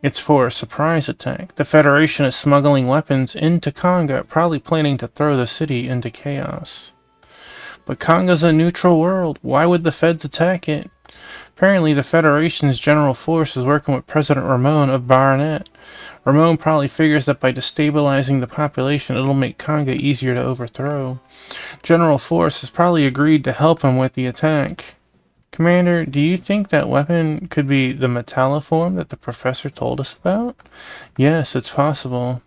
It's for a surprise attack. The Federation is smuggling weapons into Conga, probably planning to throw the city into chaos. But Conga's a neutral world. Why would the Feds attack it? Apparently the Federation's general force is working with President Ramon of Baronet. Ramon probably figures that by destabilizing the population, it'll make Conga easier to overthrow. General Force has probably agreed to help him with the attack. Commander, do you think that weapon could be the metalliform that the professor told us about? Yes, it's possible.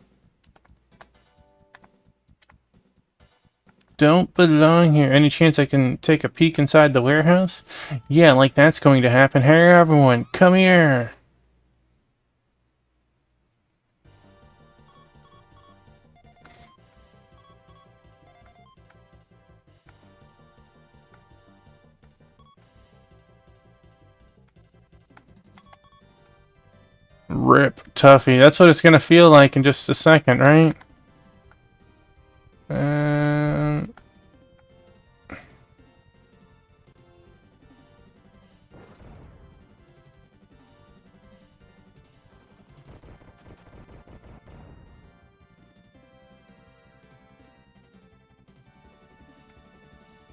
Don't belong here. Any chance I can take a peek inside the warehouse? Yeah, like that's going to happen. Hey everyone, come here. Rip Tuffy. That's what it's gonna feel like in just a second, right?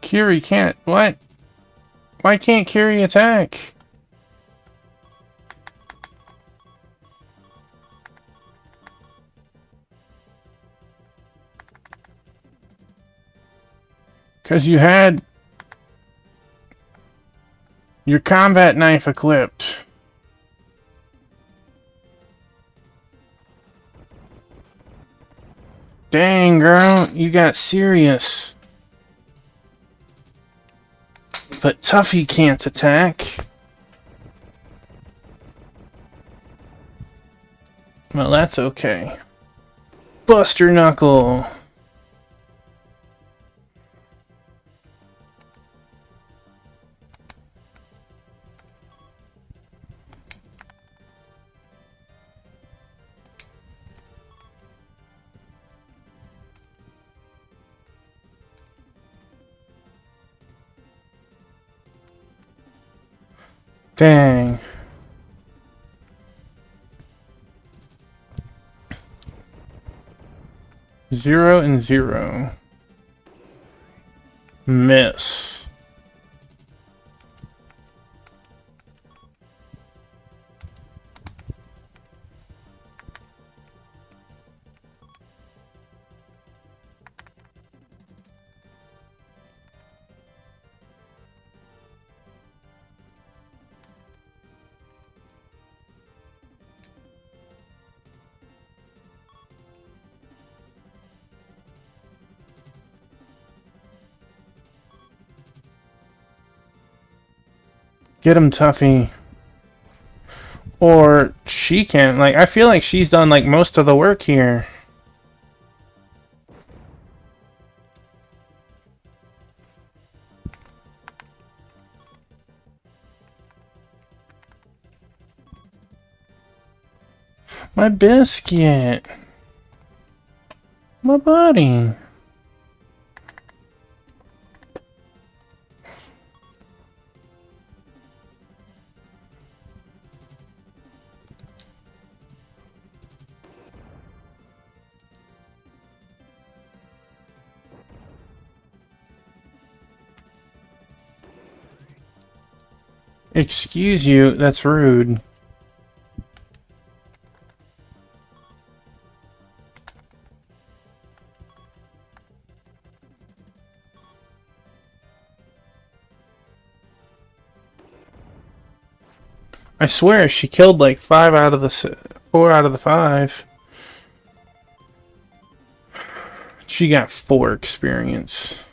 Curie can't. What? Why can't Curie attack? Because you had your combat knife equipped. Dang, girl, you got serious. But Tuffy can't attack. Well, that's okay. Buster Knuckle. Dang. Zero and zero. Miss. Get him, Tuffy. Or she can. Like, I feel like she's done, like, most of the work here. My biscuit. My buddy. Excuse you, that's rude. I swear she killed like 4 out of the 5. She got 4 experience.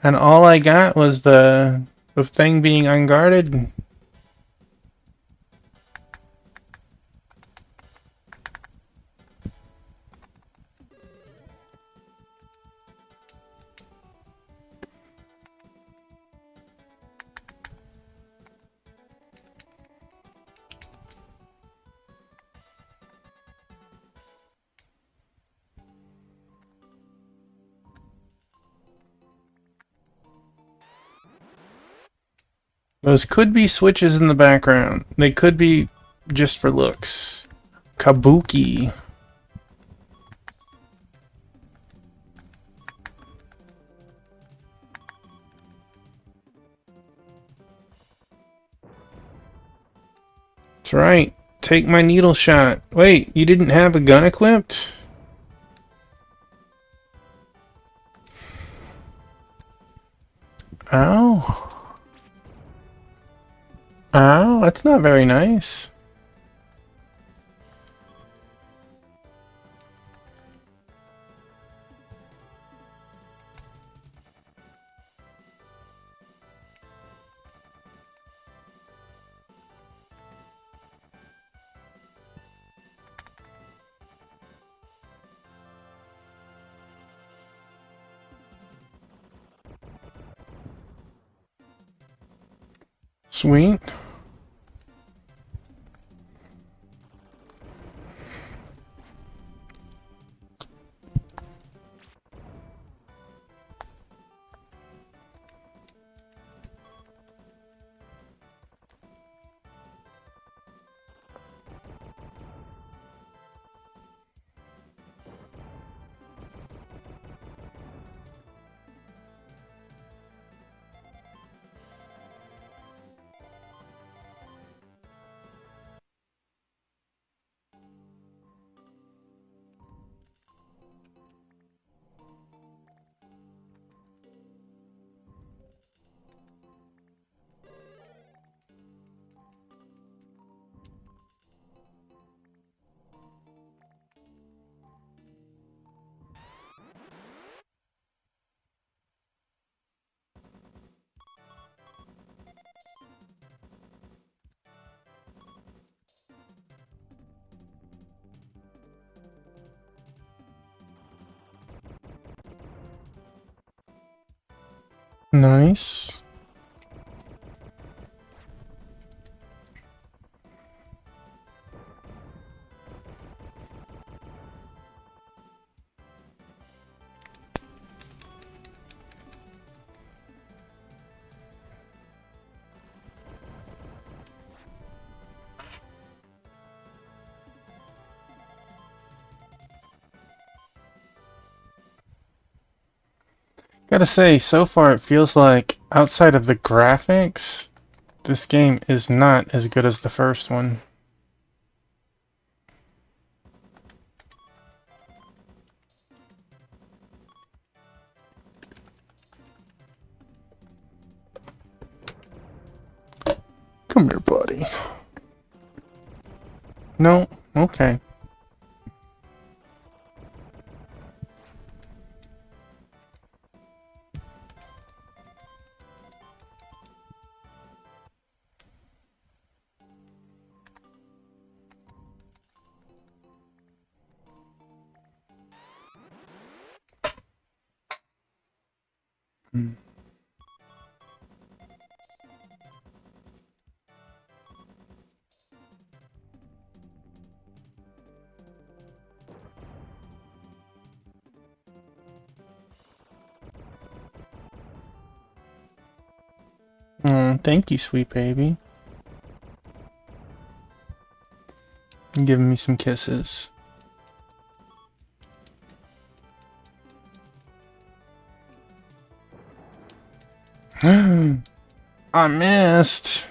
And all I got was the thing being unguarded. Those could be switches in the background. They could be just for looks. Kabuki. That's right. Take my needle shot. Wait, you didn't have a gun equipped? Ow. Ow, that's not very nice. Sweet. Nice. Gotta say, so far it feels like, outside of the graphics, this game is not as good as the first one. Come here, buddy. No? Okay. Hmm. Thank you, sweet baby. You're giving me some kisses. I missed.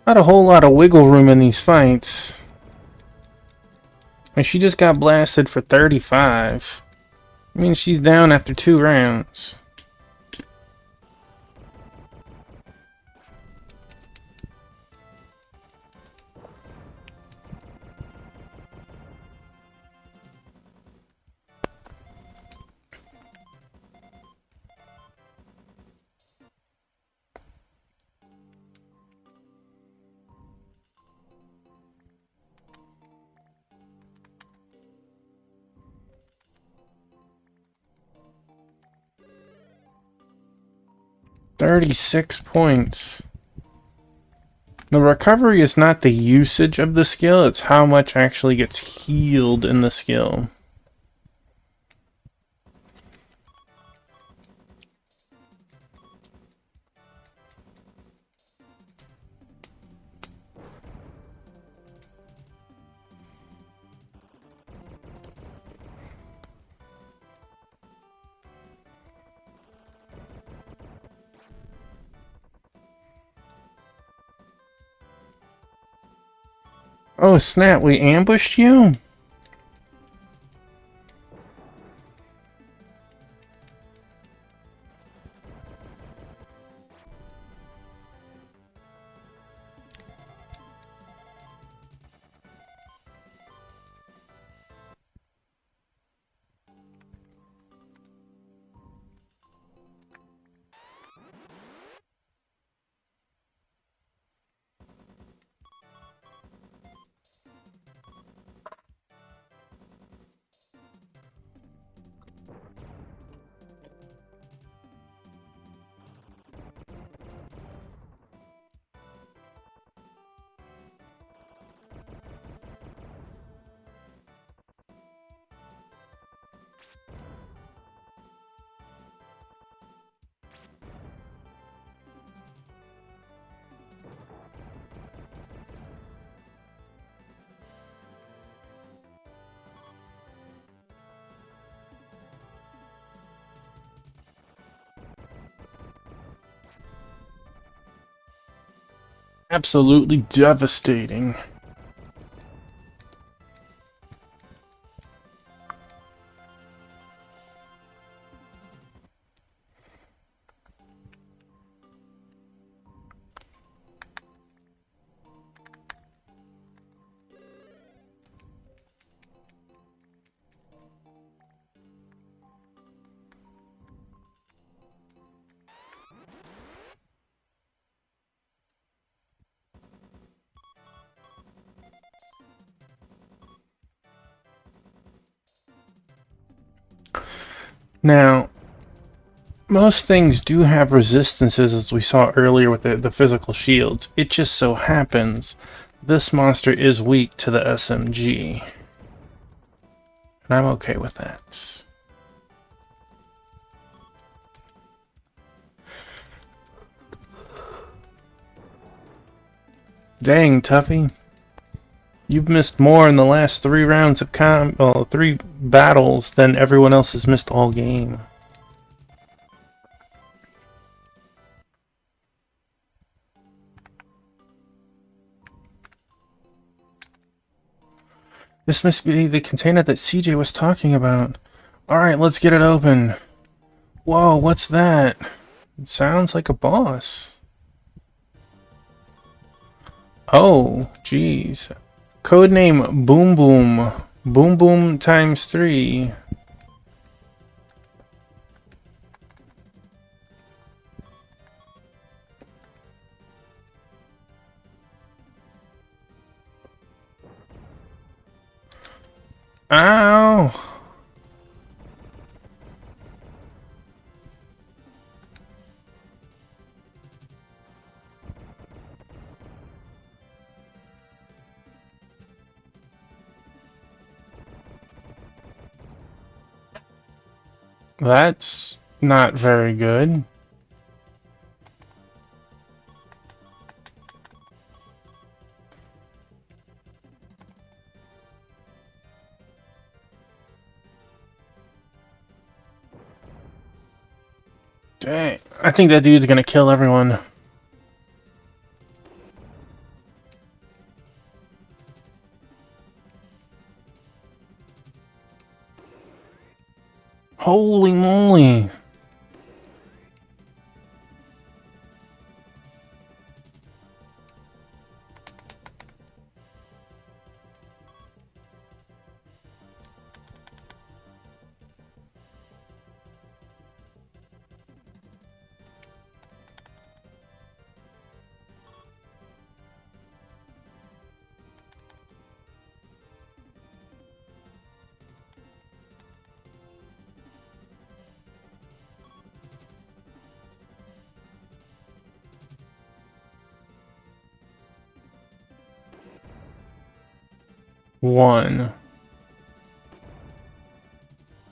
Not a whole lot of wiggle room in these fights. And she just got blasted for 35. I mean, she's down after 2 rounds. $36 points. The recovery is not the usage of the skill, it's how much actually gets healed in the skill. Oh snap, we ambushed you? Absolutely devastating. Now, most things do have resistances, as we saw earlier with the physical shields. It just so happens this monster is weak to the SMG. And I'm okay with that. Dang, Tuffy. You've missed more in the last 3 rounds of 3 battles than everyone else has missed all game. This must be the container that CJ was talking about. Alright, let's get it open. Whoa, what's that? It sounds like a boss. Oh, jeez. Codename Boom Boom. Boom Boom times 3. Ow! That's not very good. Dang, I think that dude's gonna kill everyone. Holy moly! One.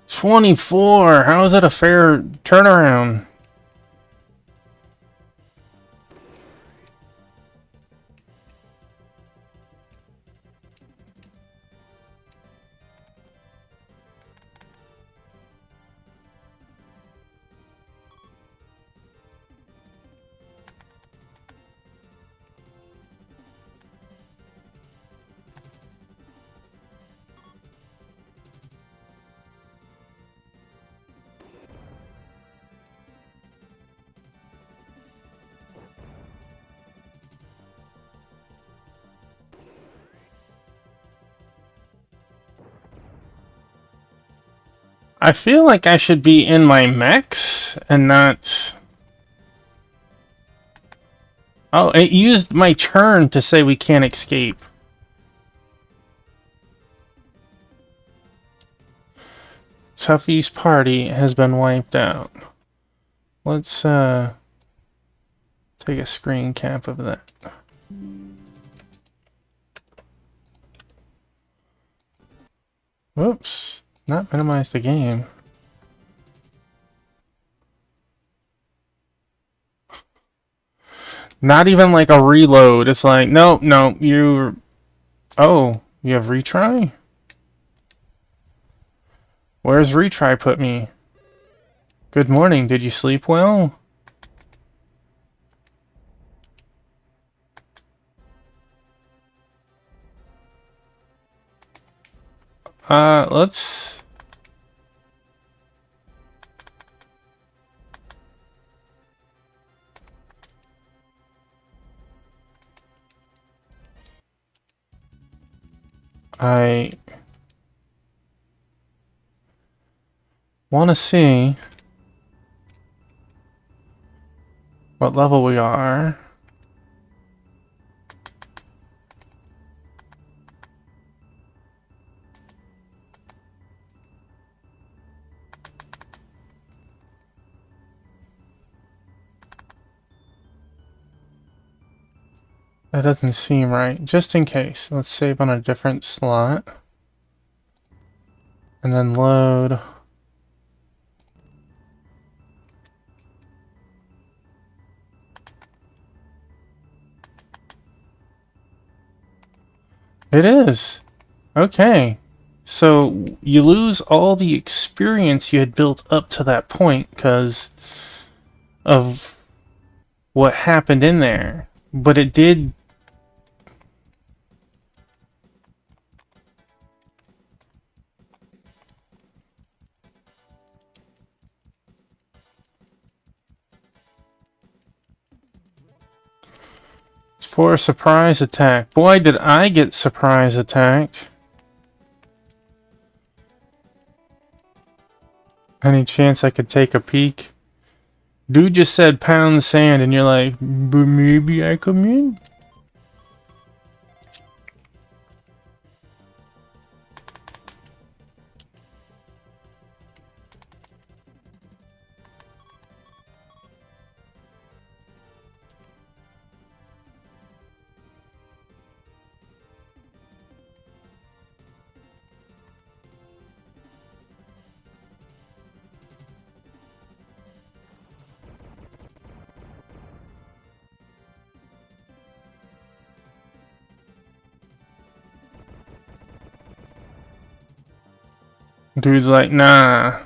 24! How is that a fair turnaround? I feel like I should be in my mechs and not... Oh, it used my turn to say we can't escape. Tuffy's party has been wiped out. Let's take a screen cap of that. Whoops. Not minimize the game. Not even like a reload. It's like, no, no, you... Oh, you have retry? Where's retry put me? Good morning, did you sleep well? Let's... I want to see what level we are. That doesn't seem right. Just in case, let's save on a different slot. And then load. It is. Okay. So you lose all the experience you had built up to that point because of what happened in there. But it did... For a surprise attack. Boy, did I get surprise attacked. Any chance I could take a peek? Dude just said pound sand and you're like, but maybe I come in? Dude's like, nah.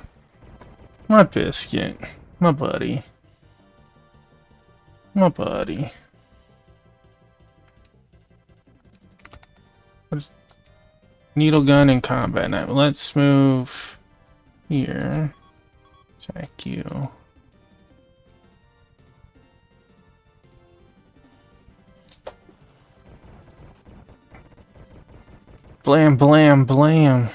My biscuit. My buddy. My buddy. Needle gun in combat now. Let's move here. Attack you. Blam, blam, blam.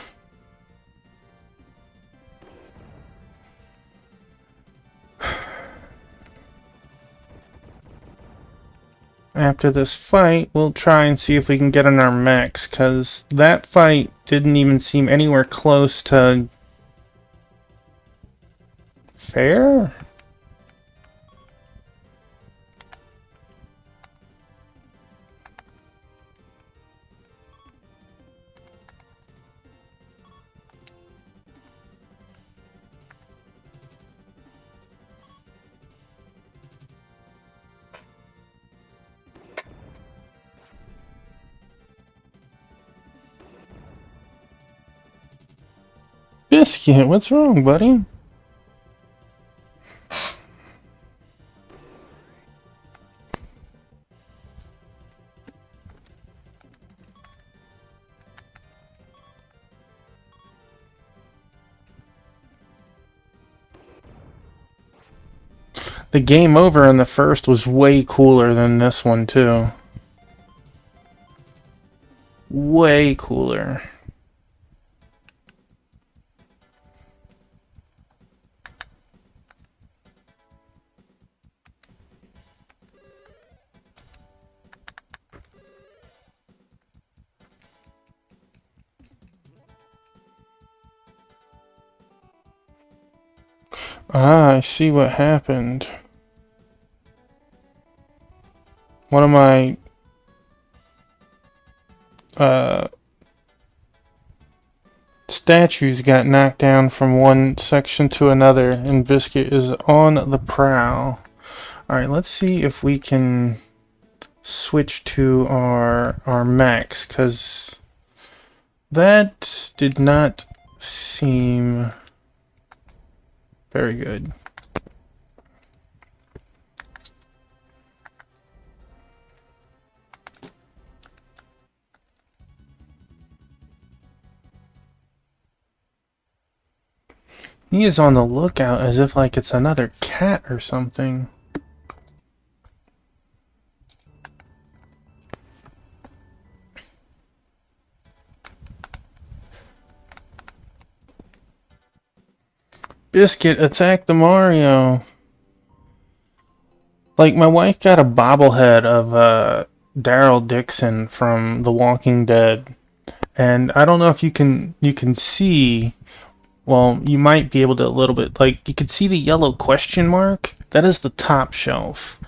After this fight, we'll try and see if we can get on our mechs, because that fight didn't even seem anywhere close to fair? Biscuit, what's wrong, buddy? The game over in the first was way cooler than this one, too. Way cooler. Ah, I see what happened. One of my statues got knocked down from one section to another, and Biscuit is on the prowl. Alright, let's see if we can switch to our mechs, because that did not seem very good. He is on the lookout as if like it's another cat or something. Biscuit, attack the Mario. Like, my wife got a bobblehead of Daryl Dixon from The Walking Dead. And I don't know if you can see, well, you might be able to a little bit, like, you can see the yellow question mark. That is the top shelf.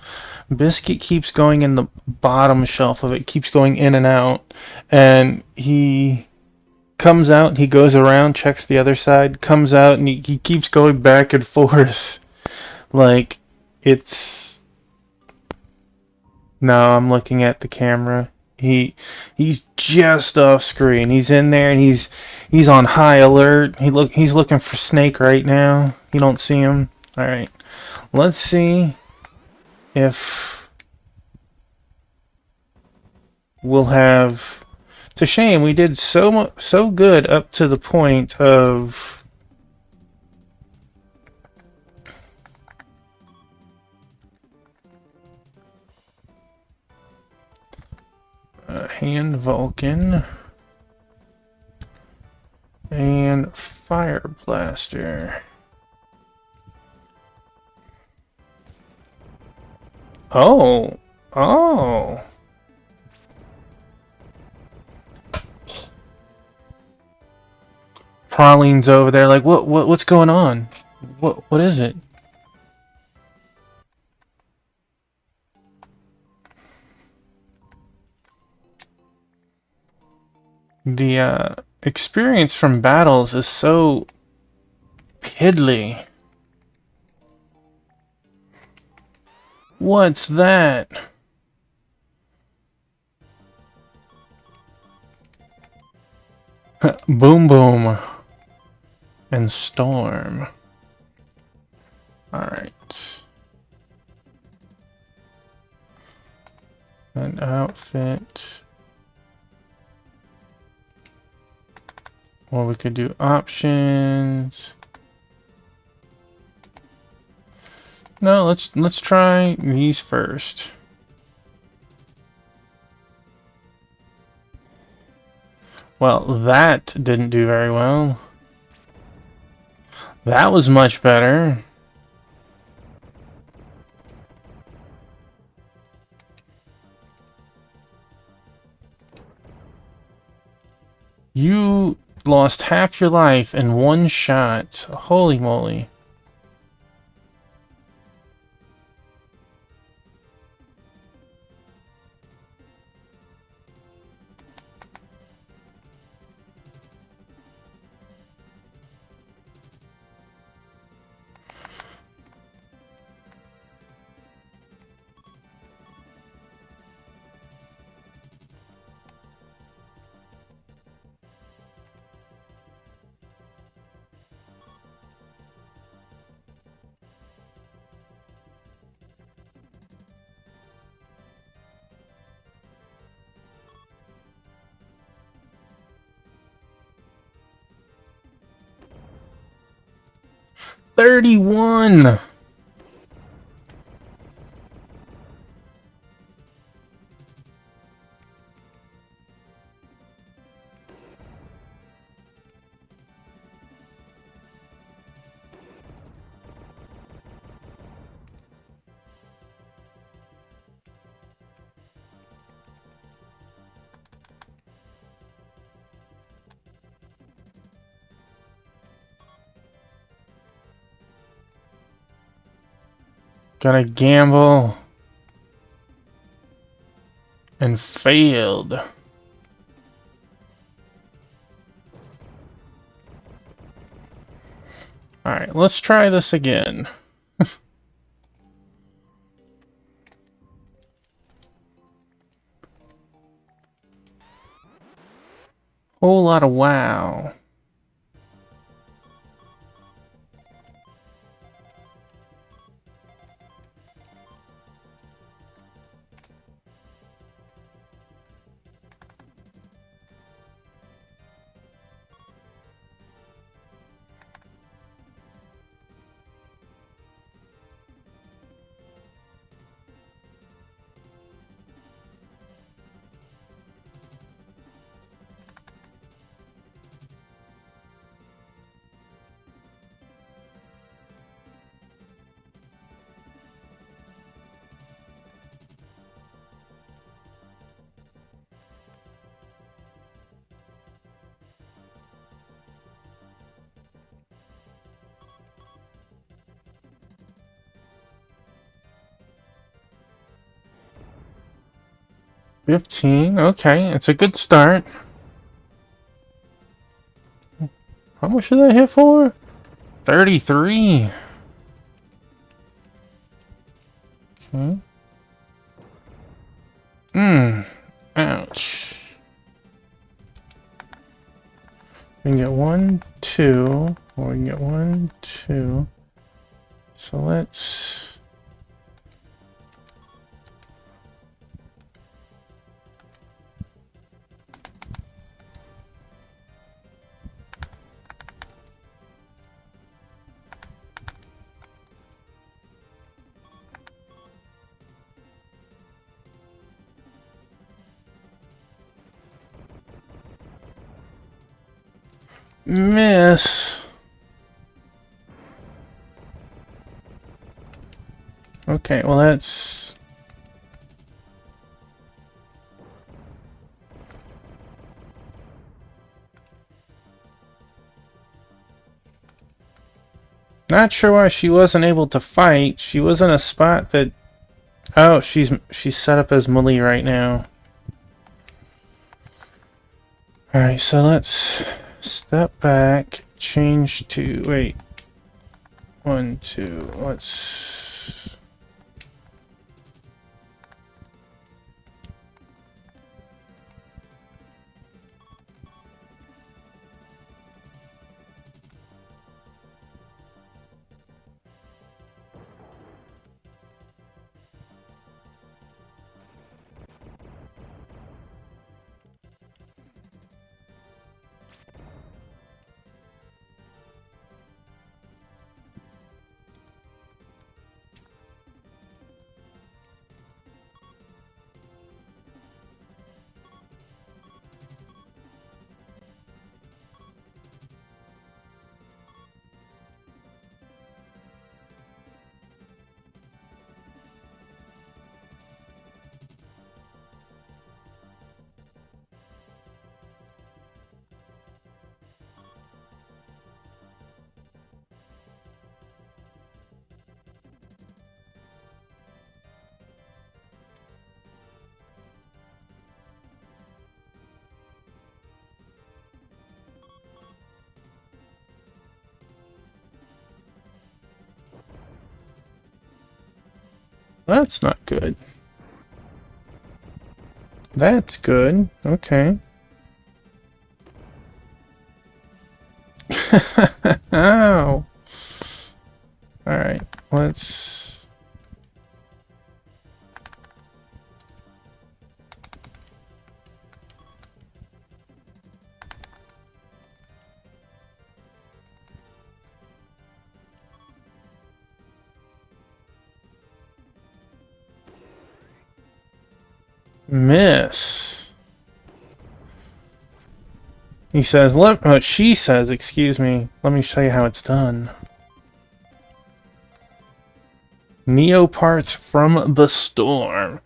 Biscuit keeps going in the bottom shelf of it, keeps going in and out, and he comes out, he goes around, checks the other side, comes out, and he keeps going back and forth. Like, it's... No, I'm looking at the camera. He's just off screen. He's in there and he's on high alert. He's looking for Snake right now. You don't see him. All right. Let's see if we'll have. It's a shame we did so good up to the point of Hand Vulcan and Fire Blaster. Oh, oh. Praline's over there like, what's going on? What is it? The experience from battles is so piddly. What's that? Boom Boom and Storm. Alright. An outfit. Or we could do options. No, let's try these first. Well, that didn't do very well. That was much better. You lost half your life in one shot. Holy moly. $31. Gonna gamble. And failed. Alright, let's try this again. Whole lot of wow. 15. Okay, it's a good start. How much did I hit for? 33. Okay. Ouch. We can get 1, 2. Or we can get 1, 2. So let's... Miss. Okay, well that's... Not sure why she wasn't able to fight. She was in a spot that... Oh, she's set up as melee right now. Alright, so let's step back, change to... Wait. 1, 2, let's... That's not good. That's good. Okay. Ow. Alright, let's... Miss. He says, she says, excuse me, let me show you how it's done. Neo parts from the storm.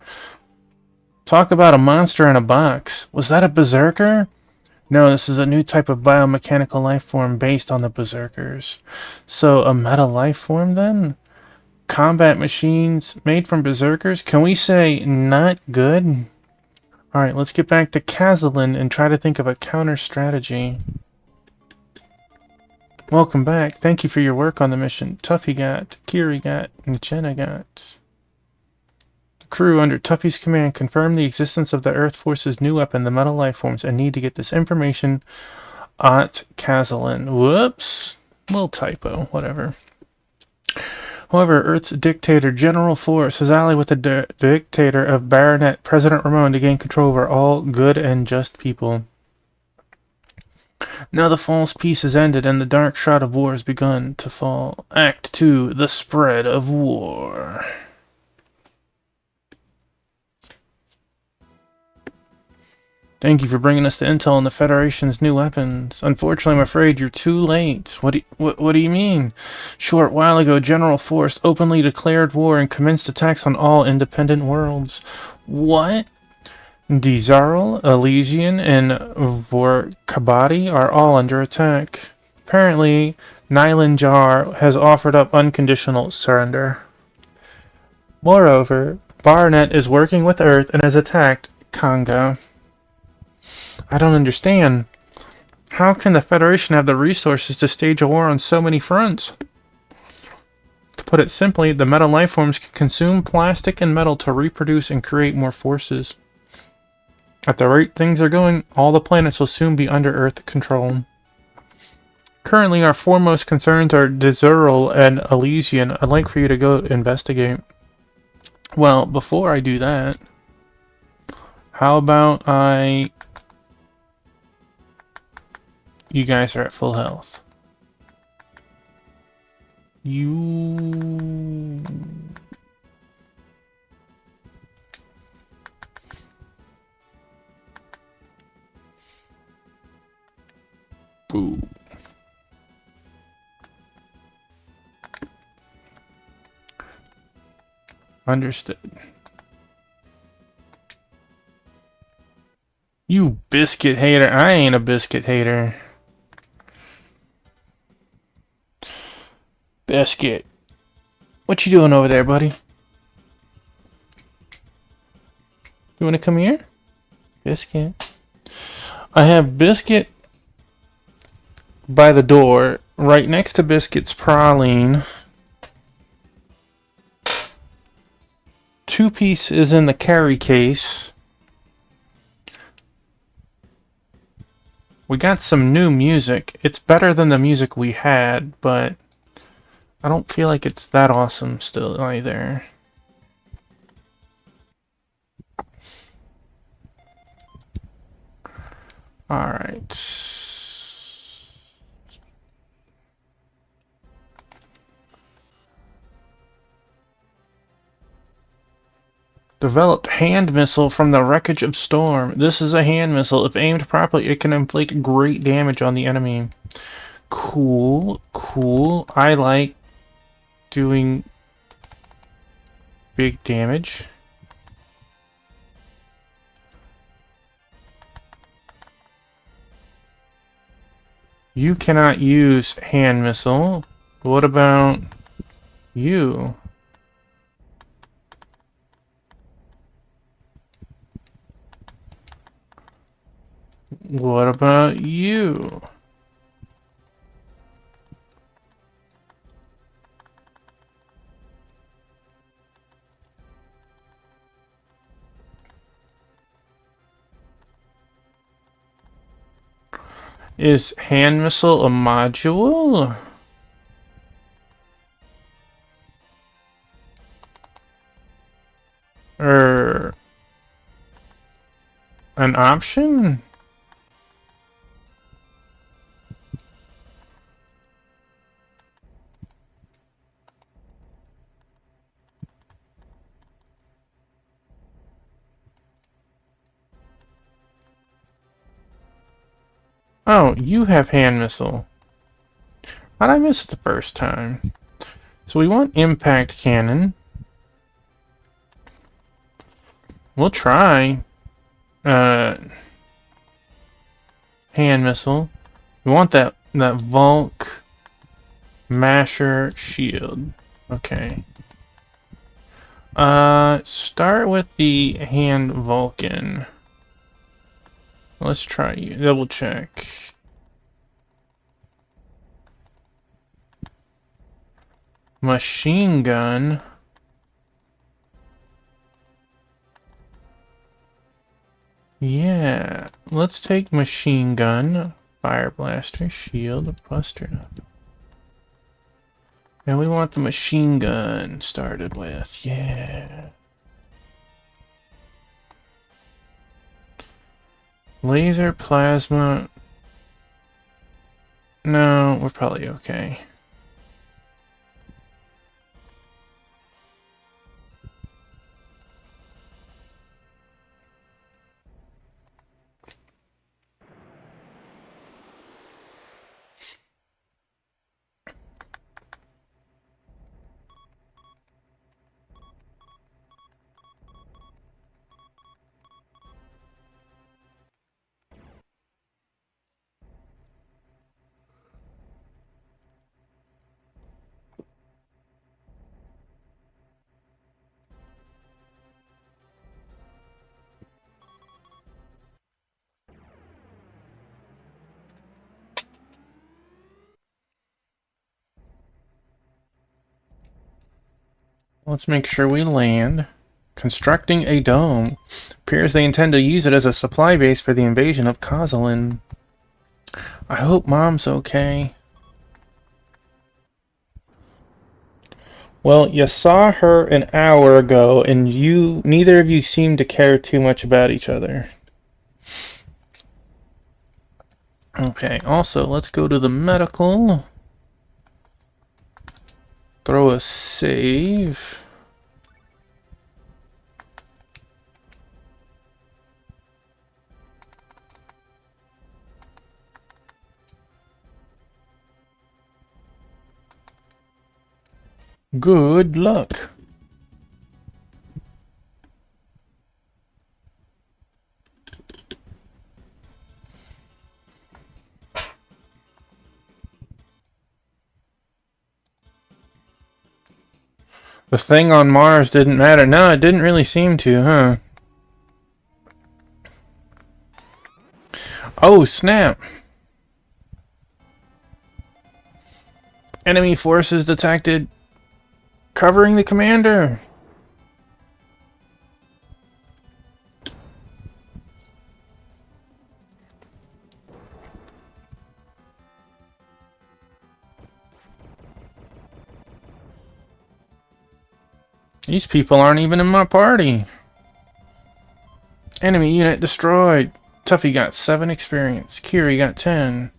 Talk about a monster in a box. Was that a berserker? No, this is a new type of biomechanical life form based on the berserkers. So, a meta life form then? Combat machines made from berserkers? Can we say not good? Alright, let's get back to Kazalin and try to think of a counter strategy. Welcome back. Thank you for your work on the mission. Tuffy got, Kiri got, and Jenna got. The crew under Tuffy's command confirmed the existence of the Earth Force's new weapon, the Metal Life Forms, and need to get this information at Kazalin. Whoops. Little typo. Whatever. However, Earth's dictator, General Force, has allied with the dictator of Baronet, President Ramon, to gain control over all good and just people. Now the false peace has ended and the dark shroud of war has begun to fall. Act 2, the spread of war. Thank you for bringing us the intel on the Federation's new weapons. Unfortunately, I'm afraid you're too late. What do you mean? Short while ago, General Force openly declared war and commenced attacks on all independent worlds. What? Dizarl, Elysian, and Vorkabadi are all under attack. Apparently, Nylan Jar has offered up unconditional surrender. Moreover, Baronet is working with Earth and has attacked Kanga. I don't understand. How can the Federation have the resources to stage a war on so many fronts? To put it simply, the metal lifeforms can consume plastic and metal to reproduce and create more forces. At the rate things are going, all the planets will soon be under Earth control. Currently, our foremost concerns are Dezural and Elysian. I'd like for you to go investigate. Well, before I do that, how about you guys are at full health. You... Boo. Understood. You biscuit hater. I ain't a biscuit hater. Biscuit. What you doing over there, buddy? You wanna come here? Biscuit. I have Biscuit by the door. Right next to Biscuit's Praline. Two-piece is in the carry case. We got some new music. It's better than the music we had, but I don't feel like it's that awesome still either. Alright. Developed hand missile from the wreckage of Storm. This is a hand missile. If aimed properly, it can inflict great damage on the enemy. Cool, cool. I like doing big damage. You cannot use hand missile. What about you? What about you? Is hand missile a module? Or an option? Oh, you have hand missile. How'd I miss it the first time? So we want impact cannon. We'll try. Hand missile. We want that Vulk Masher shield. Okay. Start with the hand Vulcan. Let's try you. Double check. Machine gun. Yeah, let's take machine gun, fire blaster, shield, buster. And we want the machine gun started with. Yeah. Laser, plasma. No, we're probably okay. Let's make sure we land. Constructing a dome. Appears they intend to use it as a supply base for the invasion of Kozilin. I hope Mom's okay. Well, you saw her an hour ago, and neither of you seem to care too much about each other. Okay, also, let's go to the medical. Throw a save. Good luck. The thing on Mars didn't matter. No, it didn't really seem to, huh? Oh, snap. Enemy forces detected. Covering the commander. These people aren't even in my party. Enemy unit destroyed. Tuffy got 7 experience. Kiri got 10.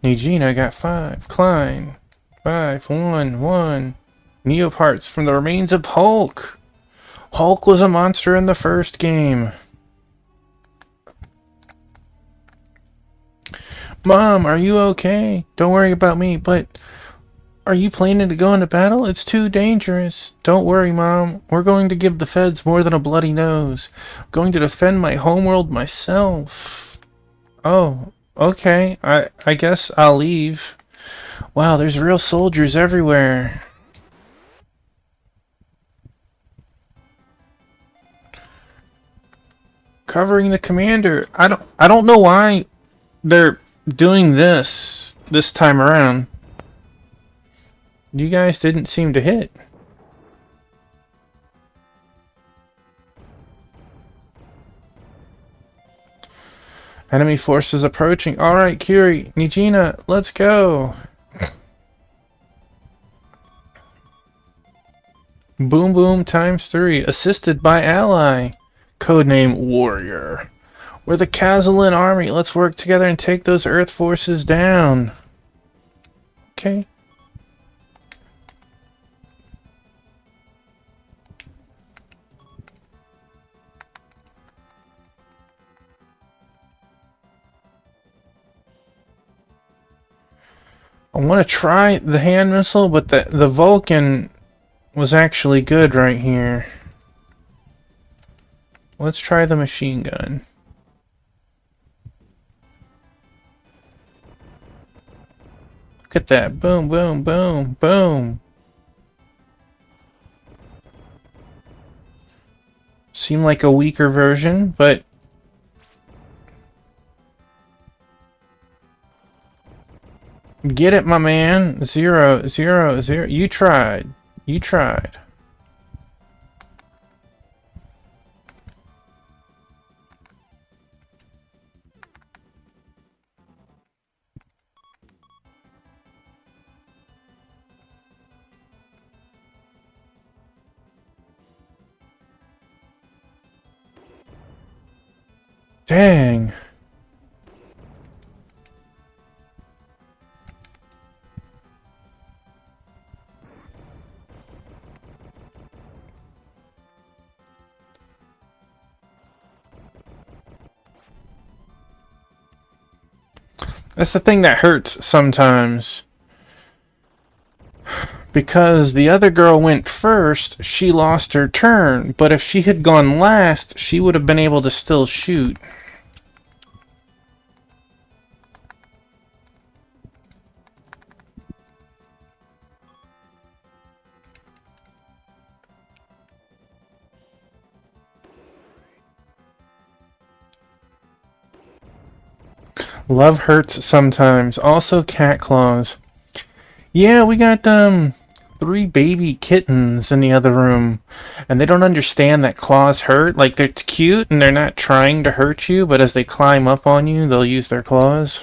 Nijina got 5. Klein 5. 1. 1. Neoparts from the remains of Hulk. Hulk was a monster in the first game. Mom, are you okay? Don't worry about me, but are you planning to go into battle? It's too dangerous. Don't worry, Mom. We're going to give the feds more than a bloody nose. I'm going to defend my homeworld myself. Oh, okay. I guess I'll leave. Wow, there's real soldiers everywhere. Covering the commander. I don't know why they're doing this time around. You guys didn't seem to hit. Enemy forces approaching. Alright, Kiri, Nijina, let's go. Boom Boom ×3. Assisted by ally. Codename Warrior. We're the Kozilin army. Let's work together and take those Earth forces down. Okay. I want to try the hand missile, but the Vulcan was actually good right here. Let's try the machine gun. Look at that. Boom, boom, boom, boom. Seemed like a weaker version, but get it, my man. 0, 0, 0. You tried. You tried. Dang. That's the thing that hurts sometimes. Because the other girl went first, she lost her turn. But if she had gone last, she would have been able to still shoot. Love hurts sometimes. Also cat claws. Yeah, we got 3 3 baby kittens in the other room, and they don't understand that claws hurt. Like, they're cute and they're not trying to hurt you, but as they climb up on you, they'll use their claws.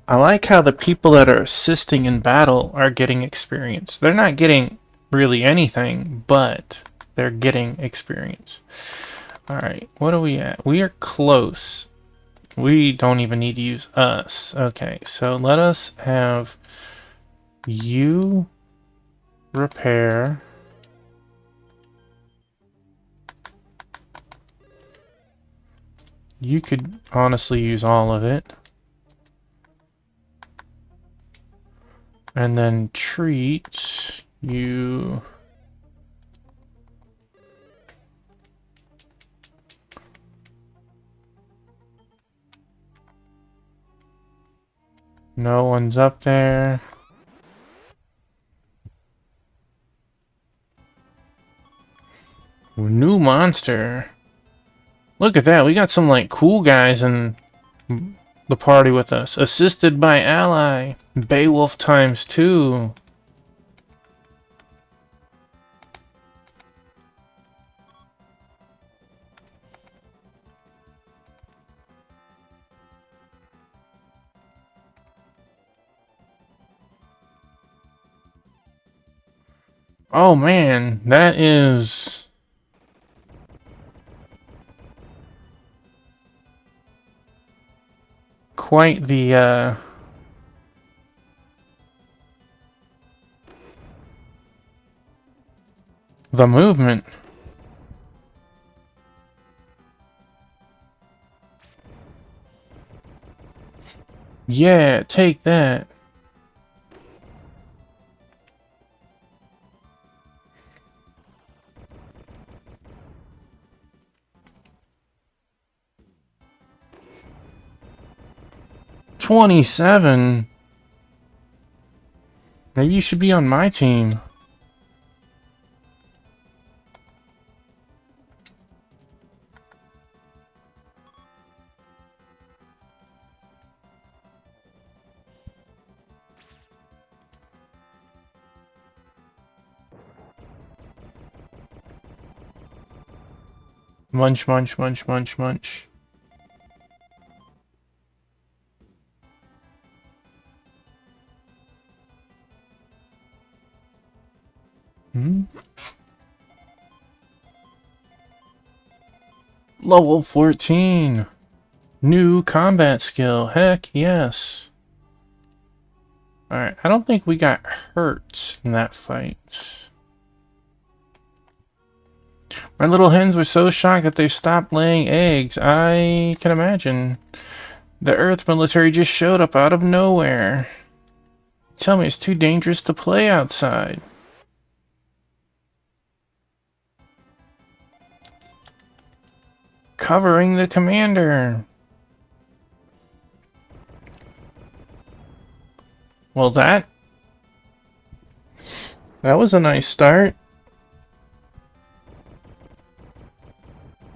I like how the people that are assisting in battle are getting experience. They're not getting really anything, but they're getting experience. Alright, what are we at? We are close. We don't even need to use us. Okay, so let us have you repair. You could honestly use all of it. And then treat you. No one's up there. New monster. Look at that. We got some like cool guys in the party with us. Assisted by ally. Beowulf ×2. Oh man, that is quite the movement. Yeah, take that. $27. Maybe you should be on my team. Munch, munch, munch, munch, munch. Level 14. New combat skill. Heck yes. Alright, I don't think we got hurt in that fight. My little hens were so shocked that they stopped laying eggs. I can imagine. The Earth military just showed up out of nowhere. Tell me it's too dangerous to play outside. Covering the commander. Well, that was a nice start.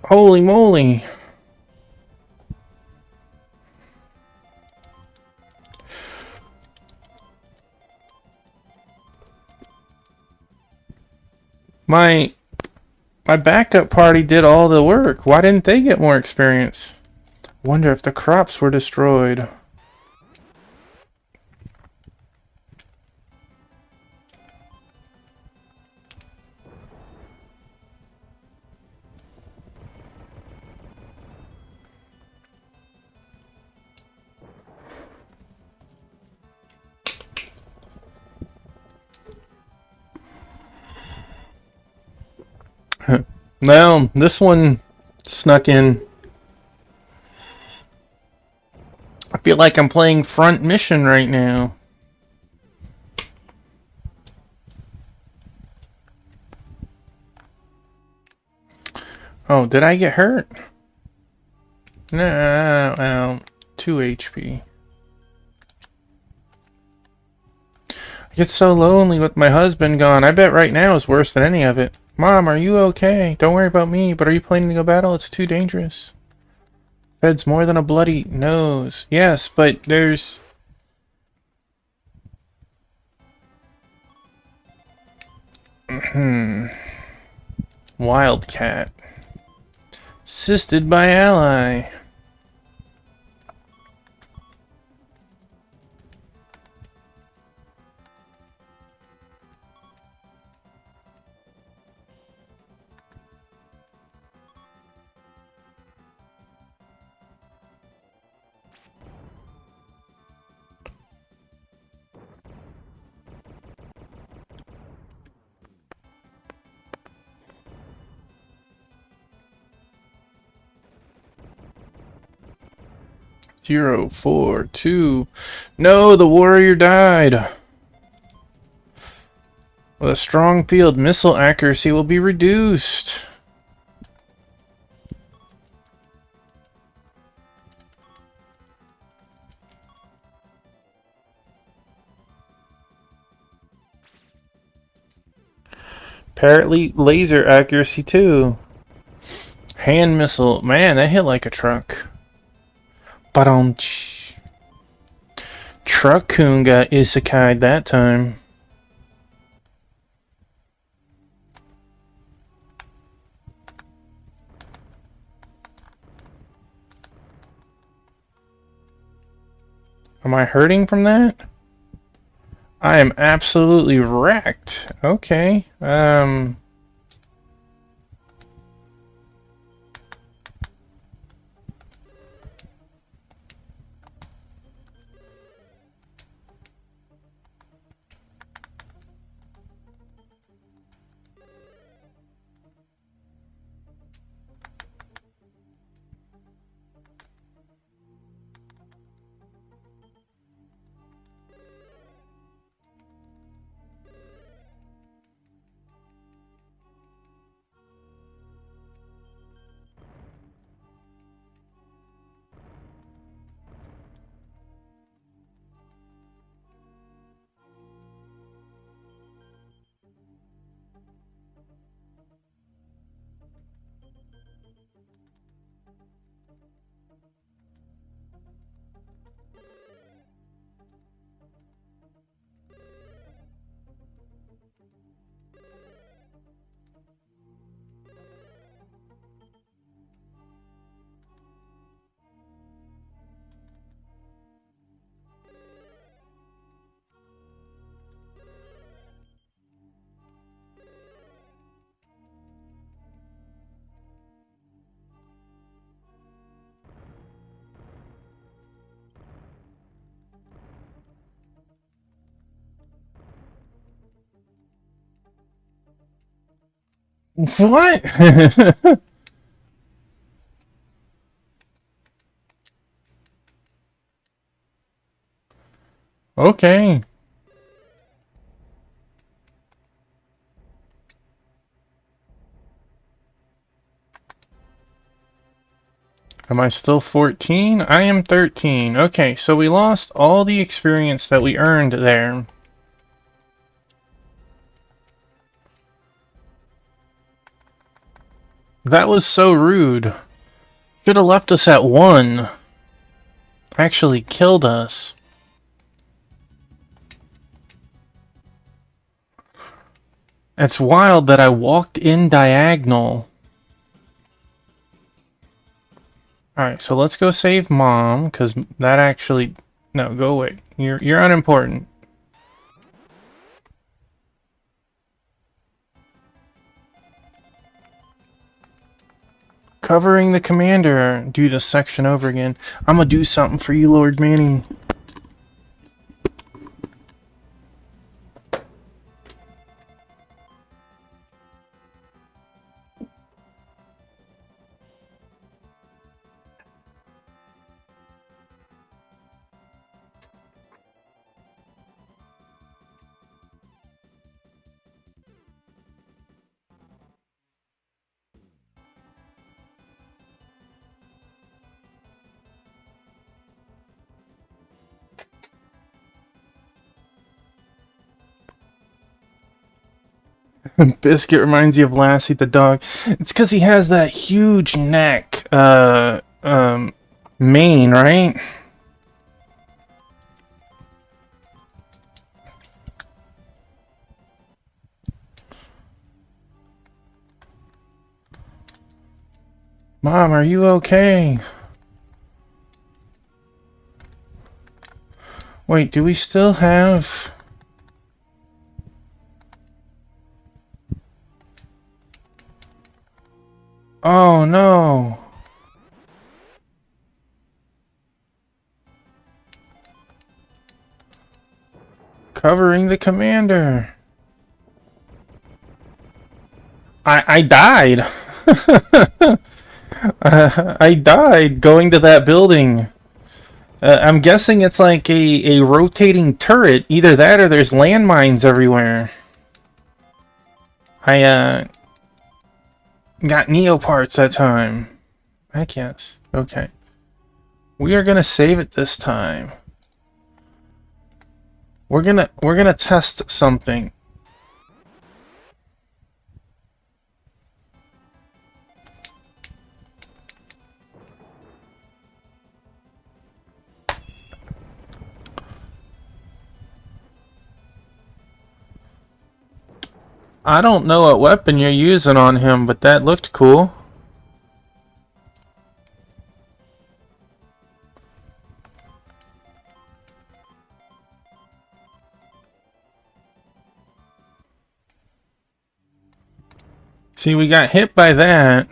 Holy moly. My backup party did all the work. Why didn't they get more experience? Wonder if the crops were destroyed. Well, this one snuck in. I feel like I'm playing front mission right now. Oh, did I get hurt? No, well, 2 HP. I get so lonely with my husband gone. I bet right now is worse than any of it. Mom, are you okay? Don't worry about me, but are you planning to go battle? It's too dangerous. Fed's more than a bloody nose. Yes, but there's Wildcat. Assisted by ally. Zero, 4, 2. No, the warrior died. With a strong field, missile accuracy will be reduced. Apparently, laser accuracy too. Hand missile. Man, that hit like a truck. Ba-dum-tsh. Truck-kun got isekai'd that time. Am I hurting from that? I am absolutely wrecked. Okay. What? Okay. Am I still 14? I am 13. Okay, so we lost all the experience that we earned there. That was so rude. Should have left us at 1. Actually killed us. It's wild that I walked in diagonal. Alright, so let's go save Mom, because that actually... No, go away. You're unimportant. Covering the commander. Do this section over again. I'm gonna do something for you, Lord Manning. Biscuit reminds you of Lassie the dog. It's because he has that huge neck, mane, right? Mom, are you okay? Wait, do we still have... Oh no! Covering the commander! I died! I died going to that building. I'm guessing it's like a rotating turret. Either that or there's landmines everywhere. I got Neo parts that time. Heck yes. Okay. We are gonna save it this time. We're gonna test something. I don't know what weapon you're using on him, but that looked cool. See, we got hit by that.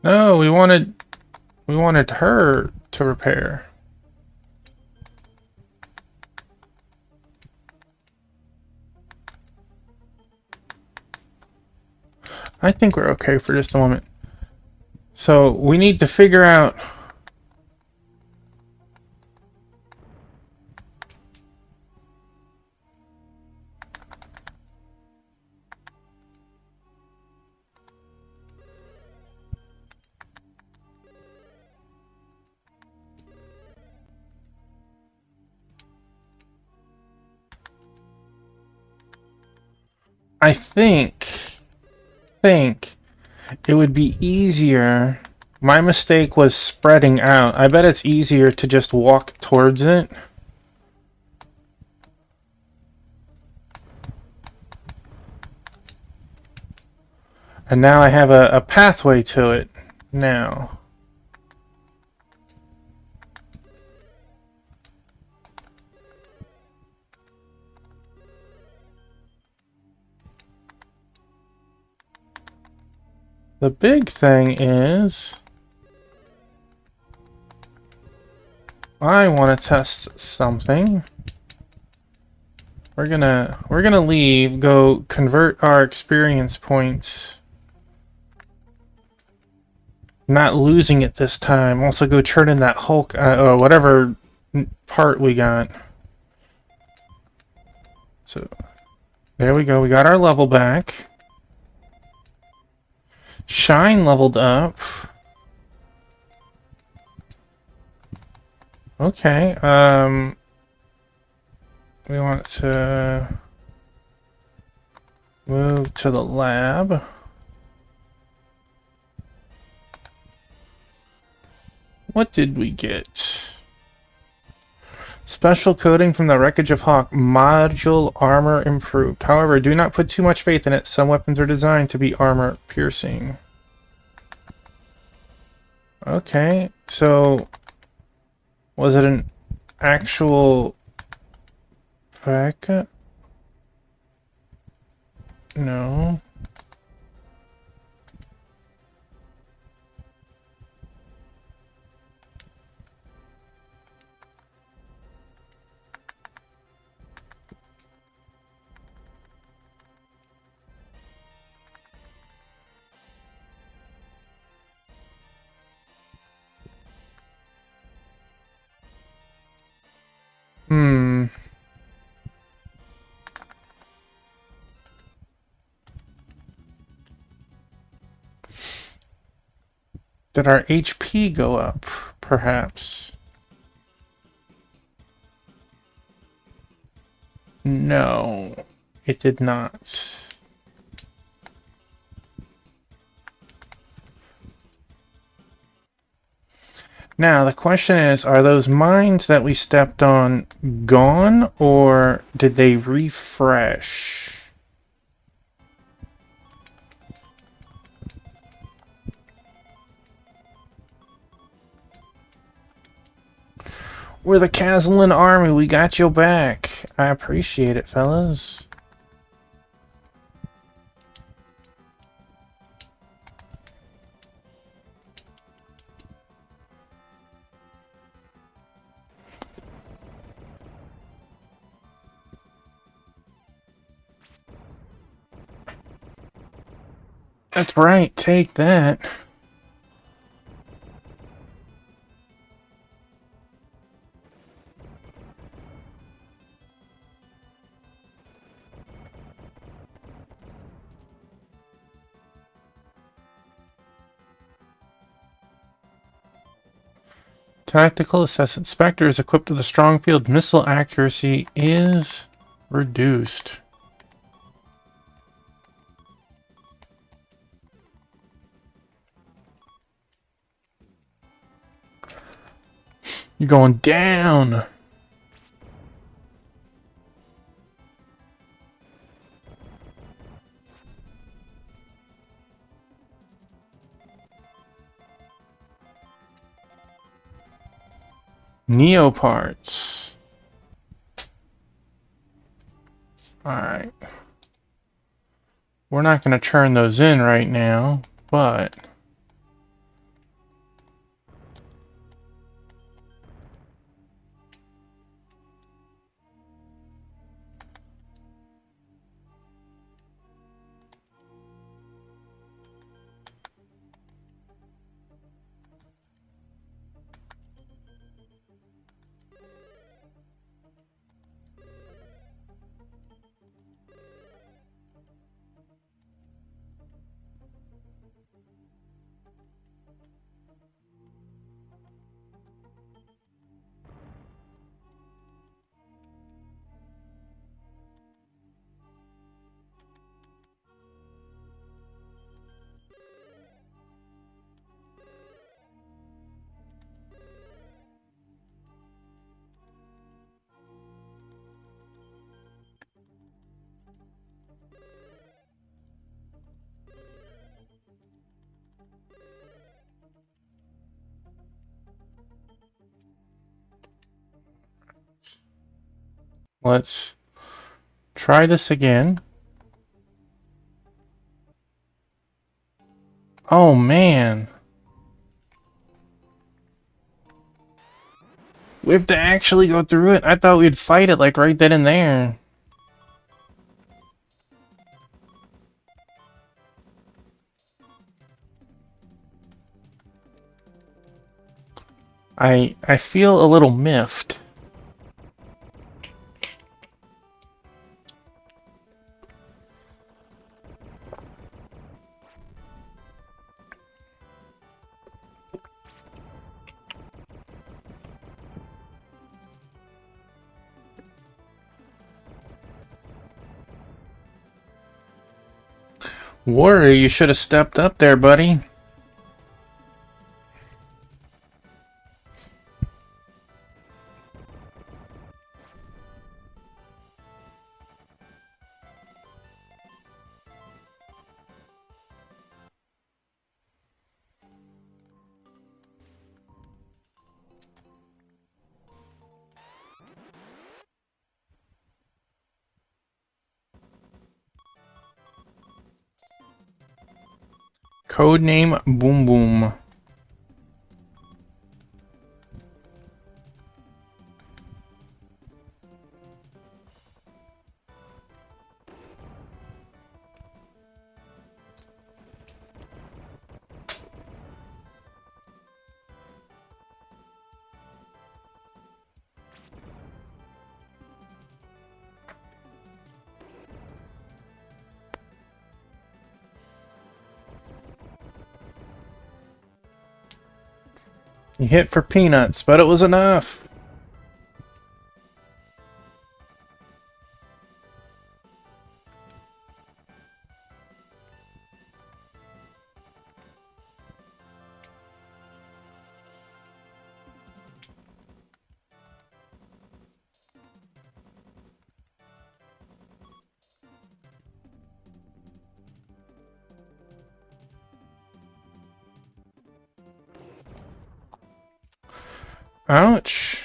No, we wanted her to repair. I think we're okay for just a moment. So we need to figure out. I think it would be easier. My mistake was spreading out. I bet it's easier to just walk towards it. And now I have a pathway to it now. The big thing is I want to test something. We're gonna leave, go convert our experience points. Not losing it this time. Also go turn in that Hulk, or whatever part we got. So there we go. We got our level back. Shine leveled up. Okay, we want to move to the lab. What did we get? Special coating from the wreckage of Hawk. Module armor improved. However, do not put too much faith in it. Some weapons are designed to be armor piercing. Okay, so was it an actual backup? No. Did our HP go up, perhaps? No, it did not. Now, the question is, are those mines that we stepped on gone, or did they refresh? We're the Kazalin army. We got your back. I appreciate it, fellas. That's right. Take that. Tactical Assassin Spectre is equipped with a strong field. Missile accuracy is reduced. You're going down. Neoparts. Alright. We're not going to turn those in right now, but... Let's try this again. Oh, man. We have to actually go through it? I thought we'd fight it, like, right then and there. I feel a little miffed. Warrior, you should have stepped up there, buddy. Codename Boom Boom. You hit for peanuts, but it was enough. Ouch.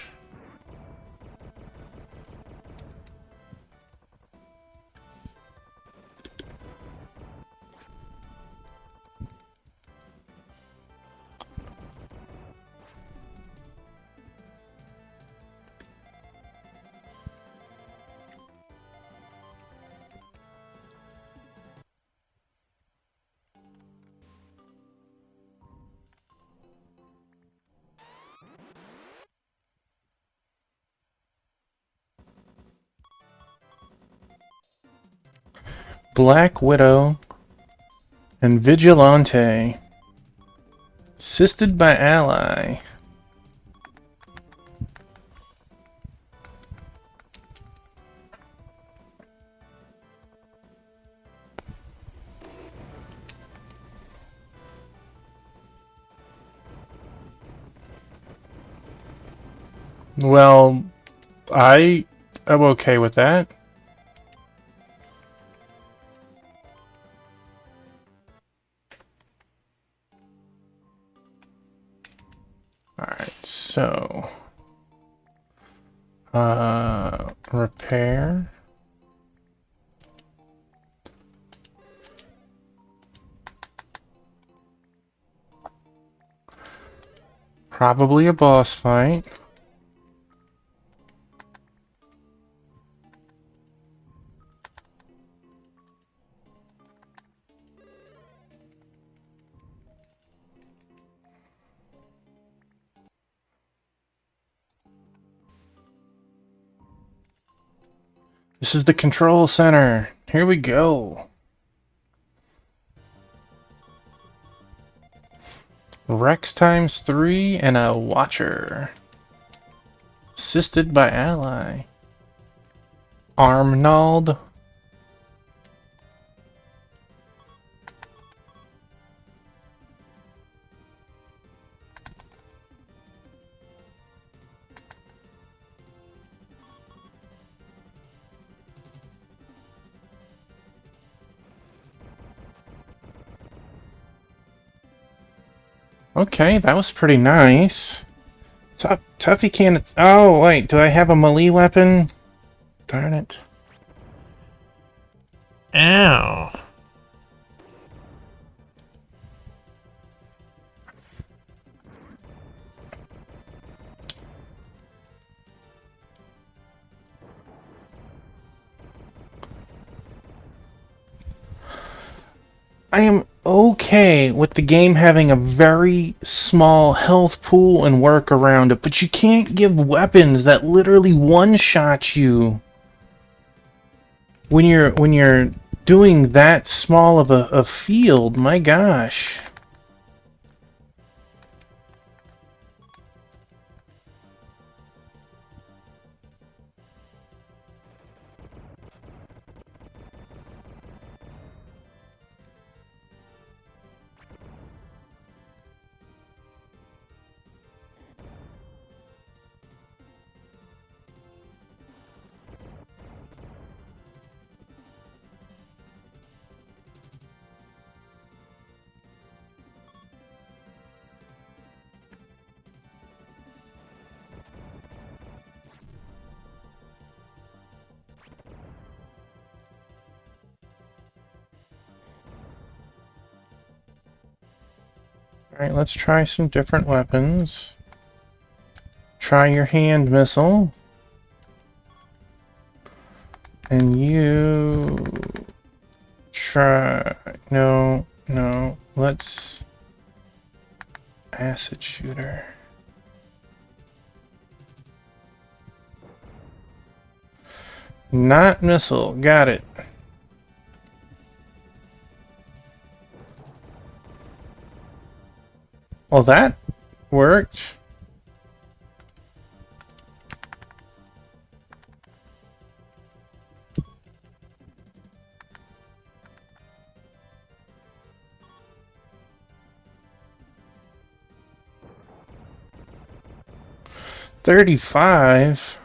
Black Widow and Vigilante. Assisted by Ally. Well, I am okay with that. Alright, so... repair. Probably a boss fight. This is the control center. Here we go. Rex times 3 and a Watcher. Assisted by Ally. Armnald. Okay, that was pretty nice. Tuffy can't... Oh, wait, do I have a melee weapon? Darn it. Ow. I am okay with the game having a very small health pool and work around it, but you can't give weapons that literally one-shot you when you're doing that small of a field. My gosh. Alright, let's try some different weapons. Try your hand missile. And you... try... No, let's... acid shooter. Not missile, got it. Well, that worked. $35.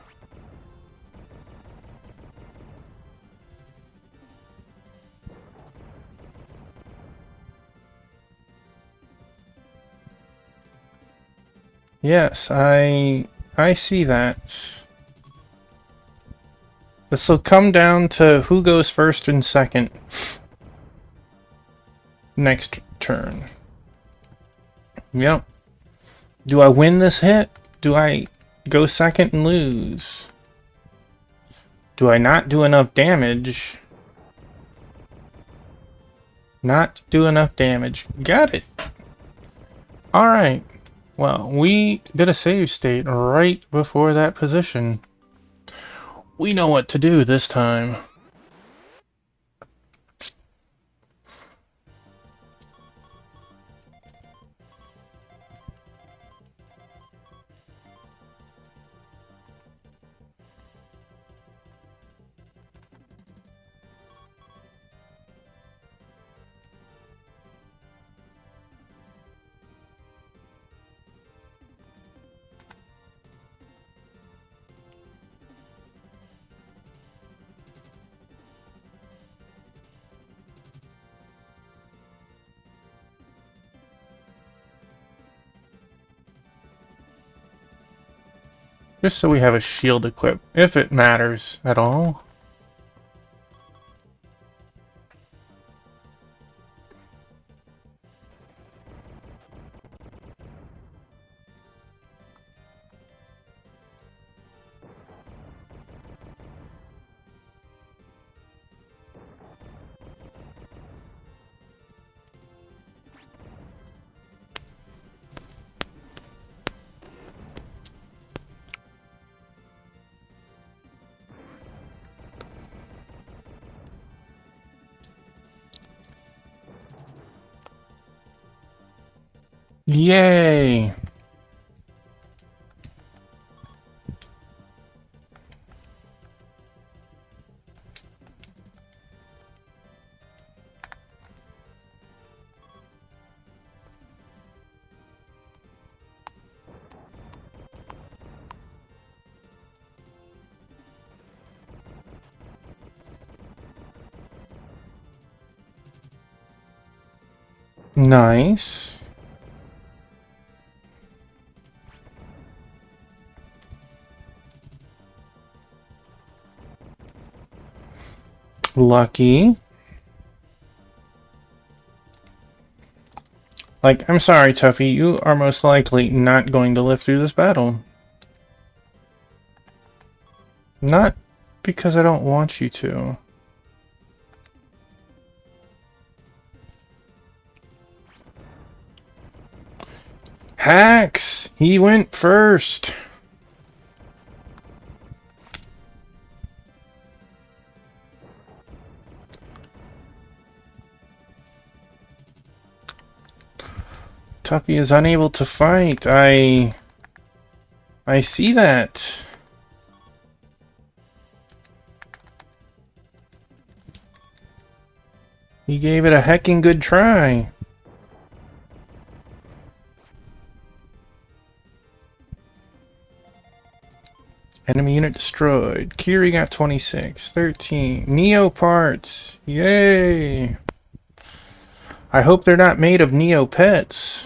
Yes, I see that. This will come down to who goes first and second next turn. Yep. Do I win this hit? Do I go second and lose? Do I not do enough damage? Not do enough damage. Got it. Alright. Well, we did a save state right before that position. We know what to do this time. Just so we have a shield equipped, if it matters at all. Yay! Nice. Lucky. Like, I'm sorry, Tuffy, you are most likely not going to live through this battle. Not because I don't want you to. Hax! He went first! Tuffy is unable to fight. I see that. He gave it a hecking good try. Enemy unit destroyed. Kiri got 26. 13. Neo parts. Yay! I hope they're not made of Neo pets.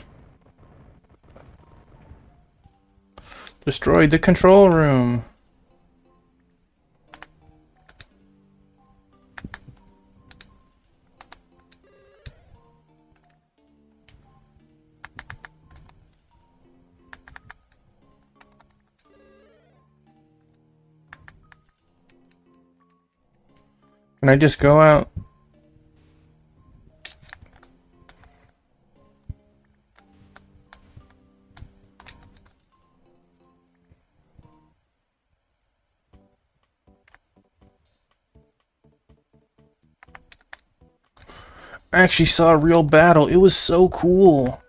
Destroyed the control room. Can I just go out? I actually saw a real battle. It was so cool.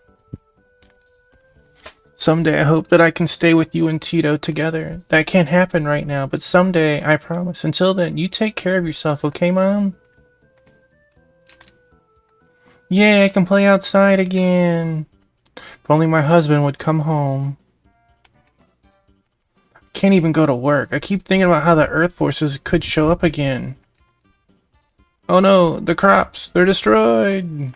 Someday I hope that I can stay with you and Tito together. That can't happen right now, but someday, I promise. Until then, you take care of yourself, okay, Mom? Yay, I can play outside again. If only my husband would come home. Can't even go to work. I keep thinking about how the Earth forces could show up again. Oh no, the crops, they're destroyed.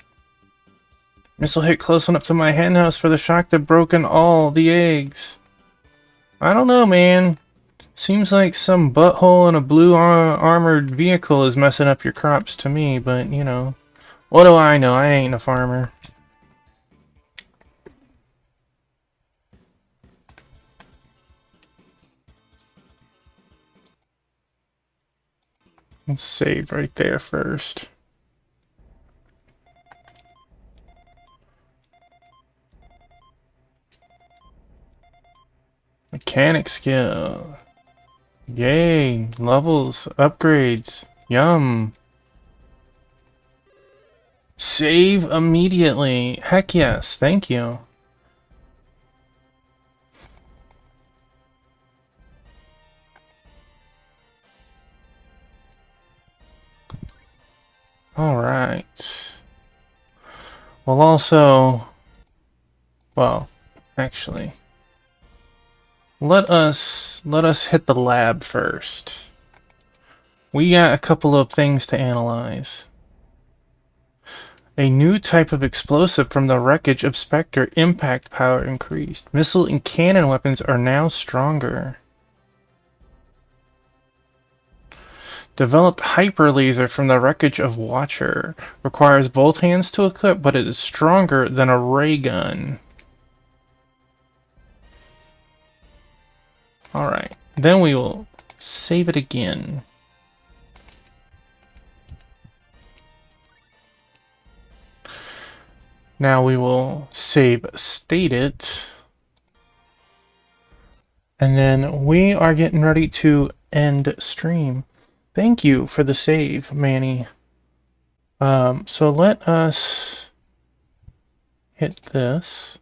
Missile hit close enough to my henhouse for the shock to have broken all the eggs. I don't know, man. Seems like some butthole in a blue armored vehicle is messing up your crops to me, but, you know. What do I know? I ain't a farmer. Let's save right there first. Mechanic skill. Yay. Levels. Upgrades. Yum. Save immediately. Heck yes. Thank you. Alright. We'll also... Well, actually... Let us hit the lab first. We got a couple of things to analyze. A new type of explosive from the wreckage of Spectre. Impact power increased. Missile and cannon weapons are now stronger. Developed hyper laser from the wreckage of Watcher. Requires both hands to equip, but it is stronger than a ray gun. Alright, then we will save it again. Now we will save state it. And then we are getting ready to end stream. Thank you for the save, Manny. So let us hit this.